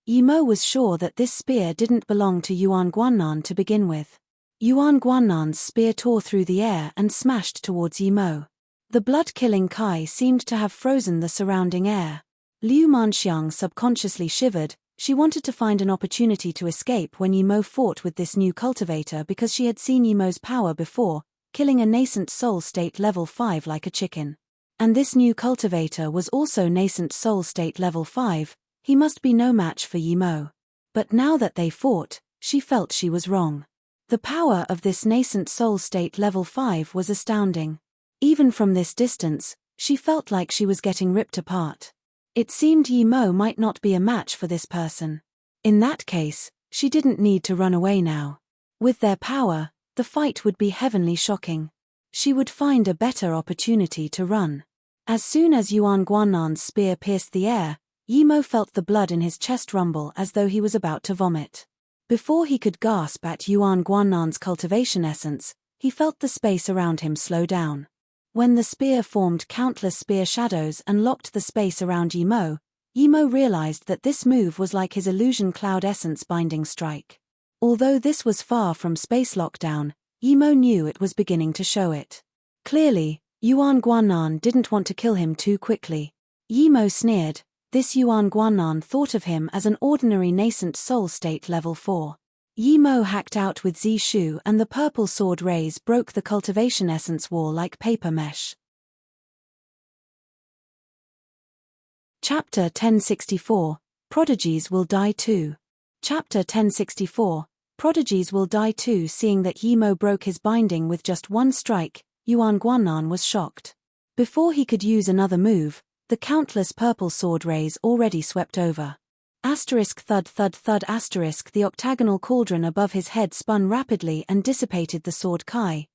Yimo was sure that this spear didn't belong to Yuan Guannan to begin with. Yuan Guannan's spear tore through the air and smashed towards Yimo. The blood-killing Kai seemed to have frozen the surrounding air. Liu Manxiang subconsciously shivered. She wanted to find an opportunity to escape when Yimo fought with this new cultivator because she had seen Yimo's power before, killing a nascent soul state level 5 like a chicken. And this new cultivator was also nascent soul state level 5, he must be no match for Yimo. But now that they fought, she felt she was wrong. The power of this nascent soul state level 5 was astounding. Even from this distance, she felt like she was getting ripped apart. It seemed Yimo might not be a match for this person. In that case, she didn't need to run away now. With their power, the fight would be heavenly shocking. She would find a better opportunity to run. As soon as Yuan Guannan's spear pierced the air, Yimo felt the blood in his chest rumble as though he was about to vomit. Before he could gasp at Yuan Guannan's cultivation essence, he felt the space around him slow down. When the spear formed countless spear shadows and locked the space around Yimo, Yimo realized that this move was like his illusion cloud essence binding strike. Although this was far from space lockdown, Yimo knew it was beginning to show it. Clearly, Yuan Guannan didn't want to kill him too quickly. Yimo sneered. This Yuan Guannan thought of him as an ordinary nascent soul state level 4. Yimo hacked out with Zishu and the purple sword rays broke the cultivation essence wall like paper mesh. Chapter 1064, Prodigies Will Die Too. Chapter 1064, Prodigies Will Die Too. Seeing that Yimo broke his binding with just one strike, Yuan Guannan was shocked. Before he could use another move, the countless purple sword rays already swept over. Asterisk thud thud thud asterisk The octagonal cauldron above his head spun rapidly and dissipated the sword Kai.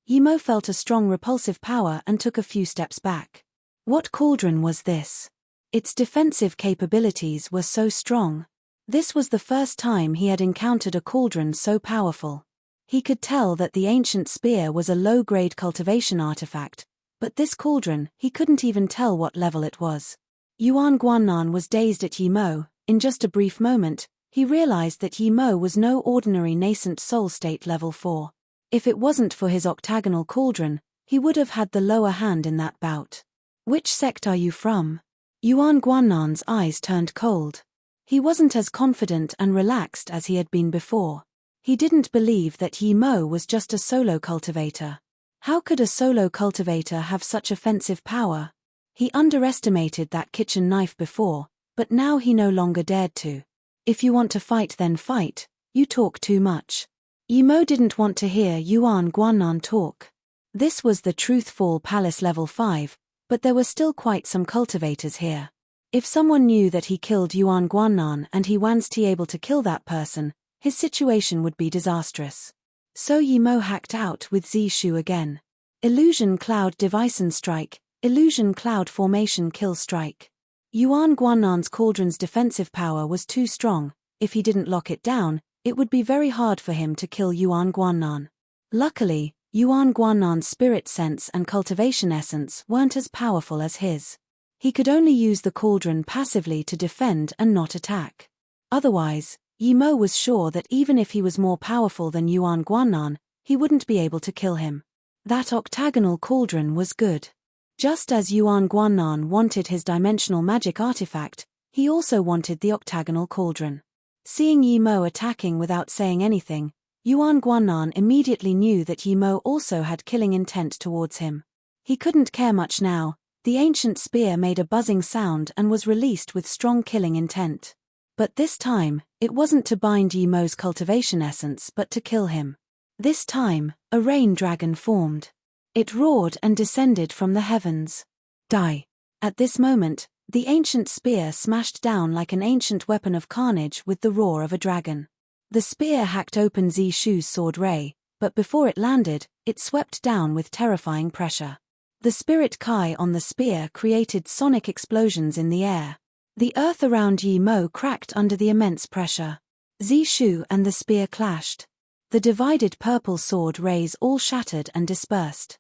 Yi Mo felt a strong repulsive power and took a few steps back. What cauldron was this? Its defensive capabilities were so strong. This was the first time he had encountered a cauldron so powerful. He could tell that the ancient spear was a low-grade cultivation artifact, but this cauldron, he couldn't even tell what level it was. Yuan Guannan was dazed at Yi Mo. In just a brief moment, he realized that Yi Mo was no ordinary nascent soul state level 4. If it wasn't for his octagonal cauldron, he would have had the lower hand in that bout. Which sect are you from? Yuan Guannan's eyes turned cold. He wasn't as confident and relaxed as he had been before. He didn't believe that Yi Mo was just a solo cultivator. How could a solo cultivator have such offensive power? He underestimated that kitchen knife before, but now he no longer dared to. If you want to fight then fight, you talk too much. Yi Mo didn't want to hear Yuan Guannan talk. This was the Truthful Palace level 5, but there were still quite some cultivators here. If someone knew that he killed Yuan Guannan and he was able to kill that person, his situation would be disastrous. So Yi Mo hacked out with Zishu again. Illusion Cloud Divison Strike, Illusion Cloud Formation Kill Strike. Yuan Guannan's cauldron's defensive power was too strong. If he didn't lock it down, it would be very hard for him to kill Yuan Guannan. Luckily, Yuan Guannan's spirit sense and cultivation essence weren't as powerful as his. He could only use the cauldron passively to defend and not attack. Otherwise, Yi Mo was sure that even if he was more powerful than Yuan Guannan, he wouldn't be able to kill him. That octagonal cauldron was good. Just as Yuan Guannan wanted his dimensional magic artifact, he also wanted the octagonal cauldron. Seeing Yi Mo attacking without saying anything, Yuan Guannan immediately knew that Yi Mo also had killing intent towards him. He couldn't care much now. The ancient spear made a buzzing sound and was released with strong killing intent. But this time, it wasn't to bind Yi Mo's cultivation essence but to kill him. This time, a rain dragon formed. It roared and descended from the heavens. Die. At this moment, the ancient spear smashed down like an ancient weapon of carnage with the roar of a dragon. The spear hacked open Zishu's sword ray, but before it landed, it swept down with terrifying pressure. The spirit Kai on the spear created sonic explosions in the air. The earth around Yi Mo cracked under the immense pressure. Zishu and the spear clashed. The divided purple sword rays all shattered and dispersed.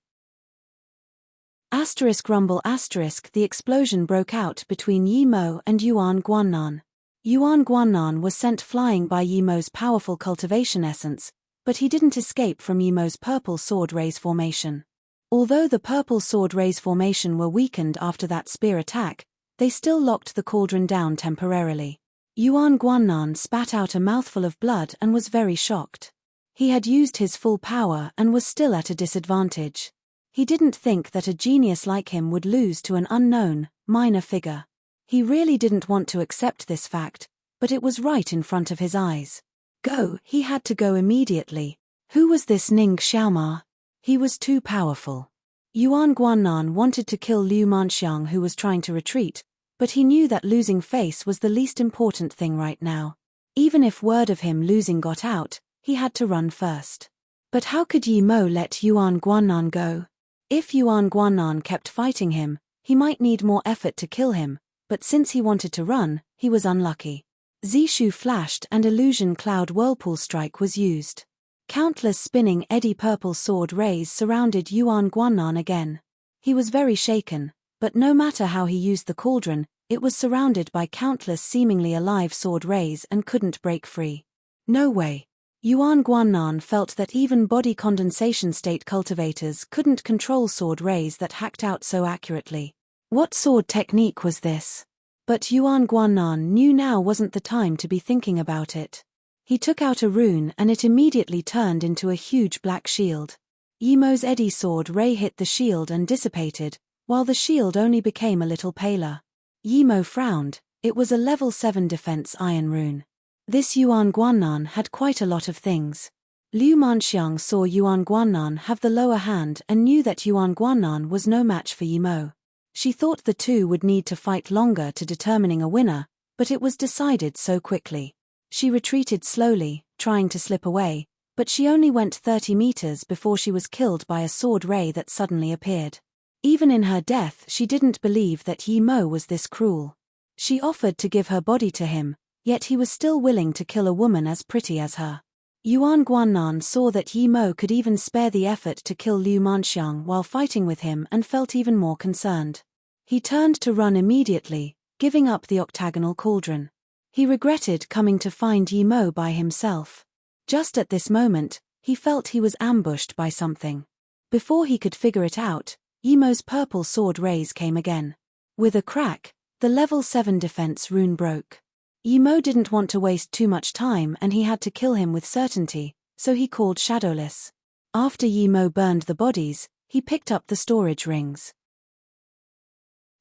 Asterisk rumble asterisk The explosion broke out between Yi Mo and Yuan Guannan. Yuan Guannan was sent flying by Yi Mo's powerful cultivation essence, but he didn't escape from Yi Mo's purple sword rays formation. Although the purple sword rays formation were weakened after that spear attack, they still locked the cauldron down temporarily. Yuan Guannan spat out a mouthful of blood and was very shocked. He had used his full power and was still at a disadvantage. He didn't think that a genius like him would lose to an unknown, minor figure. He really didn't want to accept this fact, but it was right in front of his eyes. Go, he had to go immediately. Who was this Ning Xiaoma? He was too powerful. Yuan Guannan wanted to kill Liu Manxiang, who was trying to retreat, but he knew that losing face was the least important thing right now. Even if word of him losing got out, he had to run first. But how could Yi Mo let Yuan Guannan go? If Yuan Guannan kept fighting him, he might need more effort to kill him, but since he wanted to run, he was unlucky. Zishu flashed and Illusion Cloud Whirlpool Strike was used. Countless spinning eddy purple sword rays surrounded Yuan Guannan again. He was very shaken, but no matter how he used the cauldron, it was surrounded by countless seemingly alive sword rays and couldn't break free. No way. Yuan Guannan felt that even body condensation state cultivators couldn't control sword rays that hacked out so accurately. What sword technique was this? But Yuan Guannan knew now wasn't the time to be thinking about it. He took out a rune and it immediately turned into a huge black shield. Yi Mo's eddy sword ray hit the shield and dissipated, while the shield only became a little paler. Yi Mo frowned. It was a level 7 defense iron rune. This Yuan Guannan had quite a lot of things. Liu Manxiang saw Yuan Guannan have the lower hand and knew that Yuan Guannan was no match for Yi Mo. She thought the two would need to fight longer to determining a winner, But it was decided so quickly. She retreated slowly, trying to slip away, but she only went 30 meters before she was killed by a sword ray that suddenly appeared. Even in her death she didn't believe that Yi Mo was this cruel. She offered to give her body to him, yet he was still willing to kill a woman as pretty as her. Yuan Guannan saw that Yi Mo could even spare the effort to kill Liu Manxiang while fighting with him and felt even more concerned. He turned to run immediately, giving up the octagonal cauldron. He regretted coming to find Yi Mo by himself. Just at this moment, he felt he was ambushed by something. Before he could figure it out, Yi Mo's purple sword rays came again. With a crack, the level 7 defense rune broke. Yi Mo didn't want to waste too much time and he had to kill him with certainty, so he called Shadowless. After Yi Mo burned the bodies, he picked up the storage rings.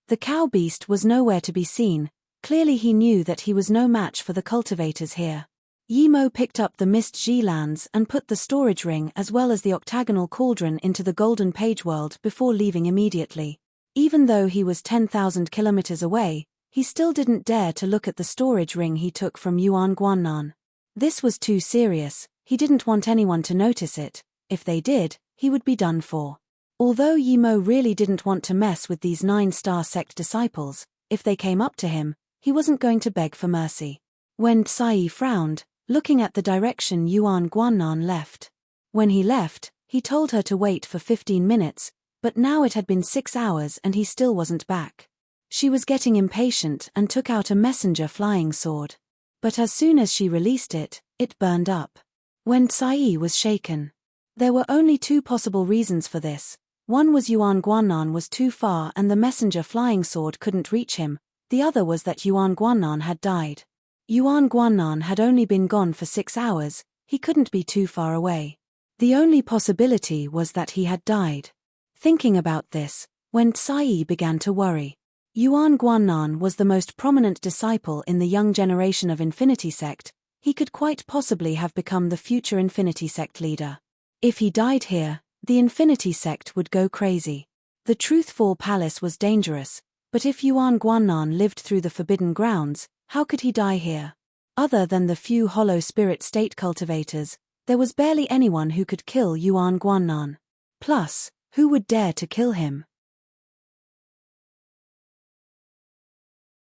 The cow beast was nowhere to be seen. Clearly he knew that he was no match for the cultivators here. Yi Mo picked up the mist lands and put the storage ring as well as the octagonal cauldron into the golden page world before leaving immediately. Even though he was 10,000 kilometers away, he still didn't dare to look at the storage ring he took from Yuan Guannan. This was too serious. He didn't want anyone to notice it. If they did, he would be done for. Although Yi Mo really didn't want to mess with these 9-star sect disciples, if they came up to him, he wasn't going to beg for mercy. Wen Tsai frowned, looking at the direction Yuan Guannan left. When he left, he told her to wait for 15 minutes, but now it had been 6 hours and he still wasn't back. She was getting impatient and took out a messenger flying sword. But as soon as she released it, it burned up. Wen Tsai was shaken. There were only 2 possible reasons for this. One was Yuan Guannan was too far and the messenger flying sword couldn't reach him. The other was that Yuan Guannan had died. Yuan Guannan had only been gone for 6 hours, he couldn't be too far away. The only possibility was that he had died. Thinking about this, Wen Tsai began to worry. Yuan Guannan was the most prominent disciple in the young generation of Infinity Sect. He could quite possibly have become the future Infinity Sect leader. If he died here, the Infinity Sect would go crazy. The Truthful Palace was dangerous, but if Yuan Guannan lived through the Forbidden Grounds, how could he die here? Other than the few hollow spirit state cultivators, there was barely anyone who could kill Yuan Guannan. Plus, who would dare to kill him?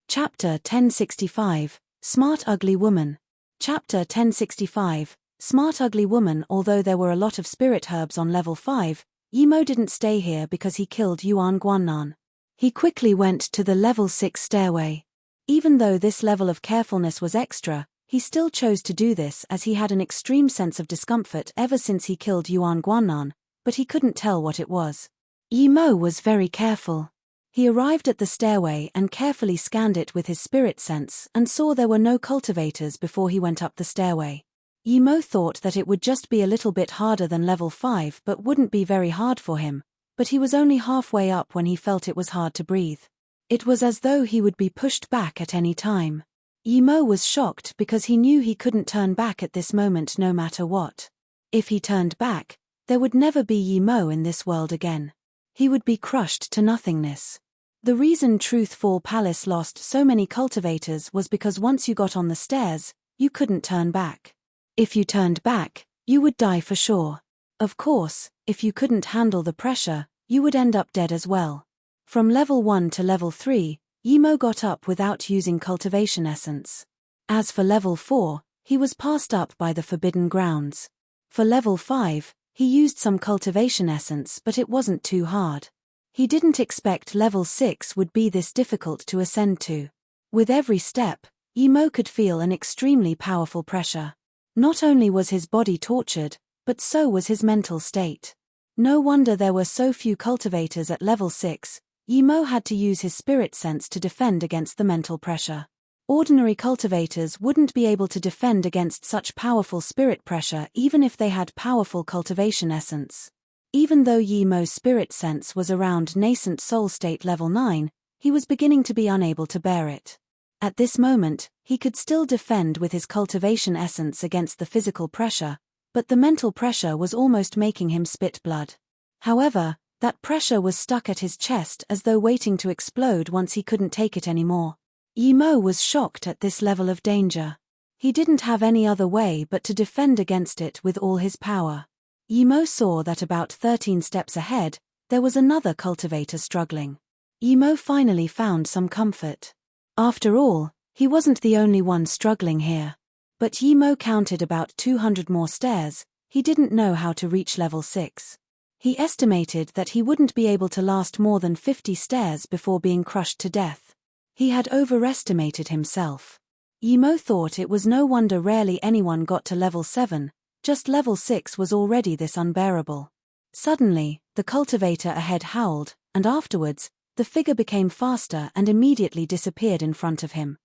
Chapter 1065, Smart Ugly Woman. Chapter 1065, Smart Ugly Woman. Although there were a lot of spirit herbs on level 5, Yi Mo didn't stay here because he killed Yuan Guannan. He quickly went to the level 6 stairway. Even though this level of carefulness was extra, he still chose to do this as he had an extreme sense of discomfort ever since he killed Yuan Guannan, but he couldn't tell what it was. Yi Mo was very careful. He arrived at the stairway and carefully scanned it with his spirit sense and saw there were no cultivators before he went up the stairway. Yi Mo thought that it would just be a little bit harder than level 5 but wouldn't be very hard for him, but he was only halfway up when he felt it was hard to breathe. It was as though he would be pushed back at any time. Yi Mo was shocked because he knew he couldn't turn back at this moment no matter what. If he turned back, there would never be Yi Mo in this world again. He would be crushed to nothingness. The reason Truthful Palace lost so many cultivators was because once you got on the stairs, you couldn't turn back. If you turned back, you would die for sure. Of course, if you couldn't handle the pressure, you would end up dead as well. From level 1 to level 3, Yi Mo got up without using cultivation essence. As for level 4, he was passed up by the Forbidden Grounds. For level 5, he used some cultivation essence but it wasn't too hard. He didn't expect level 6 would be this difficult to ascend to. With every step, Yi Mo could feel an extremely powerful pressure. Not only was his body tortured, but so was his mental state. No wonder there were so few cultivators at level 6, Yi Mo had to use his spirit sense to defend against the mental pressure. Ordinary cultivators wouldn't be able to defend against such powerful spirit pressure even if they had powerful cultivation essence. Even though Yi Mo's spirit sense was around nascent soul state level 9, he was beginning to be unable to bear it. At this moment, he could still defend with his cultivation essence against the physical pressure, but the mental pressure was almost making him spit blood. However, that pressure was stuck at his chest as though waiting to explode once he couldn't take it anymore. Mo was shocked at this level of danger. He didn't have any other way but to defend against it with all his power. Mo saw that about 13 steps ahead, there was another cultivator struggling. Mo finally found some comfort. After all, he wasn't the only one struggling here. But Mo counted about 200 more stairs. He didn't know how to reach level 6. He estimated that he wouldn't be able to last more than 50 stairs before being crushed to death. He had overestimated himself. Mo thought it was no wonder rarely anyone got to level 7, just level 6 was already this unbearable. Suddenly, the cultivator ahead howled, and afterwards, the figure became faster and immediately disappeared in front of him.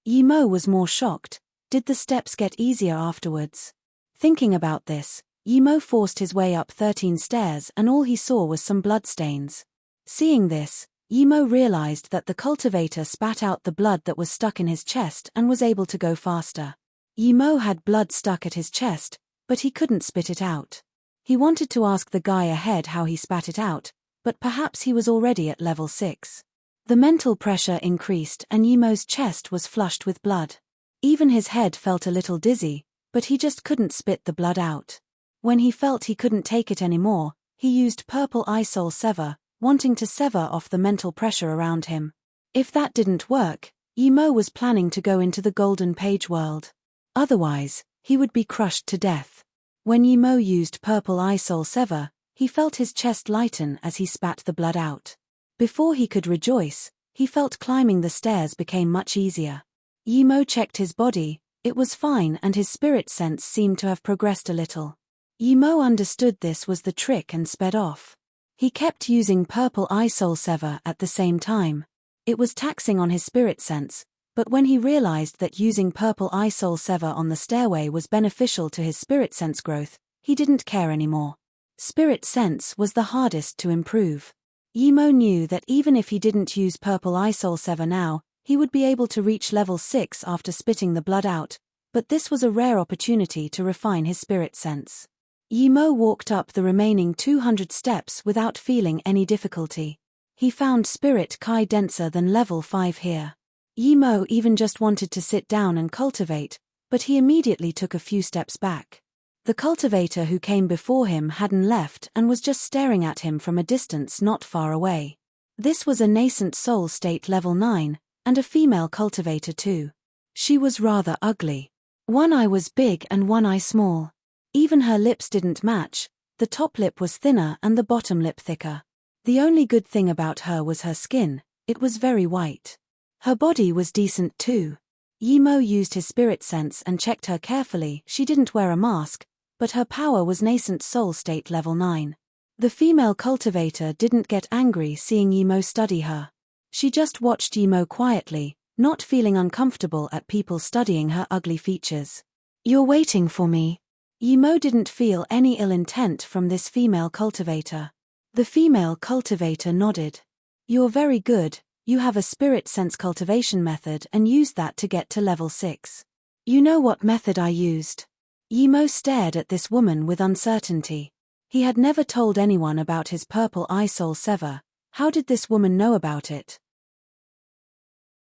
Mo was more shocked. Did the steps get easier afterwards? Thinking about this, Mo forced his way up 13 stairs and all he saw was some bloodstains. Seeing this, Mo realized that the cultivator spat out the blood that was stuck in his chest and was able to go faster. Mo had blood stuck at his chest, but he couldn't spit it out. He wanted to ask the guy ahead how he spat it out, but perhaps he was already at level 6. The mental pressure increased and Mo's chest was flushed with blood. Even his head felt a little dizzy, but he just couldn't spit the blood out. When he felt he couldn't take it anymore, he used purple eye soul sever, wanting to sever off the mental pressure around him. If that didn't work, Mo was planning to go into the golden page world. Otherwise, he would be crushed to death. When Mo used purple eye soul sever, he felt his chest lighten as he spat the blood out. Before he could rejoice, he felt climbing the stairs became much easier. Mo checked his body, it was fine and his spirit sense seemed to have progressed a little. Mo understood this was the trick and sped off. He kept using purple eye soul sever at the same time. It was taxing on his spirit sense, but when he realized that using purple eye soul sever on the stairway was beneficial to his spirit sense growth, he didn't care anymore. Spirit sense was the hardest to improve. Mo knew that even if he didn't use purple eye soul sever now, he would be able to reach level 6 after spitting the blood out, but this was a rare opportunity to refine his spirit sense. Mo walked up the remaining 200 steps without feeling any difficulty. He found spirit Kai denser than level 5 here. Mo even just wanted to sit down and cultivate, but he immediately took a few steps back. The cultivator who came before him hadn't left and was just staring at him from a distance not far away. This was a nascent soul state level 9, and a female cultivator too. She was rather ugly. One eye was big and one eye small. Even her lips didn't match, the top lip was thinner and the bottom lip thicker. The only good thing about her was her skin, it was very white. Her body was decent too. Mo used his spirit sense and checked her carefully. She didn't wear a mask, but her power was nascent soul state level 9. The female cultivator didn't get angry seeing Mo study her. She just watched Mo quietly, not feeling uncomfortable at people studying her ugly features. "You're waiting for me." Mo didn't feel any ill intent from this female cultivator. The female cultivator nodded. "You're very good, you have a spirit sense cultivation method and used that to get to level 6. You know what method I used?" Mo stared at this woman with uncertainty. He had never told anyone about his purple eye soul sever. How did this woman know about it?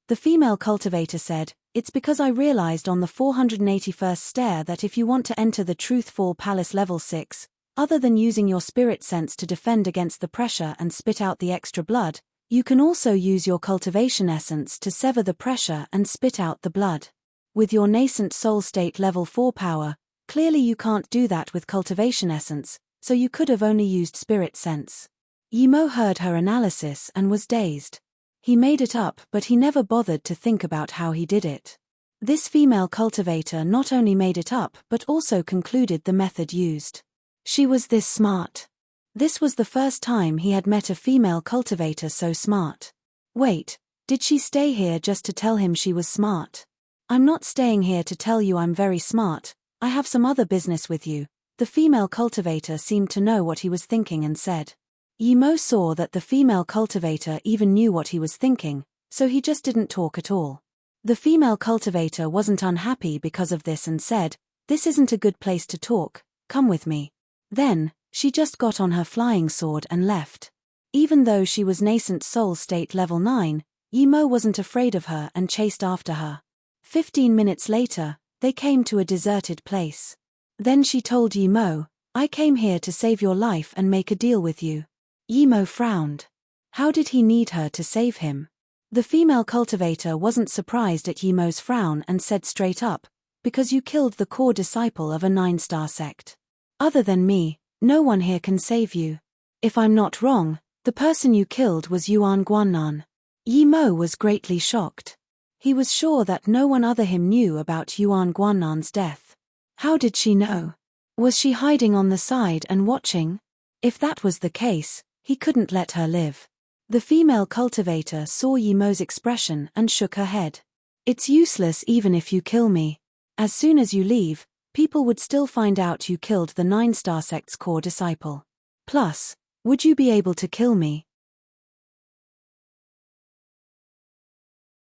The female cultivator said, "It's because I realized on the 481st stair that if you want to enter the Truthful Palace level 6, other than using your spirit sense to defend against the pressure and spit out the extra blood, you can also use your cultivation essence to sever the pressure and spit out the blood. With your nascent soul state level 4 power, clearly you can't do that with cultivation essence, so you could have only used spirit sense." Mo heard her analysis and was dazed. He made it up but he never bothered to think about how he did it. This female cultivator not only made it up but also concluded the method used. She was this smart. This was the first time he had met a female cultivator so smart. Wait, did she stay here just to tell him she was smart? "I'm not staying here to tell you I'm very smart, I have some other business with you." The female cultivator seemed to know what he was thinking and said. Mo saw that the female cultivator even knew what he was thinking, so he just didn't talk at all. The female cultivator wasn't unhappy because of this and said, "This isn't a good place to talk, come with me." Then, she just got on her flying sword and left. Even though she was nascent soul state level 9, Yi Mo wasn't afraid of her and chased after her. 15 minutes later, they came to a deserted place. Then she told Yi Mo, "I came here to save your life and make a deal with you." Yi Mo frowned. How did he need her to save him? The female cultivator wasn't surprised at Yi Mo's frown and said straight up, "Because you killed the core disciple of a 9-star sect. Other than me, no one here can save you. If I'm not wrong, the person you killed was Yuan Guannan." Yi Mo was greatly shocked. He was sure that no one other him knew about Yuan Guannan's death. How did she know? Was she hiding on the side and watching? If that was the case, he couldn't let her live. The female cultivator saw Yi Mo's expression and shook her head. "It's useless even if you kill me. As soon as you leave, people would still find out you killed the 9-star sect's core disciple. Plus, would you be able to kill me?"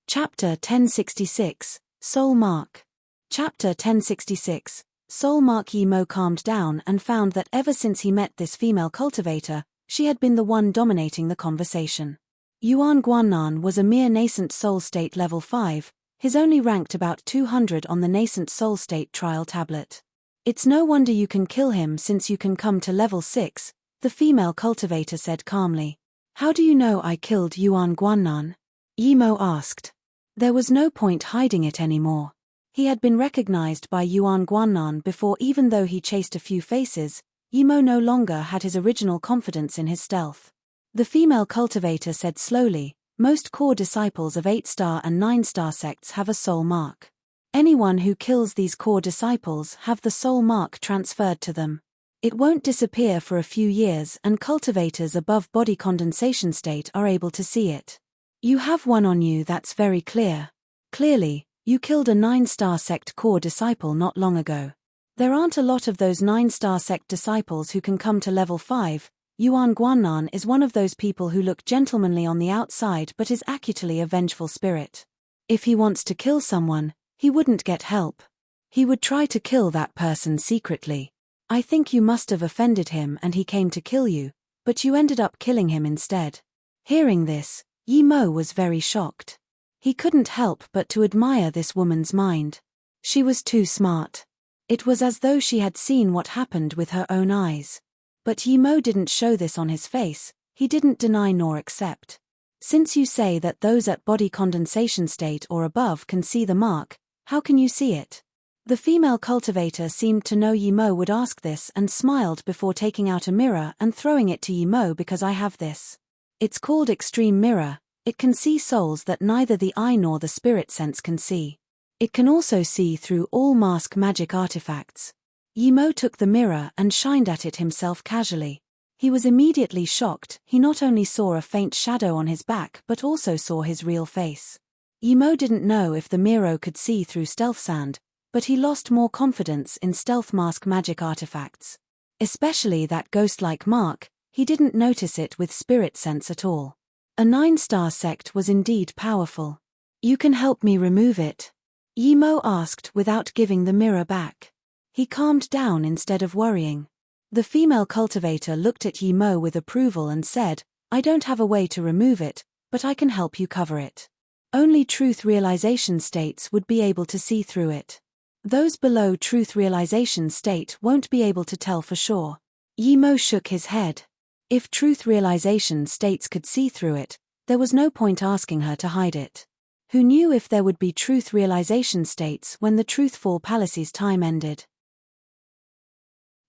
Chapter 1066, Soul Mark. Chapter 1066, Soul Mark. Yi Mo calmed down and found that ever since he met this female cultivator, she had been the one dominating the conversation. Yuan Guannan was a mere nascent soul state level 5, his only ranked about 200 on the nascent soul state trial tablet. "It's no wonder you can kill him since you can come to level 6, the female cultivator said calmly. "How do you know I killed Yuan Guannan?" Yi Mo asked. There was no point hiding it anymore. He had been recognized by Yuan Guannan before. Even though he chased a few faces, Yi Mo no longer had his original confidence in his stealth. The female cultivator said slowly, "Most core disciples of 8-star and 9-star sects have a soul mark. Anyone who kills these core disciples have the soul mark transferred to them. It won't disappear for a few years, and cultivators above body condensation state are able to see it. You have one on you, that's very clear. Clearly, you killed a 9-star sect core disciple not long ago. There aren't a lot of those 9-star sect disciples who can come to level 5. Yuan Guannan is one of those people who look gentlemanly on the outside but is actually a vengeful spirit. If he wants to kill someone, he wouldn't get help. He would try to kill that person secretly. I think you must have offended him and he came to kill you, but you ended up killing him instead." Hearing this, Yi Mo was very shocked. He couldn't help but to admire this woman's mind. She was too smart. It was as though she had seen what happened with her own eyes. But Yi Mo didn't show this on his face. He didn't deny nor accept. "Since you say that those at body condensation state or above can see the mark, how can you see it?" The female cultivator seemed to know Yi Mo would ask this and smiled before taking out a mirror and throwing it to Yi Mo. "Because I have this. It's called Extreme Mirror. It can see souls that neither the eye nor the spirit sense can see. It can also see through all mask magic artifacts." Yi Mo took the mirror and shined at it himself casually. He was immediately shocked. He not only saw a faint shadow on his back but also saw his real face. Yi Mo didn't know if the mirror could see through stealth sand, but he lost more confidence in stealth mask magic artifacts. Especially that ghost-like mark. He didn't notice it with spirit sense at all. A 9-star sect was indeed powerful. "You can help me remove it?" Yi Mo asked without giving the mirror back. He calmed down instead of worrying. The female cultivator looked at Yi Mo with approval and said, "I don't have a way to remove it, but I can help you cover it. Only truth realization states would be able to see through it. Those below truth realization state won't be able to tell for sure." Yi Mo shook his head. If truth realization states could see through it, there was no point asking her to hide it. Who knew if there would be truth realization states when the Truthful Palace's time ended?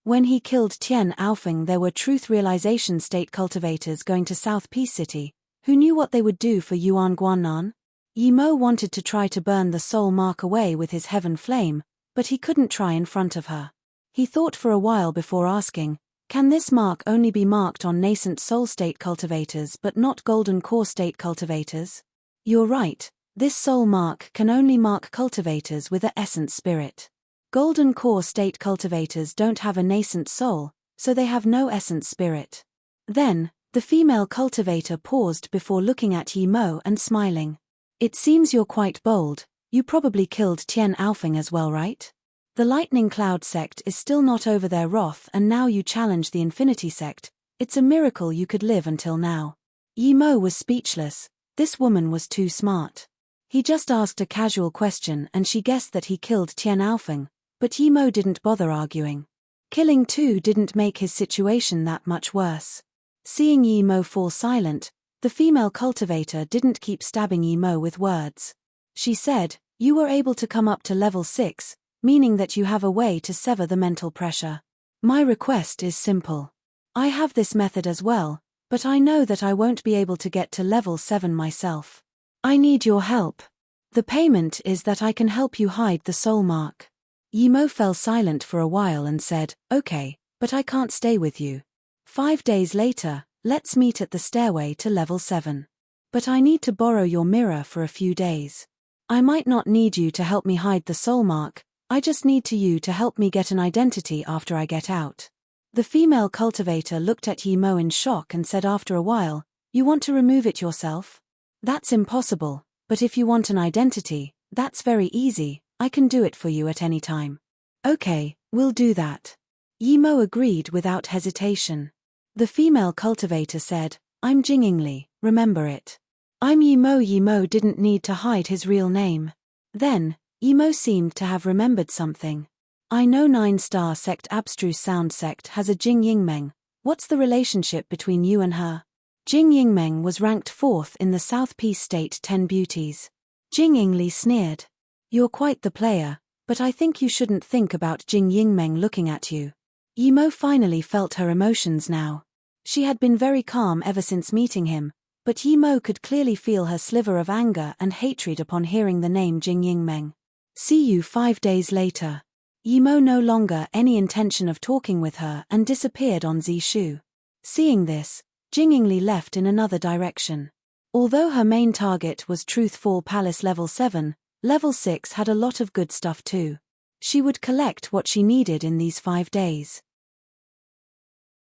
When he killed Tian Aofeng, there were truth realization state cultivators going to South Peace City. Who knew what they would do for Yuan Guannan? Yi Mo wanted to try to burn the soul mark away with his heaven flame, but he couldn't try in front of her. He thought for a while before asking, "Can this mark only be marked on nascent soul state cultivators but not golden core state cultivators?" "You're right, this soul mark can only mark cultivators with a essence spirit. Golden core state cultivators don't have a nascent soul, so they have no essence spirit." Then, the female cultivator paused before looking at Yi Mo and smiling. "It seems you're quite bold. You probably killed Tian Aofeng as well, right? The Lightning Cloud sect is still not over their wrath, and now you challenge the Infinity sect. It's a miracle you could live until now." Yi Mo was speechless. This woman was too smart. He just asked a casual question and she guessed that he killed Tian Aofeng, but Yi Mo didn't bother arguing. Killing too didn't make his situation that much worse. Seeing Yi Mo fall silent, the female cultivator didn't keep stabbing Yi Mo with words. She said, "You were able to come up to level 6, meaning that you have a way to sever the mental pressure. My request is simple. I have this method as well, but I know that I won't be able to get to level 7 myself. I need your help. The payment is that I can help you hide the soul mark." Yi Mo fell silent for a while and said, "Okay, but I can't stay with you. 5 days later, let's meet at the stairway to level 7. But I need to borrow your mirror for a few days. I might not need you to help me hide the soul mark, I just need you to help me get an identity after I get out." The female cultivator looked at Yi Mo in shock and said after a while, "You want to remove it yourself? That's impossible, but if you want an identity, that's very easy, I can do it for you at any time." "Okay, we'll do that." Yi Mo agreed without hesitation. The female cultivator said, "I'm Jingyingli, remember it. I'm Yi Mo." Yi Mo didn't need to hide his real name. Then, Yi Mo seemed to have remembered something. "I know 9-star sect Abstruse Sound sect has a Jing Yingmeng. What's the relationship between you and her?" Jing Yingmeng was ranked 4th in the South Peace State 10 Beauties. Jing Yingli sneered. "You're quite the player, but I think you shouldn't think about Jing Yingmeng looking at you." Yi Mo finally felt her emotions now. She had been very calm ever since meeting him, but Yi Mo could clearly feel her sliver of anger and hatred upon hearing the name Jing Yingmeng. "See you 5 days later." Yi Mo no longer any intention of talking with her and disappeared on Zishu. Seeing this, Jingyingli left in another direction. Although her main target was Truthful Palace level 7, level 6 had a lot of good stuff too. She would collect what she needed in these 5 days.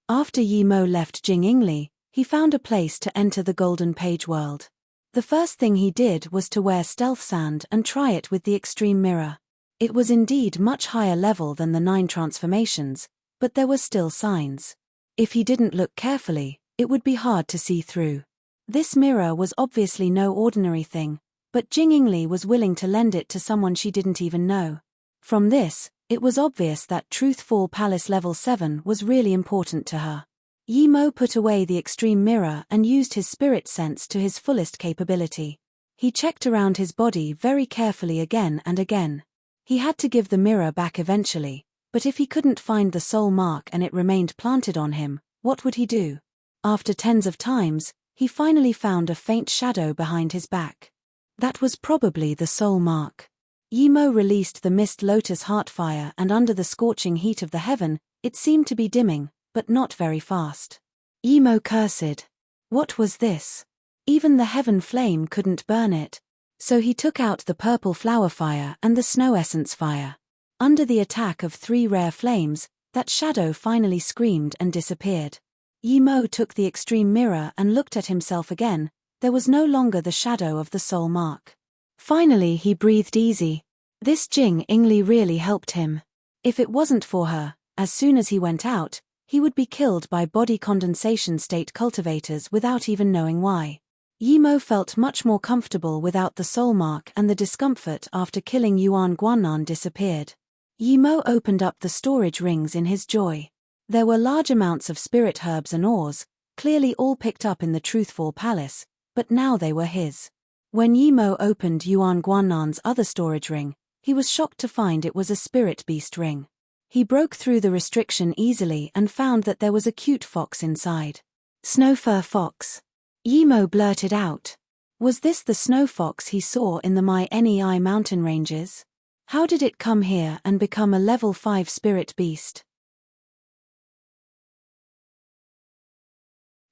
After Yi Mo left Jingyingli, he found a place to enter the Golden Page world. The first thing he did was to wear Stealth Sand and try it with the Extreme Mirror. It was indeed much higher level than the 9 transformations, but there were still signs. If he didn't look carefully, it would be hard to see through. This mirror was obviously no ordinary thing, but Jingyingli was willing to lend it to someone she didn't even know. From this, it was obvious that Truthful Palace level 7 was really important to her. Yi Mo put away the Extreme Mirror and used his spirit sense to his fullest capability. He checked around his body very carefully again and again. He had to give the mirror back eventually, but if he couldn't find the soul mark and it remained planted on him, what would he do? After tens of times, he finally found a faint shadow behind his back. That was probably the soul mark. Yi Mo released the mist lotus heartfire and under the scorching heat of the heaven, it seemed to be dimming, but not very fast. Yi Mo cursed. What was this? Even the heaven flame couldn't burn it. So he took out the purple flower fire and the snow essence fire. Under the attack of 3 rare flames, that shadow finally screamed and disappeared. Yi Mo took the Extreme Mirror and looked at himself again. There was no longer the shadow of the soul mark. Finally he breathed easy. This Jing Yingli really helped him. If it wasn't for her, as soon as he went out, he would be killed by body condensation state cultivators without even knowing why. Yi Mo felt much more comfortable without the soul mark and the discomfort after killing Yuan Guanan disappeared. Yi Mo opened up the storage rings in his joy. There were large amounts of spirit herbs and ores, clearly all picked up in the Truthful Palace, but now they were his. When Yi Mo opened Yuan Guanan's other storage ring, he was shocked to find it was a spirit beast ring. He broke through the restriction easily and found that there was a cute fox inside. Snow fur fox. Yi Mo blurted out. Was this the snow fox he saw in the Nei mountain ranges? How did it come here and become a level 5 spirit beast?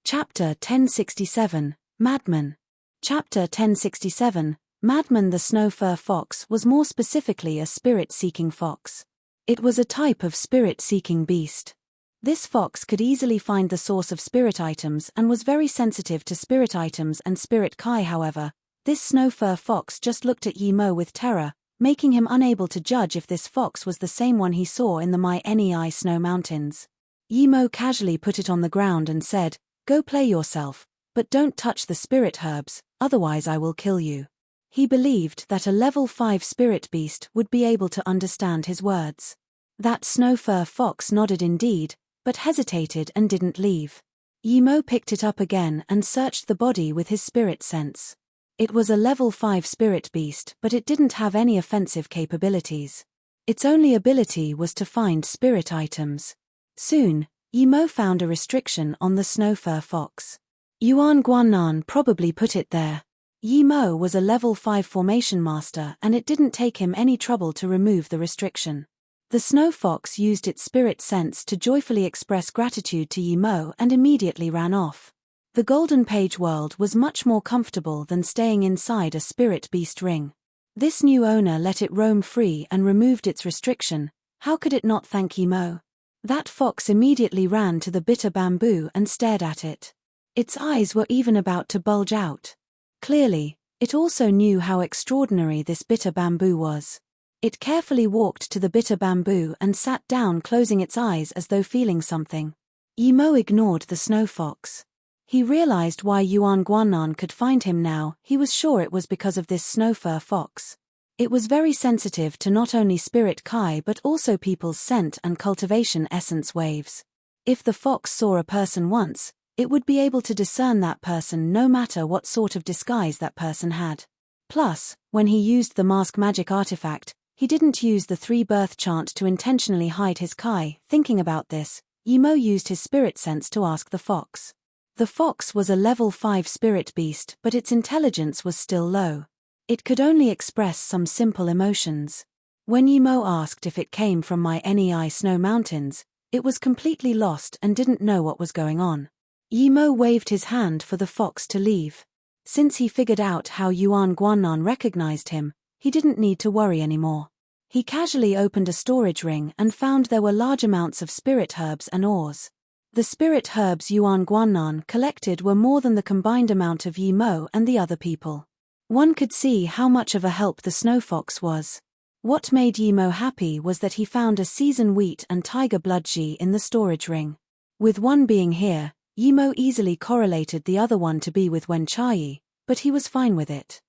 Chapter 1067, Madman. Chapter 1067, Madman. The snow fur fox was more specifically a spirit-seeking fox. It was a type of spirit-seeking beast. This fox could easily find the source of spirit items and was very sensitive to spirit items and spirit kai. However, this snow fur fox just looked at Yi Mo with terror, making him unable to judge if this fox was the same one he saw in the Nei snow mountains. Yi Mo casually put it on the ground and said, "Go play yourself, but don't touch the spirit herbs, otherwise I will kill you. He believed that a level 5 spirit beast would be able to understand his words. That snow fur fox nodded indeed, but hesitated and didn't leave. Yimo picked it up again and searched the body with his spirit sense. It was a level 5 spirit beast, but it didn't have any offensive capabilities. Its only ability was to find spirit items. Soon, Yimo found a restriction on the snow fur fox. Yuan Guanan probably put it there. Yimo was a level 5 formation master and it didn't take him any trouble to remove the restriction. The snow fox used its spirit sense to joyfully express gratitude to Yimo and immediately ran off. The Golden Page world was much more comfortable than staying inside a spirit beast ring. This new owner let it roam free and removed its restriction. How could it not thank Yimo? That fox immediately ran to the bitter bamboo and stared at it. Its eyes were even about to bulge out. Clearly, it also knew how extraordinary this bitter bamboo was. It carefully walked to the bitter bamboo and sat down, closing its eyes as though feeling something. Yimo ignored the snow fox. He realized why Yuan Guanan could find him now. He was sure it was because of this snow fur fox. It was very sensitive to not only spirit kai but also people's scent and cultivation essence waves. If the fox saw a person once, it would be able to discern that person no matter what sort of disguise that person had. Plus, when he used the mask magic artifact, he didn't use the 3-birth chant to intentionally hide his kai. Thinking about this, Yimo used his spirit sense to ask the fox. The fox was a level 5 spirit beast, but its intelligence was still low. It could only express some simple emotions. When Yimo asked if it came from my Nei snow mountains, it was completely lost and didn't know what was going on. Yimo waved his hand for the fox to leave. Since he figured out how Yuan Guanan recognized him, he didn't need to worry anymore. He casually opened a storage ring and found there were large amounts of spirit herbs and ores. The spirit herbs Yuan Guanan collected were more than the combined amount of Yimo and the other people. One could see how much of a help the snow fox was. What made Yimo happy was that he found a seasoned wheat and tiger blood ji in the storage ring. With one being here, Yimo easily correlated the other one to be with Wenchai, but he was fine with it.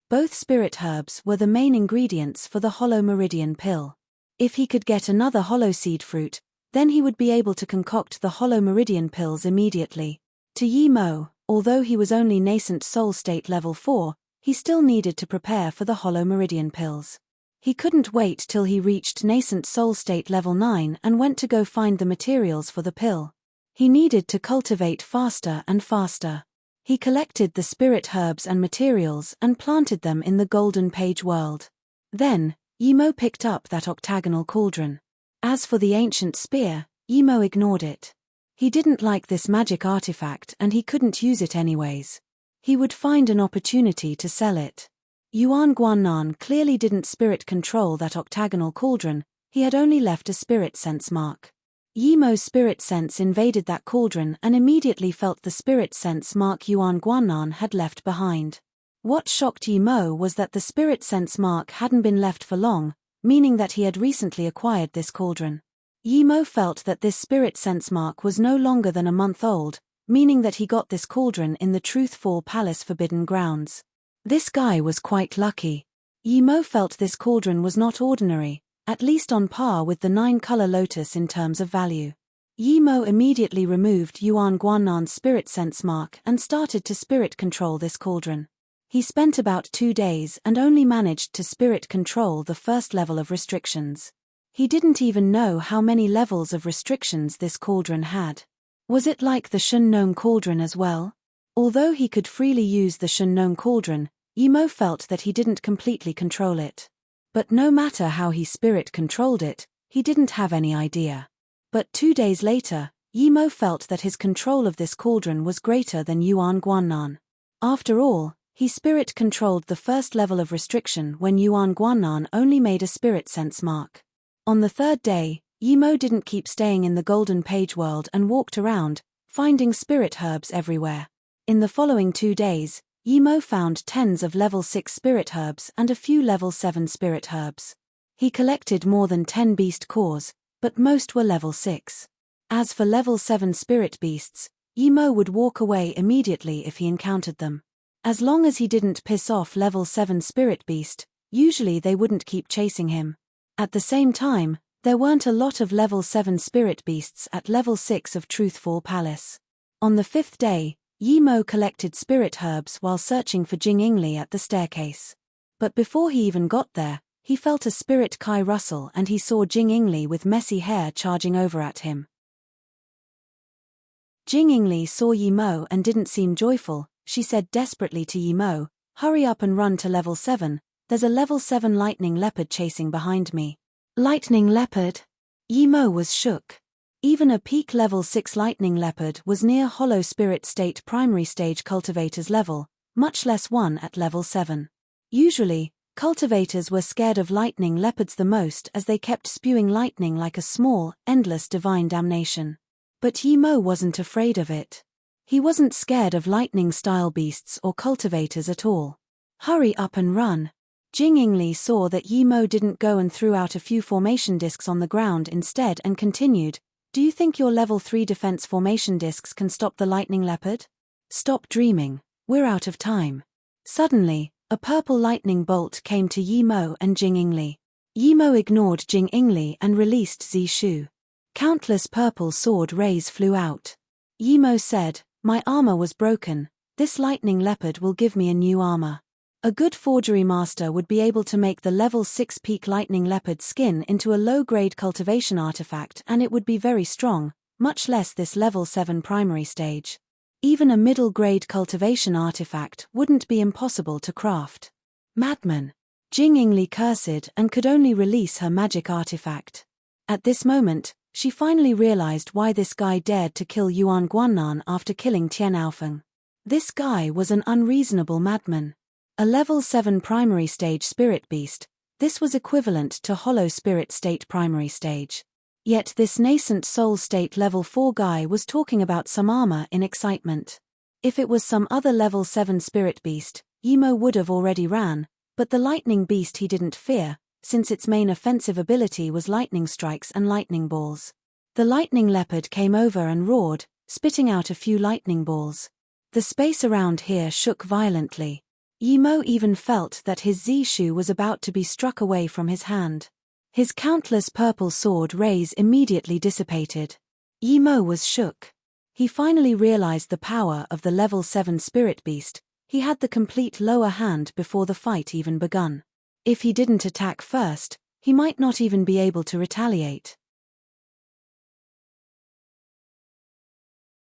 Both spirit herbs were the main ingredients for the hollow meridian pill. If he could get another hollow seed fruit, then he would be able to concoct the hollow meridian pills immediately. To Yimo, although he was only nascent soul state level 4, he still needed to prepare for the hollow meridian pills. He couldn't wait till he reached nascent soul state level 9 and went to go find the materials for the pill. He needed to cultivate faster and faster. He collected the spirit herbs and materials and planted them in the Golden Page world. Then, Yimo picked up that octagonal cauldron. As for the ancient spear, Yimo ignored it. He didn't like this magic artifact and he couldn't use it anyways. He would find an opportunity to sell it. Yuan Guanan clearly didn't spirit control that octagonal cauldron, he had only left a spirit sense mark. Yimo's spirit sense invaded that cauldron and immediately felt the spirit sense mark Yuan Guanan had left behind. What shocked Yimo was that the spirit sense mark hadn't been left for long, meaning that he had recently acquired this cauldron. Yimo felt that this spirit sense mark was no longer than a month old, meaning that he got this cauldron in the Truthful Palace Forbidden Grounds. This guy was quite lucky. Yimo felt this cauldron was not ordinary, at least on par with the 9-color lotus in terms of value. Yimo immediately removed Yuan Guanan's spirit sense mark and started to spirit control this cauldron. He spent about 2 days and only managed to spirit control the first level of restrictions. He didn't even know how many levels of restrictions this cauldron had. Was it like the Shun Gnome cauldron as well? Although he could freely use the Shun Gnome cauldron, Yimo felt that he didn't completely control it. But no matter how he spirit controlled it, he didn't have any idea. But 2 days later, Yimo felt that his control of this cauldron was greater than Yuan Guanan. After all, he spirit controlled the first level of restriction when Yuan Guanan only made a spirit sense mark. On the 3rd day, Yimo didn't keep staying in the Golden Page world and walked around, finding spirit herbs everywhere. In the following 2 days, Yimo found tens of level 6 spirit herbs and a few level 7 spirit herbs. He collected more than 10 beast cores, but most were level 6. As for level 7 spirit beasts, Yimo would walk away immediately if he encountered them. As long as he didn't piss off level 7 spirit beast, usually they wouldn't keep chasing him. At the same time, there weren't a lot of level 7 spirit beasts at level 6 of Truthful Palace. On the 5th day, Yimo collected spirit herbs while searching for Jing Ingli at the staircase. But before he even got there, he felt a spirit Kai rustle and he saw Jing Ingli with messy hair charging over at him. Jing Ingli saw Yimo and didn't seem joyful. She said desperately to Yimo, "Hurry up and run to level 7, there's a level 7 lightning leopard chasing behind me." Lightning leopard? Yimo was shook. Even a peak level 6 lightning leopard was near Hollow Spirit State primary stage cultivator's level, much less one at level 7. Usually, cultivators were scared of lightning leopards the most as they kept spewing lightning like a small, endless divine damnation. But Yimo wasn't afraid of it. He wasn't scared of lightning-style beasts or cultivators at all. "Hurry up and run." Jing Ingli saw that Yimo didn't go and threw out a few formation discs on the ground instead and continued, "Do you think your level 3 defense formation discs can stop the lightning leopard? Stop dreaming, we're out of time." Suddenly, a purple lightning bolt came to Yimo and Jing Ingli. Yimo ignored Jing Ingli and released Zishu. Countless purple sword rays flew out. Yimo said, "My armor was broken, this lightning leopard will give me a new armor." A good forgery master would be able to make the level 6 peak lightning leopard skin into a low-grade cultivation artifact and it would be very strong, much less this level 7 primary stage. Even a middle-grade cultivation artifact wouldn't be impossible to craft. Madman! Jing Ingli cursed and could only release her magic artifact. At this moment, she finally realized why this guy dared to kill Yuan Guannan after killing Tian Aofeng. This guy was an unreasonable madman. A level 7 primary stage spirit beast, this was equivalent to Hollow Spirit State primary stage. Yet this nascent soul state level 4 guy was talking about some armor in excitement. If it was some other level 7 spirit beast, Yimo would have already ran, but the lightning beast he didn't fear, since its main offensive ability was lightning strikes and lightning balls. The lightning leopard came over and roared, spitting out a few lightning balls. The space around here shook violently. Yimo even felt that his Zishu was about to be struck away from his hand. His countless purple sword rays immediately dissipated. Yimo was shook. He finally realized the power of the level 7 spirit beast. He had the complete lower hand before the fight even begun. If he didn't attack first, he might not even be able to retaliate.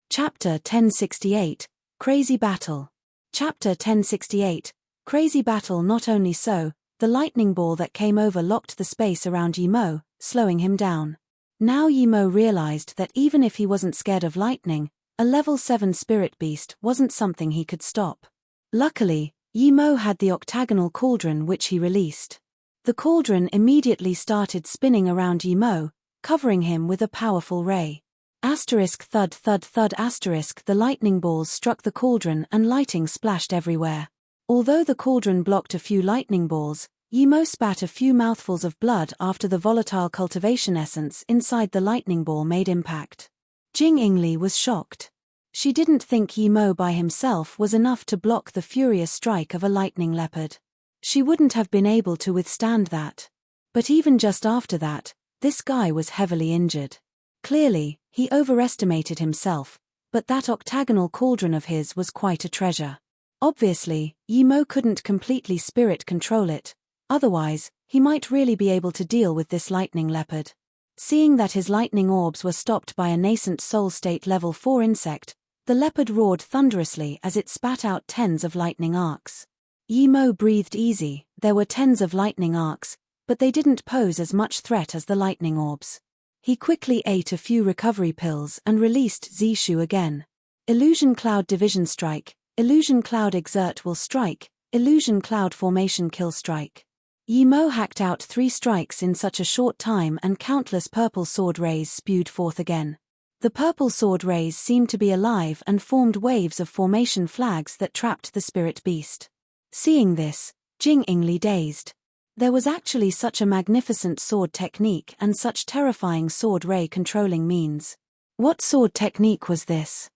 Chapter 1068, Crazy Battle. Chapter 1068, Crazy Battle. Not only so, the lightning ball that came over locked the space around Yimo, slowing him down. Now Yimo realized that even if he wasn't scared of lightning, a level 7 spirit beast wasn't something he could stop. Luckily, Yimo had the octagonal cauldron which he released. The cauldron immediately started spinning around Yimo, covering him with a powerful ray. Asterisk thud thud thud asterisk. The lightning balls struck the cauldron and lighting splashed everywhere. Although the cauldron blocked a few lightning balls, Yimo spat a few mouthfuls of blood after the volatile cultivation essence inside the lightning ball made impact. Jing Ingli was shocked. She didn't think Yimo by himself was enough to block the furious strike of a lightning leopard. She wouldn't have been able to withstand that. But even just after that, this guy was heavily injured. Clearly, he overestimated himself, but that octagonal cauldron of his was quite a treasure. Obviously, Yimo couldn't completely spirit control it, otherwise, he might really be able to deal with this lightning leopard. Seeing that his lightning orbs were stopped by a nascent soul state level 4 insect, the leopard roared thunderously as it spat out tens of lightning arcs. Yimo breathed easy. There were tens of lightning arcs, but they didn't pose as much threat as the lightning orbs. He quickly ate a few recovery pills and released Zishu again. Illusion Cloud Division Strike, Illusion Cloud Exert Will Strike, Illusion Cloud Formation Kill Strike. Yimo hacked out 3 strikes in such a short time and countless purple sword rays spewed forth again. The purple sword rays seemed to be alive and formed waves of formation flags that trapped the spirit beast. Seeing this, Jing Ingli dazed. There was actually such a magnificent sword technique and such terrifying sword ray controlling means. What sword technique was this?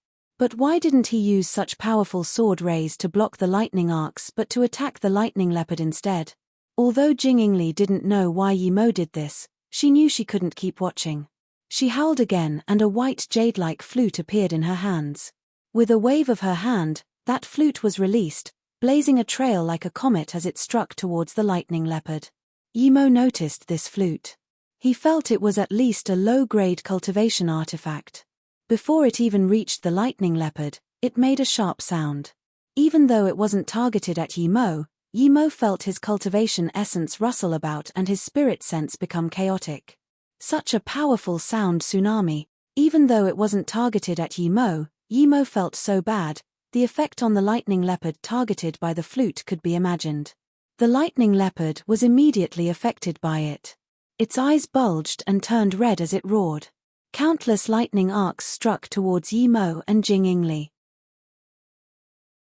But why didn't he use such powerful sword rays to block the lightning arcs but to attack the lightning leopard instead? Although Jing didn't know why Yi Mo did this, she knew she couldn't keep watching. She howled again and a white jade-like flute appeared in her hands. With a wave of her hand, that flute was released, blazing a trail like a comet as it struck towards the lightning leopard. Yi Mo noticed this flute. He felt it was at least a low-grade cultivation artifact. Before it even reached the lightning leopard, it made a sharp sound. Even though it wasn't targeted at Yi Mo felt his cultivation essence rustle about and his spirit sense become chaotic. Such a powerful sound tsunami. Even though it wasn't targeted at Yi Mo felt so bad, the effect on the lightning leopard targeted by the flute could be imagined. The lightning leopard was immediately affected by it. Its eyes bulged and turned red as it roared. Countless lightning arcs struck towards Yi Mo and Jing.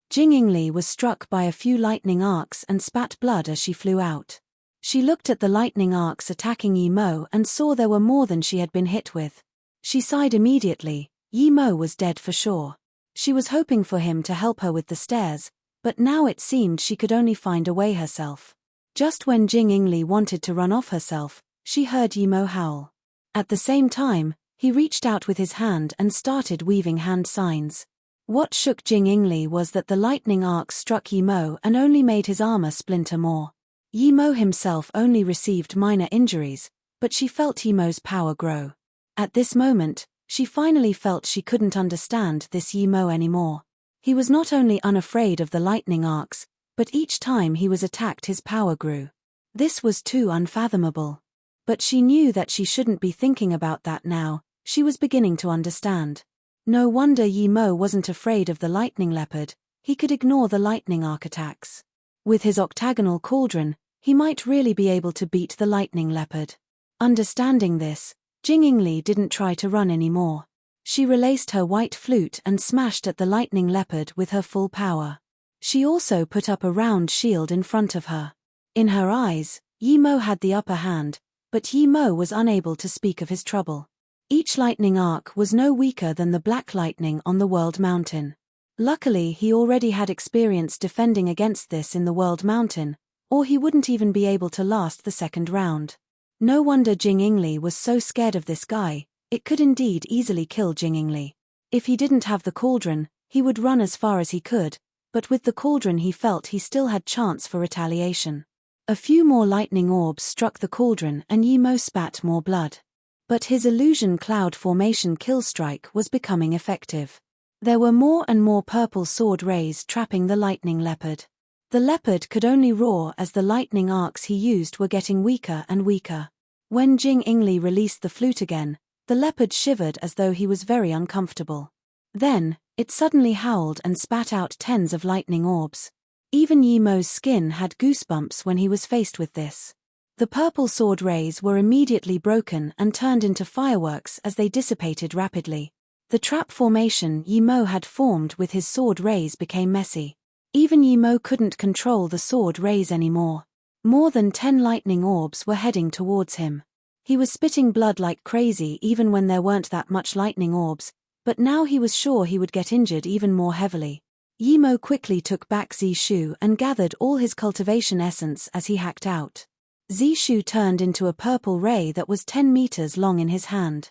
Jing was struck by a few lightning arcs and spat blood as she flew out. She looked at the lightning arcs attacking Yi Mo and saw there were more than she had been hit with. She sighed immediately. Yi Mo was dead for sure. She was hoping for him to help her with the stairs, but now it seemed she could only find a way herself. Just when Jing wanted to run off herself, she heard Yi Mo howl. At the same time, he reached out with his hand and started weaving hand signs. What shook Jing was that the lightning arcs struck Yi Mo and only made his armor splinter more. Yi Mo himself only received minor injuries, but she felt Yi Mo's power grow. At this moment, she finally felt she couldn't understand this Yi Mo anymore. He was not only unafraid of the lightning arcs, but each time he was attacked his power grew. This was too unfathomable. But she knew that she shouldn't be thinking about that now. She was beginning to understand. No wonder Yi Mo wasn't afraid of the lightning leopard. He could ignore the lightning arc attacks. With his octagonal cauldron, he might really be able to beat the lightning leopard. Understanding this, Jing didn't try to run anymore. She released her white flute and smashed at the lightning leopard with her full power. She also put up a round shield in front of her. In her eyes, Yi Mo had the upper hand, but Yi Mo was unable to speak of his trouble. Each lightning arc was no weaker than the black lightning on the World Mountain. Luckily he already had experience defending against this in the World Mountain, or he wouldn't even be able to last the second round. No wonder Jing was so scared of this guy. It could indeed easily kill Jing. If he didn't have the cauldron, he would run as far as he could, but with the cauldron he felt he still had chance for retaliation. A few more lightning orbs struck the cauldron and Yi Mo spat more blood. But his illusion cloud formation kill strike was becoming effective. There were more and more purple sword rays trapping the lightning leopard. The leopard could only roar as the lightning arcs he used were getting weaker and weaker. When Jing released the flute again, the leopard shivered as though he was very uncomfortable. Then, it suddenly howled and spat out tens of lightning orbs. Even Yi Mo's skin had goosebumps when he was faced with this. The purple sword rays were immediately broken and turned into fireworks as they dissipated rapidly. The trap formation Yi Mo had formed with his sword rays became messy. Even Yi Mo couldn't control the sword rays anymore. More than 10 lightning orbs were heading towards him. He was spitting blood like crazy even when there weren't that much lightning orbs, but now he was sure he would get injured even more heavily. Yi Mo quickly took back Zishu and gathered all his cultivation essence as he hacked out. Zishu turned into a purple ray that was 10 meters long in his hand.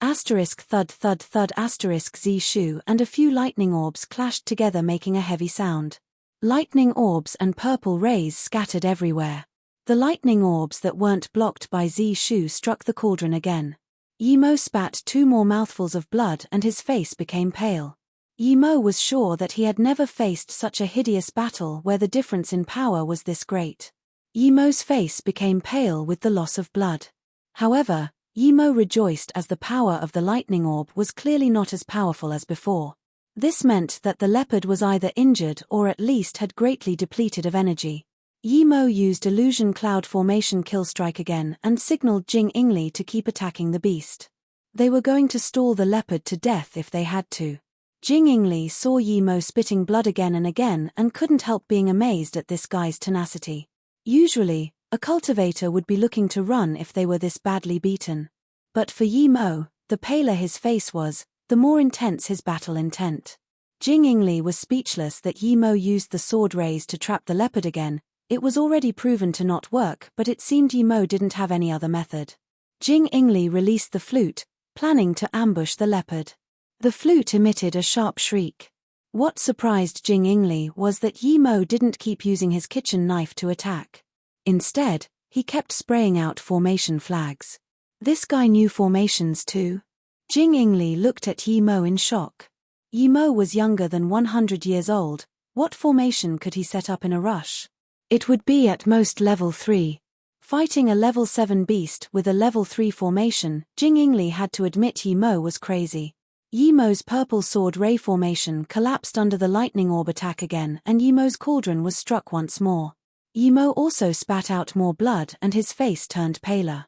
Asterisk thud thud thud asterisk Zishu and a few lightning orbs clashed together making a heavy sound. Lightning orbs and purple rays scattered everywhere. The lightning orbs that weren't blocked by Zishu struck the cauldron again. Yi Mo spat 2 more mouthfuls of blood and his face became pale. Yi Mo was sure that he had never faced such a hideous battle where the difference in power was this great. Yi Mo's face became pale with the loss of blood. However, Yi Mo rejoiced as the power of the lightning orb was clearly not as powerful as before. This meant that the leopard was either injured or at least had greatly depleted of energy. Yi Mo used illusion cloud formation kill strike again and signaled Jing to keep attacking the beast. They were going to stall the leopard to death if they had to. Jing saw Yi Mo spitting blood again and couldn't help being amazed at this guy's tenacity. Usually, a cultivator would be looking to run if they were this badly beaten. But for Yi Mo, the paler his face was, the more intense his battle intent. Jing Yingli was speechless that Yi Mo used the sword raise to trap the leopard again. It was already proven to not work, but it seemed Yi Mo didn't have any other method. Jing Yingli released the flute, planning to ambush the leopard. The flute emitted a sharp shriek. What surprised Jing Yingli was that Yi Mo didn't keep using his kitchen knife to attack. Instead, he kept spraying out formation flags. This guy knew formations too? Jing Yingli looked at Yi Mo in shock. Yi Mo was younger than 100 years old. What formation could he set up in a rush? It would be at most level 3. Fighting a level 7 beast with a level 3 formation, Jing Yingli had to admit Yi Mo was crazy. Yi Mo's purple sword ray formation collapsed under the lightning orb attack again, and Yi Mo's cauldron was struck once more. Yi Mo also spat out more blood and his face turned paler.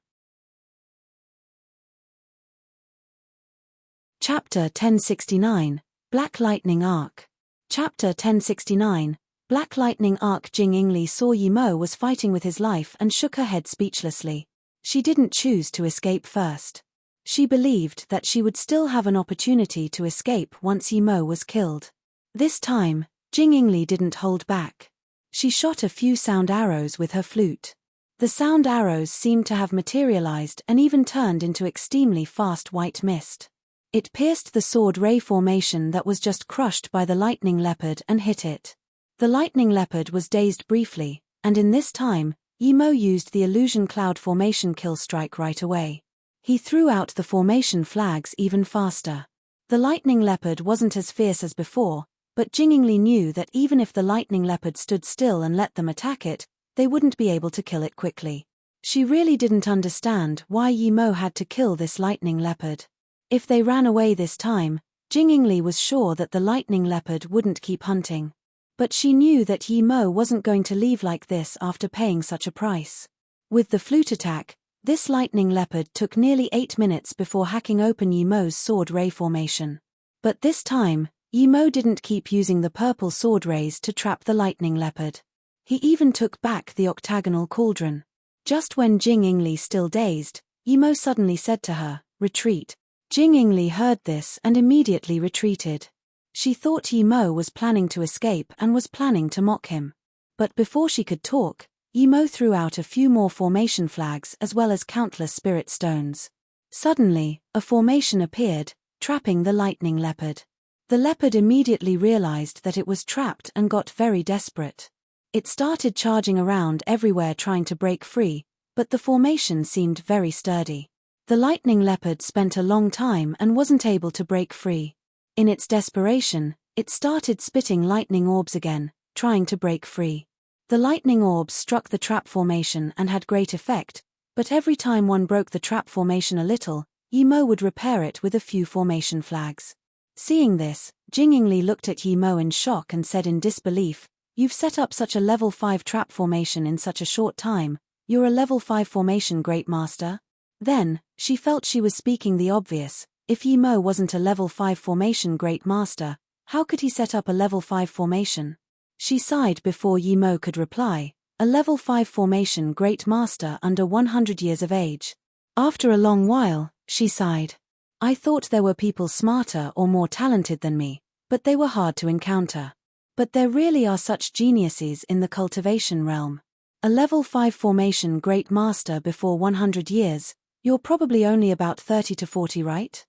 Chapter 1069, Black Lightning Arc. Chapter 1069, Black Lightning Arc. Jing Yingli saw Yi Mo was fighting with his life and shook her head speechlessly. She didn't choose to escape first. She believed that she would still have an opportunity to escape once Yi Mo was killed. This time, Jing Yingli didn't hold back. She shot a few sound arrows with her flute. The sound arrows seemed to have materialized and even turned into extremely fast white mist. It pierced the sword ray formation that was just crushed by the lightning leopard and hit it. The lightning leopard was dazed briefly, and in this time, Yi Mo used the illusion cloud formation kill strike right away. He threw out the formation flags even faster. The lightning leopard wasn't as fierce as before, but Jing Yingli knew that even if the lightning leopard stood still and let them attack it, they wouldn't be able to kill it quickly. She really didn't understand why Yi Mo had to kill this lightning leopard. If they ran away this time, Jing Yingli was sure that the lightning leopard wouldn't keep hunting. But she knew that Yi Mo wasn't going to leave like this after paying such a price. With the flute attack, this lightning leopard took nearly 8 minutes before hacking open Yi Mo's sword ray formation. But this time, Yi Mo didn't keep using the purple sword rays to trap the lightning leopard. He even took back the octagonal cauldron. Just when Jing Yingli still dazed, Yi Mo suddenly said to her, "Retreat." Jing Yingli heard this and immediately retreated. She thought Yi Mo was planning to escape and was planning to mock him. But before she could talk, Yi Mo threw out a few more formation flags as well as countless spirit stones. Suddenly, a formation appeared, trapping the lightning leopard. The leopard immediately realized that it was trapped and got very desperate. It started charging around everywhere trying to break free, but the formation seemed very sturdy. The lightning leopard spent a long time and wasn't able to break free. In its desperation, it started spitting lightning orbs again, trying to break free. The lightning orbs struck the trap formation and had great effect, but every time one broke the trap formation a little, Yi Mo would repair it with a few formation flags. Seeing this, Jing Yingli looked at Yi Mo in shock and said in disbelief, "You've set up such a level 5 trap formation in such a short time. You're a level 5 formation great master?" Then, she felt she was speaking the obvious. If Yi Mo wasn't a level 5 formation great master, how could he set up a level 5 formation? She sighed before Yi Mo could reply, "A level 5 formation great master under 100 years of age." After a long while, she sighed. "I thought there were people smarter or more talented than me, but they were hard to encounter. But there really are such geniuses in the cultivation realm. A level 5 formation great master before 100 years, you're probably only about 30 to 40, right?"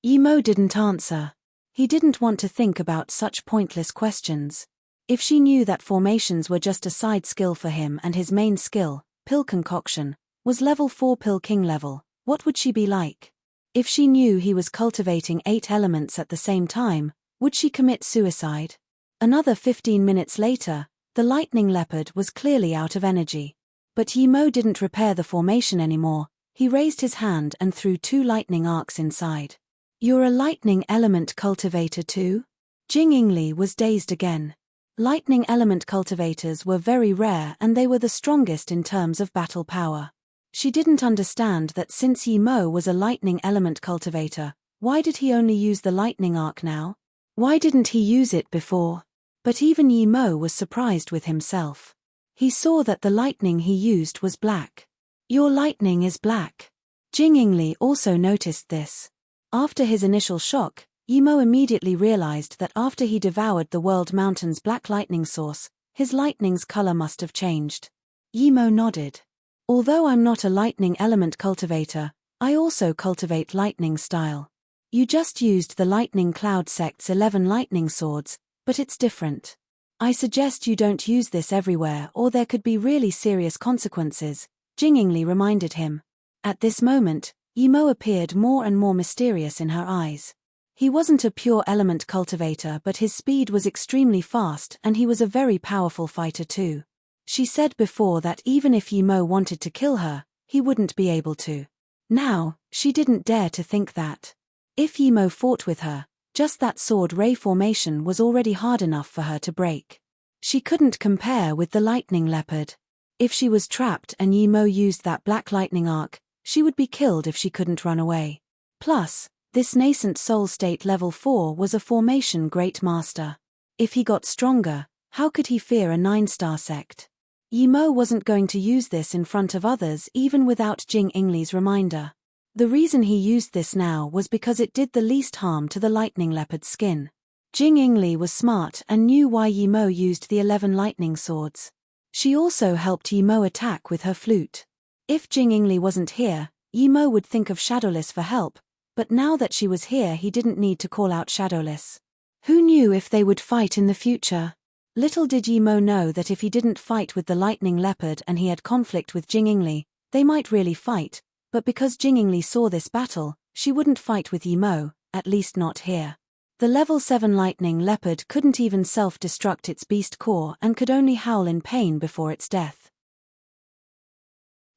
Yi Mo didn't answer. He didn't want to think about such pointless questions. If she knew that formations were just a side skill for him and his main skill, pill concoction, was level 4 pill king level, what would she be like? If she knew he was cultivating 8 elements at the same time, would she commit suicide? Another 15 minutes later, the lightning leopard was clearly out of energy. But Yi Mo didn't repair the formation anymore. He raised his hand and threw 2 lightning arcs inside. "You're a lightning element cultivator too?" Jing Yingli was dazed again. Lightning element cultivators were very rare and they were the strongest in terms of battle power. She didn't understand that since Yi Mo was a lightning element cultivator, why did he only use the lightning arc now? Why didn't he use it before? But even Yi Mo was surprised with himself. He saw that the lightning he used was black. "Your lightning is black." Jing Yingli also noticed this. After his initial shock, Yimo immediately realized that after he devoured the World Mountain's black lightning source, his lightning's color must have changed. Yimo nodded. Although I'm not a lightning element cultivator, I also cultivate lightning style. You just used the Lightning Cloud sect's 11 lightning swords, but it's different. I suggest you don't use this everywhere or there could be really serious consequences, Jing Yingli reminded him. At this moment, Yimo appeared more and more mysterious in her eyes. He wasn't a pure element cultivator, but his speed was extremely fast and he was a very powerful fighter too. She said before that even if Yimo wanted to kill her, he wouldn't be able to. Now, she didn't dare to think that. If Yimo fought with her, just that sword ray formation was already hard enough for her to break. She couldn't compare with the lightning leopard. If she was trapped and Yimo used that black lightning arc, she would be killed if she couldn't run away. Plus, this nascent soul state level 4 was a formation great master. If he got stronger, how could he fear a 9-star sect? Yimo wasn't going to use this in front of others even without Jing Yingli's reminder. The reason he used this now was because it did the least harm to the lightning leopard's skin. Jing Yingli was smart and knew why Yimo used the 11 lightning swords. She also helped Yimo attack with her flute. If Jing Yingli wasn't here, Yimo would think of Shadowless for help, but now that she was here he didn't need to call out Shadowless. Who knew if they would fight in the future? Little did Yimo know that if he didn't fight with the lightning leopard and he had conflict with Jing Yingli, they might really fight, but because Jing Yingli saw this battle, she wouldn't fight with Yimo, at least not here. The level 7 lightning leopard couldn't even self-destruct its beast core and could only howl in pain before its death.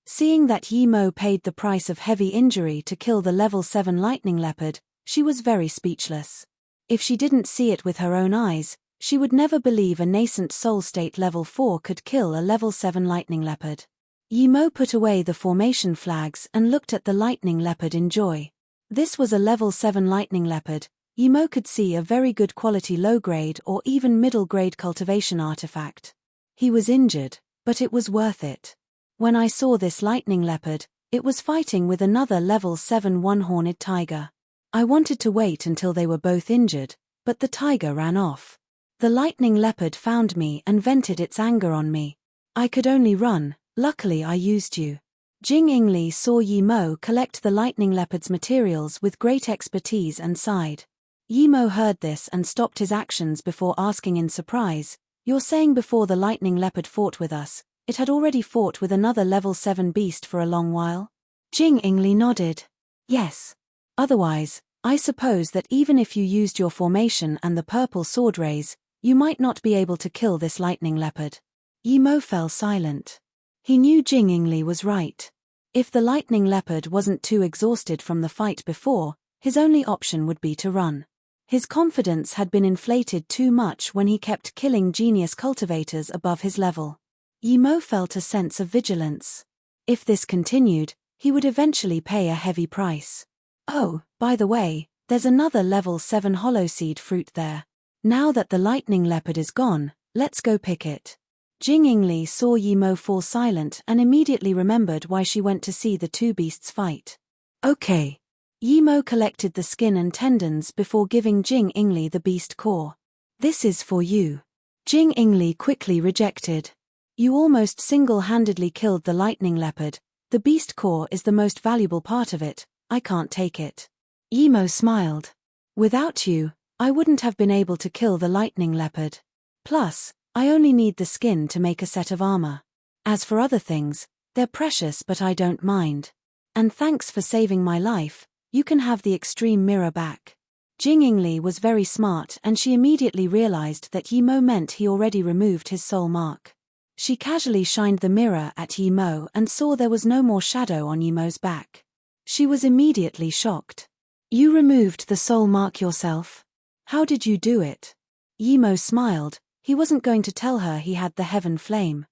Seeing that Yimo paid the price of heavy injury to kill the level 7 lightning leopard, she was very speechless. If she didn't see it with her own eyes, she would never believe a nascent soul state level 4 could kill a level 7 lightning leopard. Yimo put away the formation flags and looked at the lightning leopard in joy. This was a level 7 lightning leopard. Yimo could see a very good quality low-grade or even middle-grade cultivation artifact. He was injured, but it was worth it. When I saw this lightning leopard, it was fighting with another level 7 one-horned tiger. I wanted to wait until they were both injured, but the tiger ran off. The lightning leopard found me and vented its anger on me. I could only run, luckily I used you. Jing Yingli saw Yimo collect the lightning leopard's materials with great expertise and sighed. Yimo heard this and stopped his actions before asking in surprise, "You're saying before the lightning leopard fought with us, it had already fought with another level 7 beast for a long while?" Jing Yingli nodded. "Yes. Otherwise, I suppose that even if you used your formation and the purple sword rays, you might not be able to kill this lightning leopard." Yimo fell silent. He knew Jing Yingli was right. If the lightning leopard wasn't too exhausted from the fight before, his only option would be to run. His confidence had been inflated too much when he kept killing genius cultivators above his level. Yimo felt a sense of vigilance. If this continued, he would eventually pay a heavy price. Oh, by the way, there's another level 7 hollow seed fruit there. Now that the lightning leopard is gone, let's go pick it. Jing Yingli saw Yimo fall silent and immediately remembered why she went to see the two beasts fight. Okay. Yimo collected the skin and tendons before giving Jing Yingli the beast core. "This is for you." Jing Yingli quickly rejected. "You almost single-handedly killed the lightning leopard. The beast core is the most valuable part of it. I can't take it." Yimo smiled. "Without you, I wouldn't have been able to kill the lightning leopard. Plus, I only need the skin to make a set of armor. As for other things, they're precious but I don't mind. And thanks for saving my life, you can have the extreme mirror back." Jing Yingli was very smart and she immediately realized that Yimo meant he already removed his soul mark. She casually shined the mirror at Yimo and saw there was no more shadow on Yimo's back. She was immediately shocked. "You removed the soul mark yourself? How did you do it?" Yimo smiled. He wasn't going to tell her he had the heaven flame.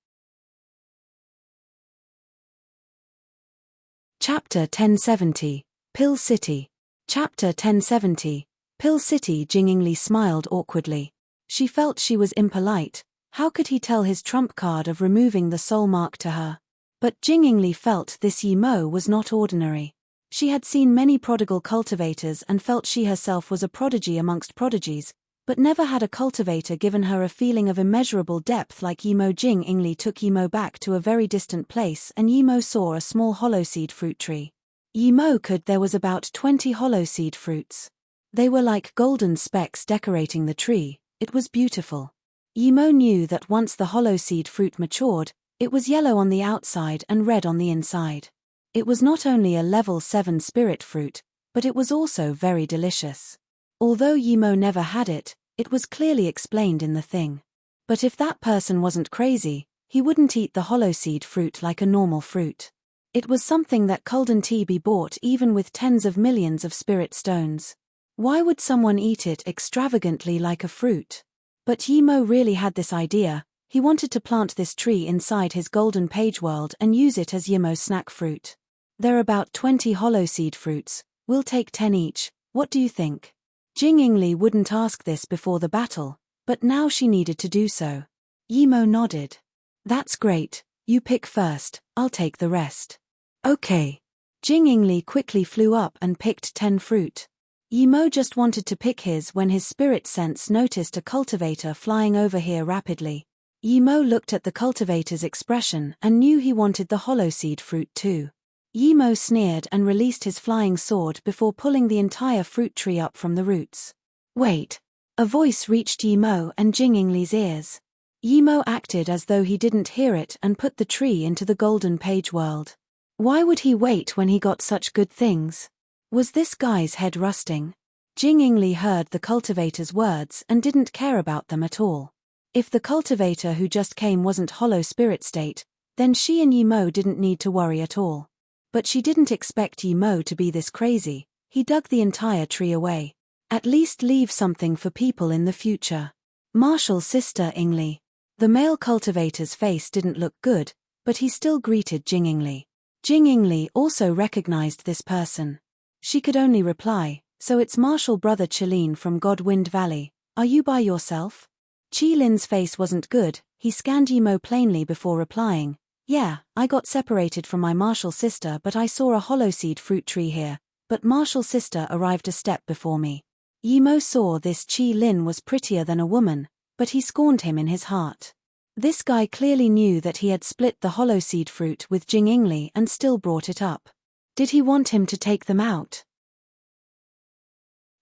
Chapter 1070, Pill City. Chapter 1070, Pill City. Jing Yingli smiled awkwardly. She felt she was impolite. How could he tell his trump card of removing the soul mark to her? But Jing Yingli felt this Yimo was not ordinary. She had seen many prodigal cultivators and felt she herself was a prodigy amongst prodigies, but never had a cultivator given her a feeling of immeasurable depth like Yimo. Jing Ingli took Yimo back to a very distant place and Yimo saw a small hollowseed fruit tree. There was about 20 hollowseed fruits. They were like golden specks decorating the tree. It was beautiful. Yimo knew that once the hollowseed fruit matured, it was yellow on the outside and red on the inside. It was not only a level 7 spirit fruit, but it was also very delicious. Although Yimo never had it, it was clearly explained in the thing. But if that person wasn't crazy, he wouldn't eat the hollowseed fruit like a normal fruit. It was something that couldn't be bought even with tens of millions of spirit stones. Why would someone eat it extravagantly like a fruit? But Yimo really had this idea. He wanted to plant this tree inside his golden page world and use it as Yimo's snack fruit. There are about 20 hollowseed fruits. We'll take 10 each. What do you think? Jing Ingli wouldn't ask this before the battle, but now she needed to do so. Yimo nodded. That's great. You pick first, I'll take the rest. Okay. Jing Ingli quickly flew up and picked 10 fruit. Yimo just wanted to pick his when his spirit sense noticed a cultivator flying over here rapidly. Yimo looked at the cultivator's expression and knew he wanted the hollowseed fruit too. Yimo sneered and released his flying sword before pulling the entire fruit tree up from the roots. Wait! A voice reached Yimo and Jing Ingli's ears. Yimo acted as though he didn't hear it and put the tree into the golden page world. Why would he wait when he got such good things? Was this guy's head rusting? Jing Ingli heard the cultivator's words and didn't care about them at all. If the cultivator who just came wasn't hollow spirit state, then she and Yimo didn't need to worry at all. But she didn't expect Yimo to be this crazy. He dug the entire tree away. At least leave something for people in the future. Marshall sister Ingli. The male cultivator's face didn't look good, but he still greeted Jing Ingli. Jing Ingli also recognized this person. She could only reply, so it's Marshall brother Qilin from Godwind Valley. Are you by yourself? Qilin's face wasn't good. He scanned Yimo plainly before replying. Yeah, I got separated from my Marshall sister but I saw a hollowseed fruit tree here, but Marshall sister arrived a step before me. Yimo saw this Qilin was prettier than a woman, but he scorned him in his heart. This guy clearly knew that he had split the hollowseed fruit with Jing Ingli and still brought it up. Did he want him to take them out?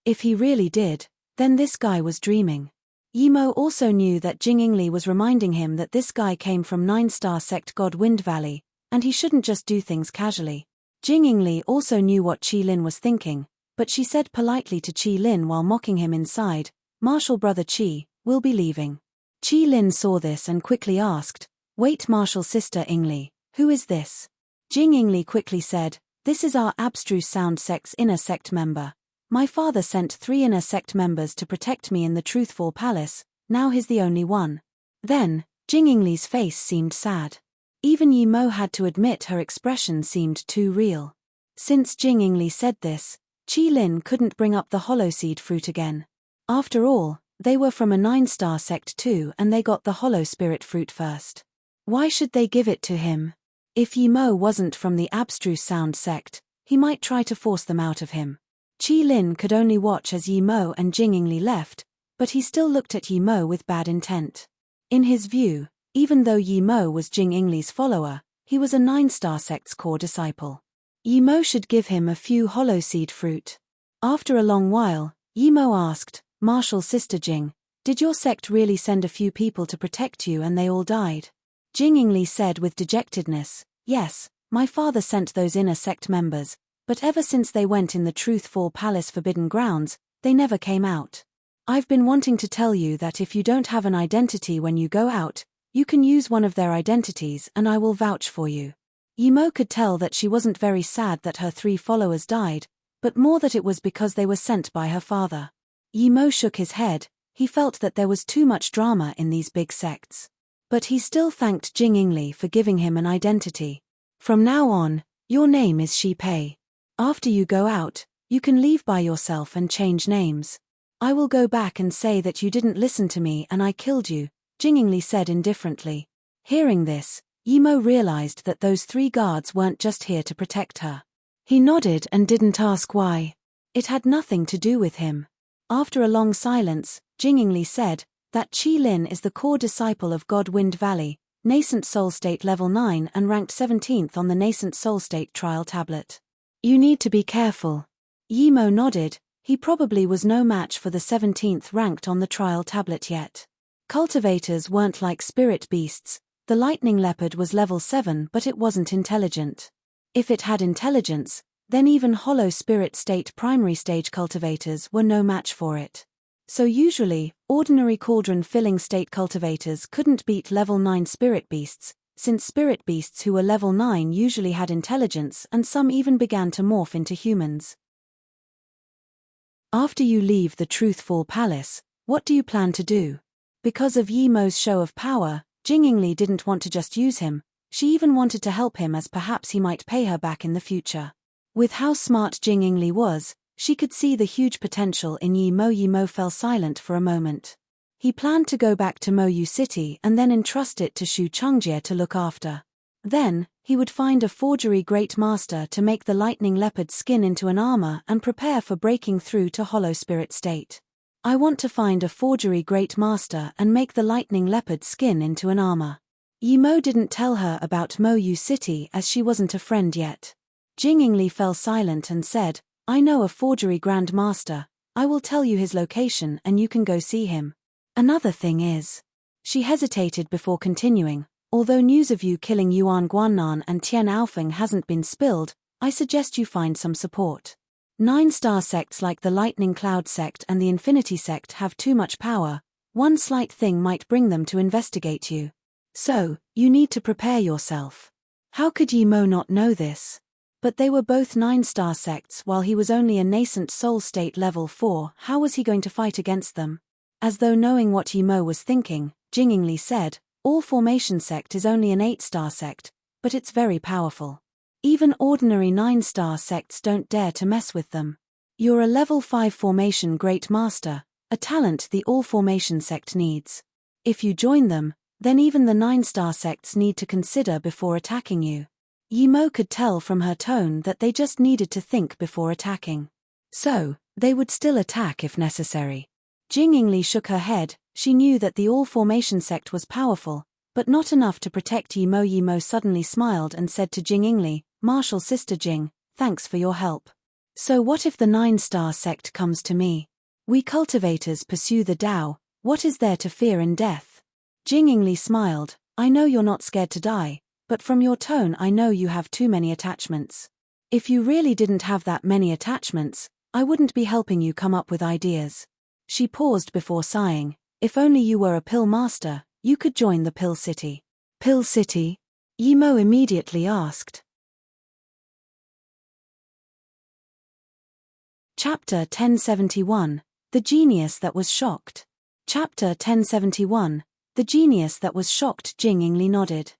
If he really did, then this guy was dreaming. Yimo also knew that Jing Ingli was reminding him that this guy came from 9-star sect Godwind Valley, and he shouldn't just do things casually. Jing Ingli also knew what Qilin was thinking, but she said politely to Qilin while mocking him inside, Marshall brother Qi, we'll be leaving. Qilin saw this and quickly asked, wait Marshall sister Ingli, who is this? Jing Ingli quickly said, this is our abstruse sound sect's inner sect member. My father sent 3 inner sect members to protect me in the Truthful Palace, now he's the only one. Then, Jing Ingli's face seemed sad. Even Yimo had to admit her expression seemed too real. Since Jing Ingli said this, Qilin couldn't bring up the hollowseed fruit again. After all, they were from a 9-star sect too and they got the hollow spirit fruit first. Why should they give it to him? If Yimo wasn't from the abstruse sound sect, he might try to force them out of him. Qilin could only watch as Yimo and Jing Ingli left, but he still looked at Yimo with bad intent. In his view, even though Yimo was Jing Ingli's follower, he was a 9-star sect's core disciple. Yimo should give him a few hollowseed fruit. After a long while, Yimo asked, Marshall sister Jing, did your sect really send a few people to protect you and they all died? Jing Ingli said with dejectedness, yes, my father sent those inner sect members, but ever since they went in the Truthful Palace Forbidden Grounds, they never came out. I've been wanting to tell you that if you don't have an identity when you go out, you can use one of their identities and I will vouch for you. Yimo could tell that she wasn't very sad that her 3 followers died, but more that it was because they were sent by her father. Yimo shook his head. He felt that there was too much drama in these big sects. But he still thanked Jing Ingli for giving him an identity. From now on, your name is Shi Pei. After you go out, you can leave by yourself and change names. I will go back and say that you didn't listen to me and I killed you, Jing Ingli said indifferently. Hearing this, Yimo realized that those 3 guards weren't just here to protect her. He nodded and didn't ask why. It had nothing to do with him. After a long silence, Jingingli said, "That Qi Lin is the core disciple of God Wind Valley, nascent soul state level 9 and ranked 17th on the nascent soul state trial tablet. You need to be careful." Yimo nodded. He probably was no match for the 17th ranked on the trial tablet yet. Cultivators weren't like spirit beasts. The lightning leopard was level 7 but it wasn't intelligent. If it had intelligence, then even hollow spirit state primary stage cultivators were no match for it. So usually, ordinary cauldron filling state cultivators couldn't beat level 9 spirit beasts, since spirit beasts who were level 9 usually had intelligence and some even began to morph into humans. After you leave the Truthful Palace, what do you plan to do? Because of Yimo's show of power, Jingingli didn't want to just use him. She even wanted to help him as perhaps he might pay her back in the future. With how smart Jingingli was, she could see the huge potential in Yimo. Yimo fell silent for a moment. He planned to go back to Moyu City and then entrust it to Shu Chungjie to look after. Then, he would find a forgery great master to make the lightning leopard skin into an armor and prepare for breaking through to hollow spirit state. I want to find a forgery great master and make the lightning leopard skin into an armor. Yimo didn't tell her about Moyu City as she wasn't a friend yet. Jingingli fell silent and said, "I know a forgery grand master. I will tell you his location and you can go see him. Another thing is..." She hesitated before continuing, "Although news of you killing Yuan Guannan and Tian Aofeng hasn't been spilled, I suggest you find some support. 9-star sects like the Lightning Cloud sect and the Infinity sect have too much power. One slight thing might bring them to investigate you. So, you need to prepare yourself." How could Yimo not know this? But they were both 9-star sects while he was only a nascent soul state level 4. How was he going to fight against them? As though knowing what Yimo was thinking, Jingingli said, "All Formation sect is only an 8-star sect, but it's very powerful. Even ordinary 9-star sects don't dare to mess with them. You're a level 5 Formation Great Master, a talent the All Formation sect needs. If you join them, then even the 9-star sects need to consider before attacking you." Yimo could tell from her tone that they just needed to think before attacking. So, they would still attack if necessary. Jingingli shook her head. She knew that the All Formation sect was powerful, but not enough to protect Yimo. Yimo suddenly smiled and said to Jingingli, "Martial Sister Jing, thanks for your help. So what if the 9-star sect comes to me? We cultivators pursue the Tao, what is there to fear in death?" Jingingli smiled, "I know you're not scared to die, but from your tone I know you have too many attachments. If you really didn't have that many attachments, I wouldn't be helping you come up with ideas." She paused before sighing, "If only you were a pill master, you could join the Pill City." "Pill City?" Yimo immediately asked. Chapter 1071, The Genius That Was Shocked. Chapter 1071, The Genius That Was Shocked. Jingingli nodded.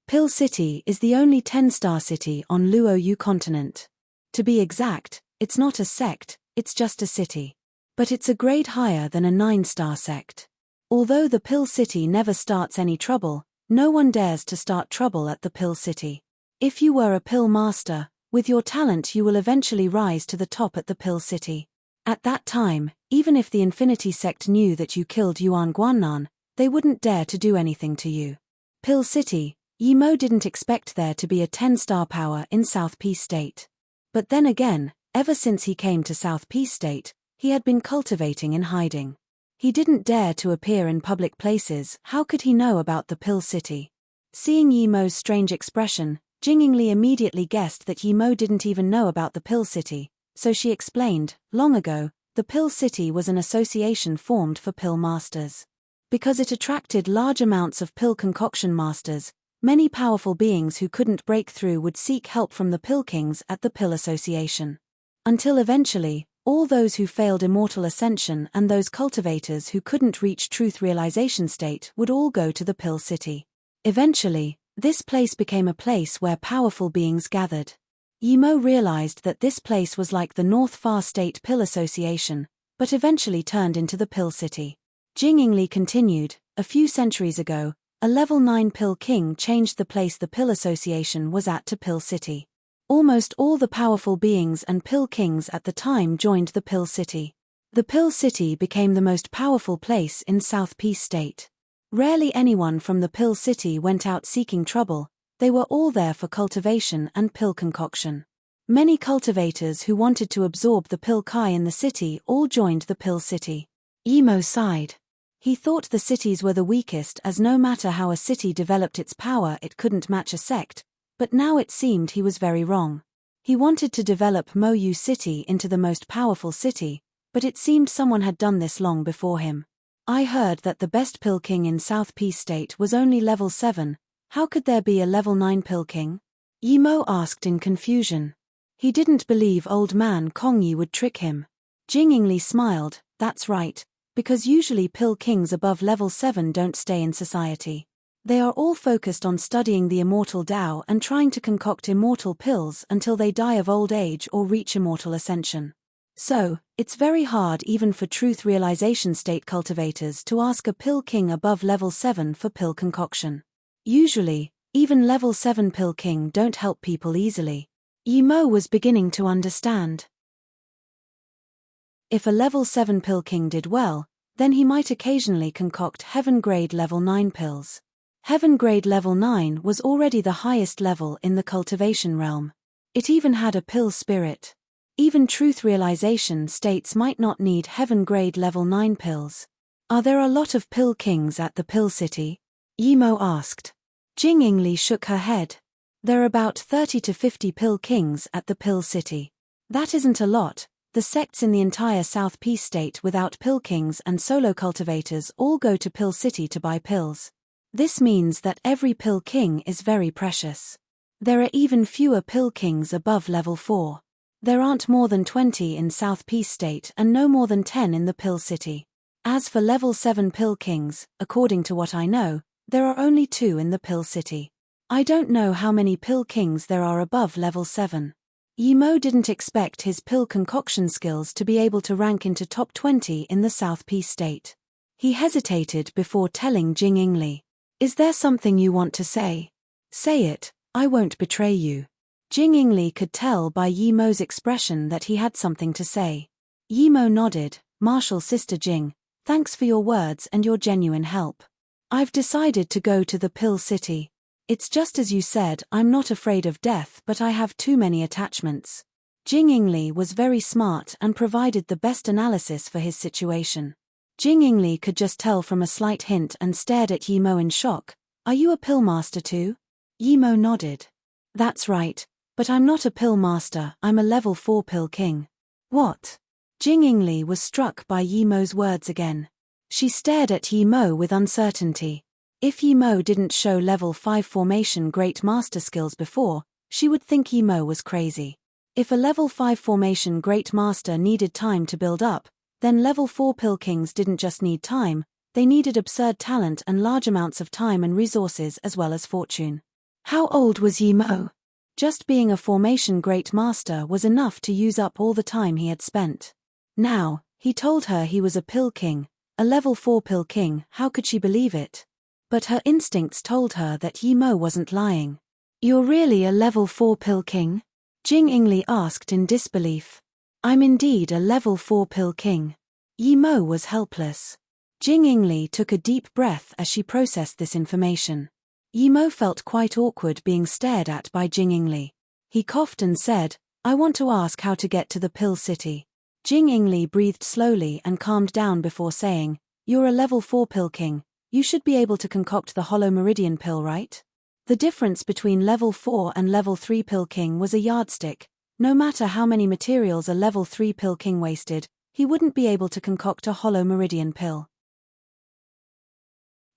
Pill City is the only 10-star city on Luoyu continent. To be exact, it's not a sect, it's just a city. But it's a grade higher than a 9-star sect. Although the Pill City never starts any trouble, no one dares to start trouble at the Pill City. If you were a pill master, with your talent you will eventually rise to the top at the Pill City. At that time, even if the Infinity sect knew that you killed Yuan Guannan, they wouldn't dare to do anything to you. Pill City, Yimo didn't expect there to be a 10-star power in South Peace State. But then again, ever since he came to South Peace State, he had been cultivating in hiding. He didn't dare to appear in public places. How could he know about the Pill City? Seeing Yimo's strange expression, Jingingli immediately guessed that Yimo didn't even know about the Pill City, so she explained, "Long ago, the Pill City was an association formed for pill masters. Because it attracted large amounts of pill concoction masters, many powerful beings who couldn't break through would seek help from the Pill Kings at the Pill Association. Until eventually, all those who failed immortal ascension and those cultivators who couldn't reach truth realization state would all go to the Pill City. Eventually, this place became a place where powerful beings gathered. Yimo realized that this place was like the North Far State Pill Association, but eventually turned into the Pill City." Jingingli continued, "A few centuries ago, a level 9 Pill King changed the place the Pill Association was at to Pill City. Almost all the powerful beings and pill kings at the time joined the Pill City. The Pill City became the most powerful place in South Peace State. Rarely anyone from the Pill City went out seeking trouble, they were all there for cultivation and pill concoction. Many cultivators who wanted to absorb the pill kai in the city all joined the Pill City. Emo sighed. He thought the cities were the weakest, as no matter how a city developed its power it couldn't match a sect, but now it seemed he was very wrong. He wanted to develop Moyu City into the most powerful city, but it seemed someone had done this long before him. I heard that the best pill king in South Peace State was only level 7, how could there be a level 9 pill king? Yimo asked in confusion. He didn't believe old man Kongyi would trick him. Jingingli smiled, that's right, because usually pill kings above level 7 don't stay in society. They are all focused on studying the immortal Tao and trying to concoct immortal pills until they die of old age or reach immortal ascension. So, it's very hard even for truth realization state cultivators to ask a pill king above level 7 for pill concoction. Usually, even level 7 pill king don't help people easily. Yimo was beginning to understand. If a level 7 pill king did well, then he might occasionally concoct heaven grade level 9 pills. Heaven grade level 9 was already the highest level in the cultivation realm. It even had a pill spirit. Even truth realization states might not need heaven grade level 9 pills. Are there a lot of pill kings at the Pill City? Yimo asked. Jingingli shook her head. There are about 30 to 50 pill kings at the Pill City. That isn't a lot. The sects in the entire South Peace State without pill kings and solo cultivators all go to Pill City to buy pills. This means that every pill king is very precious. There are even fewer pill kings above level 4. There aren't more than 20 in South Peace State and no more than 10 in the Pill City. As for level 7 pill kings, according to what I know, there are only 2 in the Pill City. I don't know how many pill kings there are above level 7. Yimo didn't expect his pill concoction skills to be able to rank into top 20 in the South Peace State. He hesitated before telling Jingingli. Is there something you want to say? Say it, I won't betray you. Jingingli could tell by Yimo's expression that he had something to say. Yimo nodded. Martial Sister Jing, thanks for your words and your genuine help. I've decided to go to the Pill City. It's just as you said, I'm not afraid of death, but I have too many attachments. Jingingli was very smart and provided the best analysis for his situation. Jingingli could just tell from a slight hint and stared at Yimo in shock. Are you a pill master too? Yimo nodded. That's right, but I'm not a pill master, I'm a level 4 pill king. What? Jingingli was struck by Yimo's words again. She stared at Yimo with uncertainty. If Yimo didn't show level 5 formation great master skills before, she would think Yimo was crazy. If a level 5 formation great master needed time to build up, then level 4 pill kings didn't just need time, they needed absurd talent and large amounts of time and resources as well as fortune. How old was Yimo? Just being a formation great master was enough to use up all the time he had spent. Now, he told her he was a pill king, a level 4 pill king, how could she believe it? But her instincts told her that Yimo wasn't lying. You're really a level 4 pill king? Jingingli asked in disbelief. I'm indeed a level 4 pill king. Yimo was helpless. Jingingli took a deep breath as she processed this information. Yimo felt quite awkward being stared at by Jingingli. He coughed and said, I want to ask how to get to the Pill City. Jingingli breathed slowly and calmed down before saying, You're a level 4 pill king, you should be able to concoct the Hollow Meridian pill, right? The difference between level 4 and level 3 pill king was a yardstick. No matter how many materials a level 3 pill king wasted, he wouldn't be able to concoct a Hollow Meridian pill.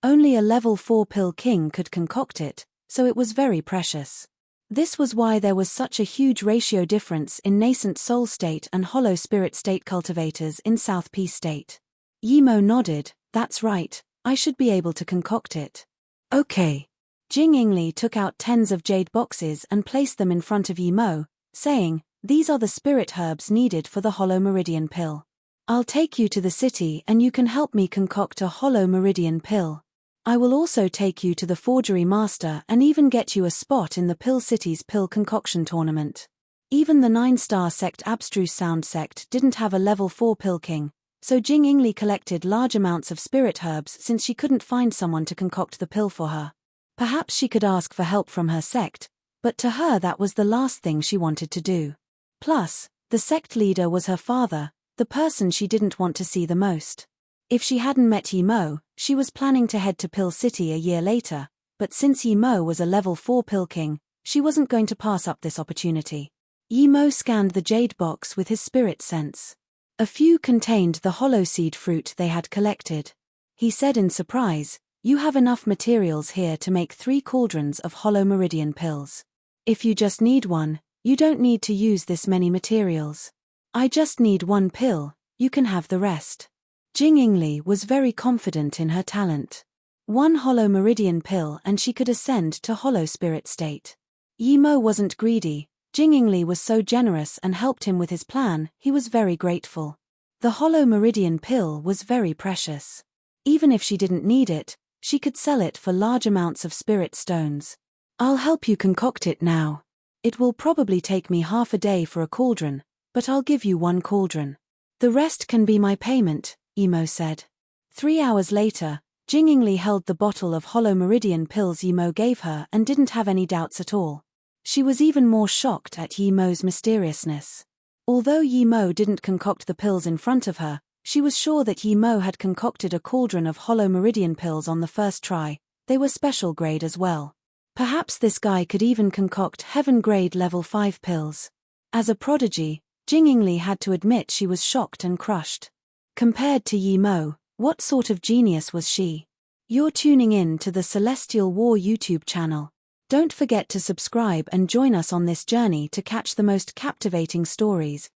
Only a level 4 pill king could concoct it, so it was very precious. This was why there was such a huge ratio difference in nascent soul state and hollow spirit state cultivators in South Peace State. Yimo nodded, that's right, I should be able to concoct it. Okay. Jingingli took out tens of jade boxes and placed them in front of Yimo, saying, these are the spirit herbs needed for the Hollow Meridian pill. I'll take you to the city and you can help me concoct a Hollow Meridian pill. I will also take you to the forgery master and even get you a spot in the Pill City's pill concoction tournament. Even the 9-star sect Abstruse Sound sect didn't have a level 4 pill king, so Jing Yingli collected large amounts of spirit herbs since she couldn't find someone to concoct the pill for her. Perhaps she could ask for help from her sect, but to her that was the last thing she wanted to do. Plus, the sect leader was her father, the person she didn't want to see the most. If she hadn't met Yi Mo, she was planning to head to Pill City a year later, but since Yi Mo was a level 4 pill king, she wasn't going to pass up this opportunity. Yi Mo scanned the jade box with his spirit sense. A few contained the hollow seed fruit they had collected. He said in surprise, "You have enough materials here to make 3 cauldrons of hollow meridian pills. If you just need one, you don't need to use this many materials. I just need 1 pill, you can have the rest." Jing Yingli was very confident in her talent. 1 hollow meridian pill and she could ascend to hollow spirit state. Yi Mo wasn't greedy. Jing Yingli was so generous and helped him with his plan, he was very grateful. The hollow meridian pill was very precious. Even if she didn't need it, she could sell it for large amounts of spirit stones. "I'll help you concoct it now. It will probably take me half a day for a cauldron, but I'll give you 1 cauldron. The rest can be my payment," Yi Mo said. 3 hours later, Jing Yingli held the bottle of hollow meridian pills Yi Mo gave her and didn't have any doubts at all. She was even more shocked at Yi Mo's mysteriousness. Although Yi Mo didn't concoct the pills in front of her, she was sure that Yi Mo had concocted a cauldron of hollow meridian pills on the first try. They were special grade as well. Perhaps this guy could even concoct heaven grade level 5 pills. As a prodigy, Jing Yingli had to admit she was shocked and crushed. Compared to Yi Mo, what sort of genius was she? You're tuning in to the Celestial War YouTube channel. Don't forget to subscribe and join us on this journey to catch the most captivating stories,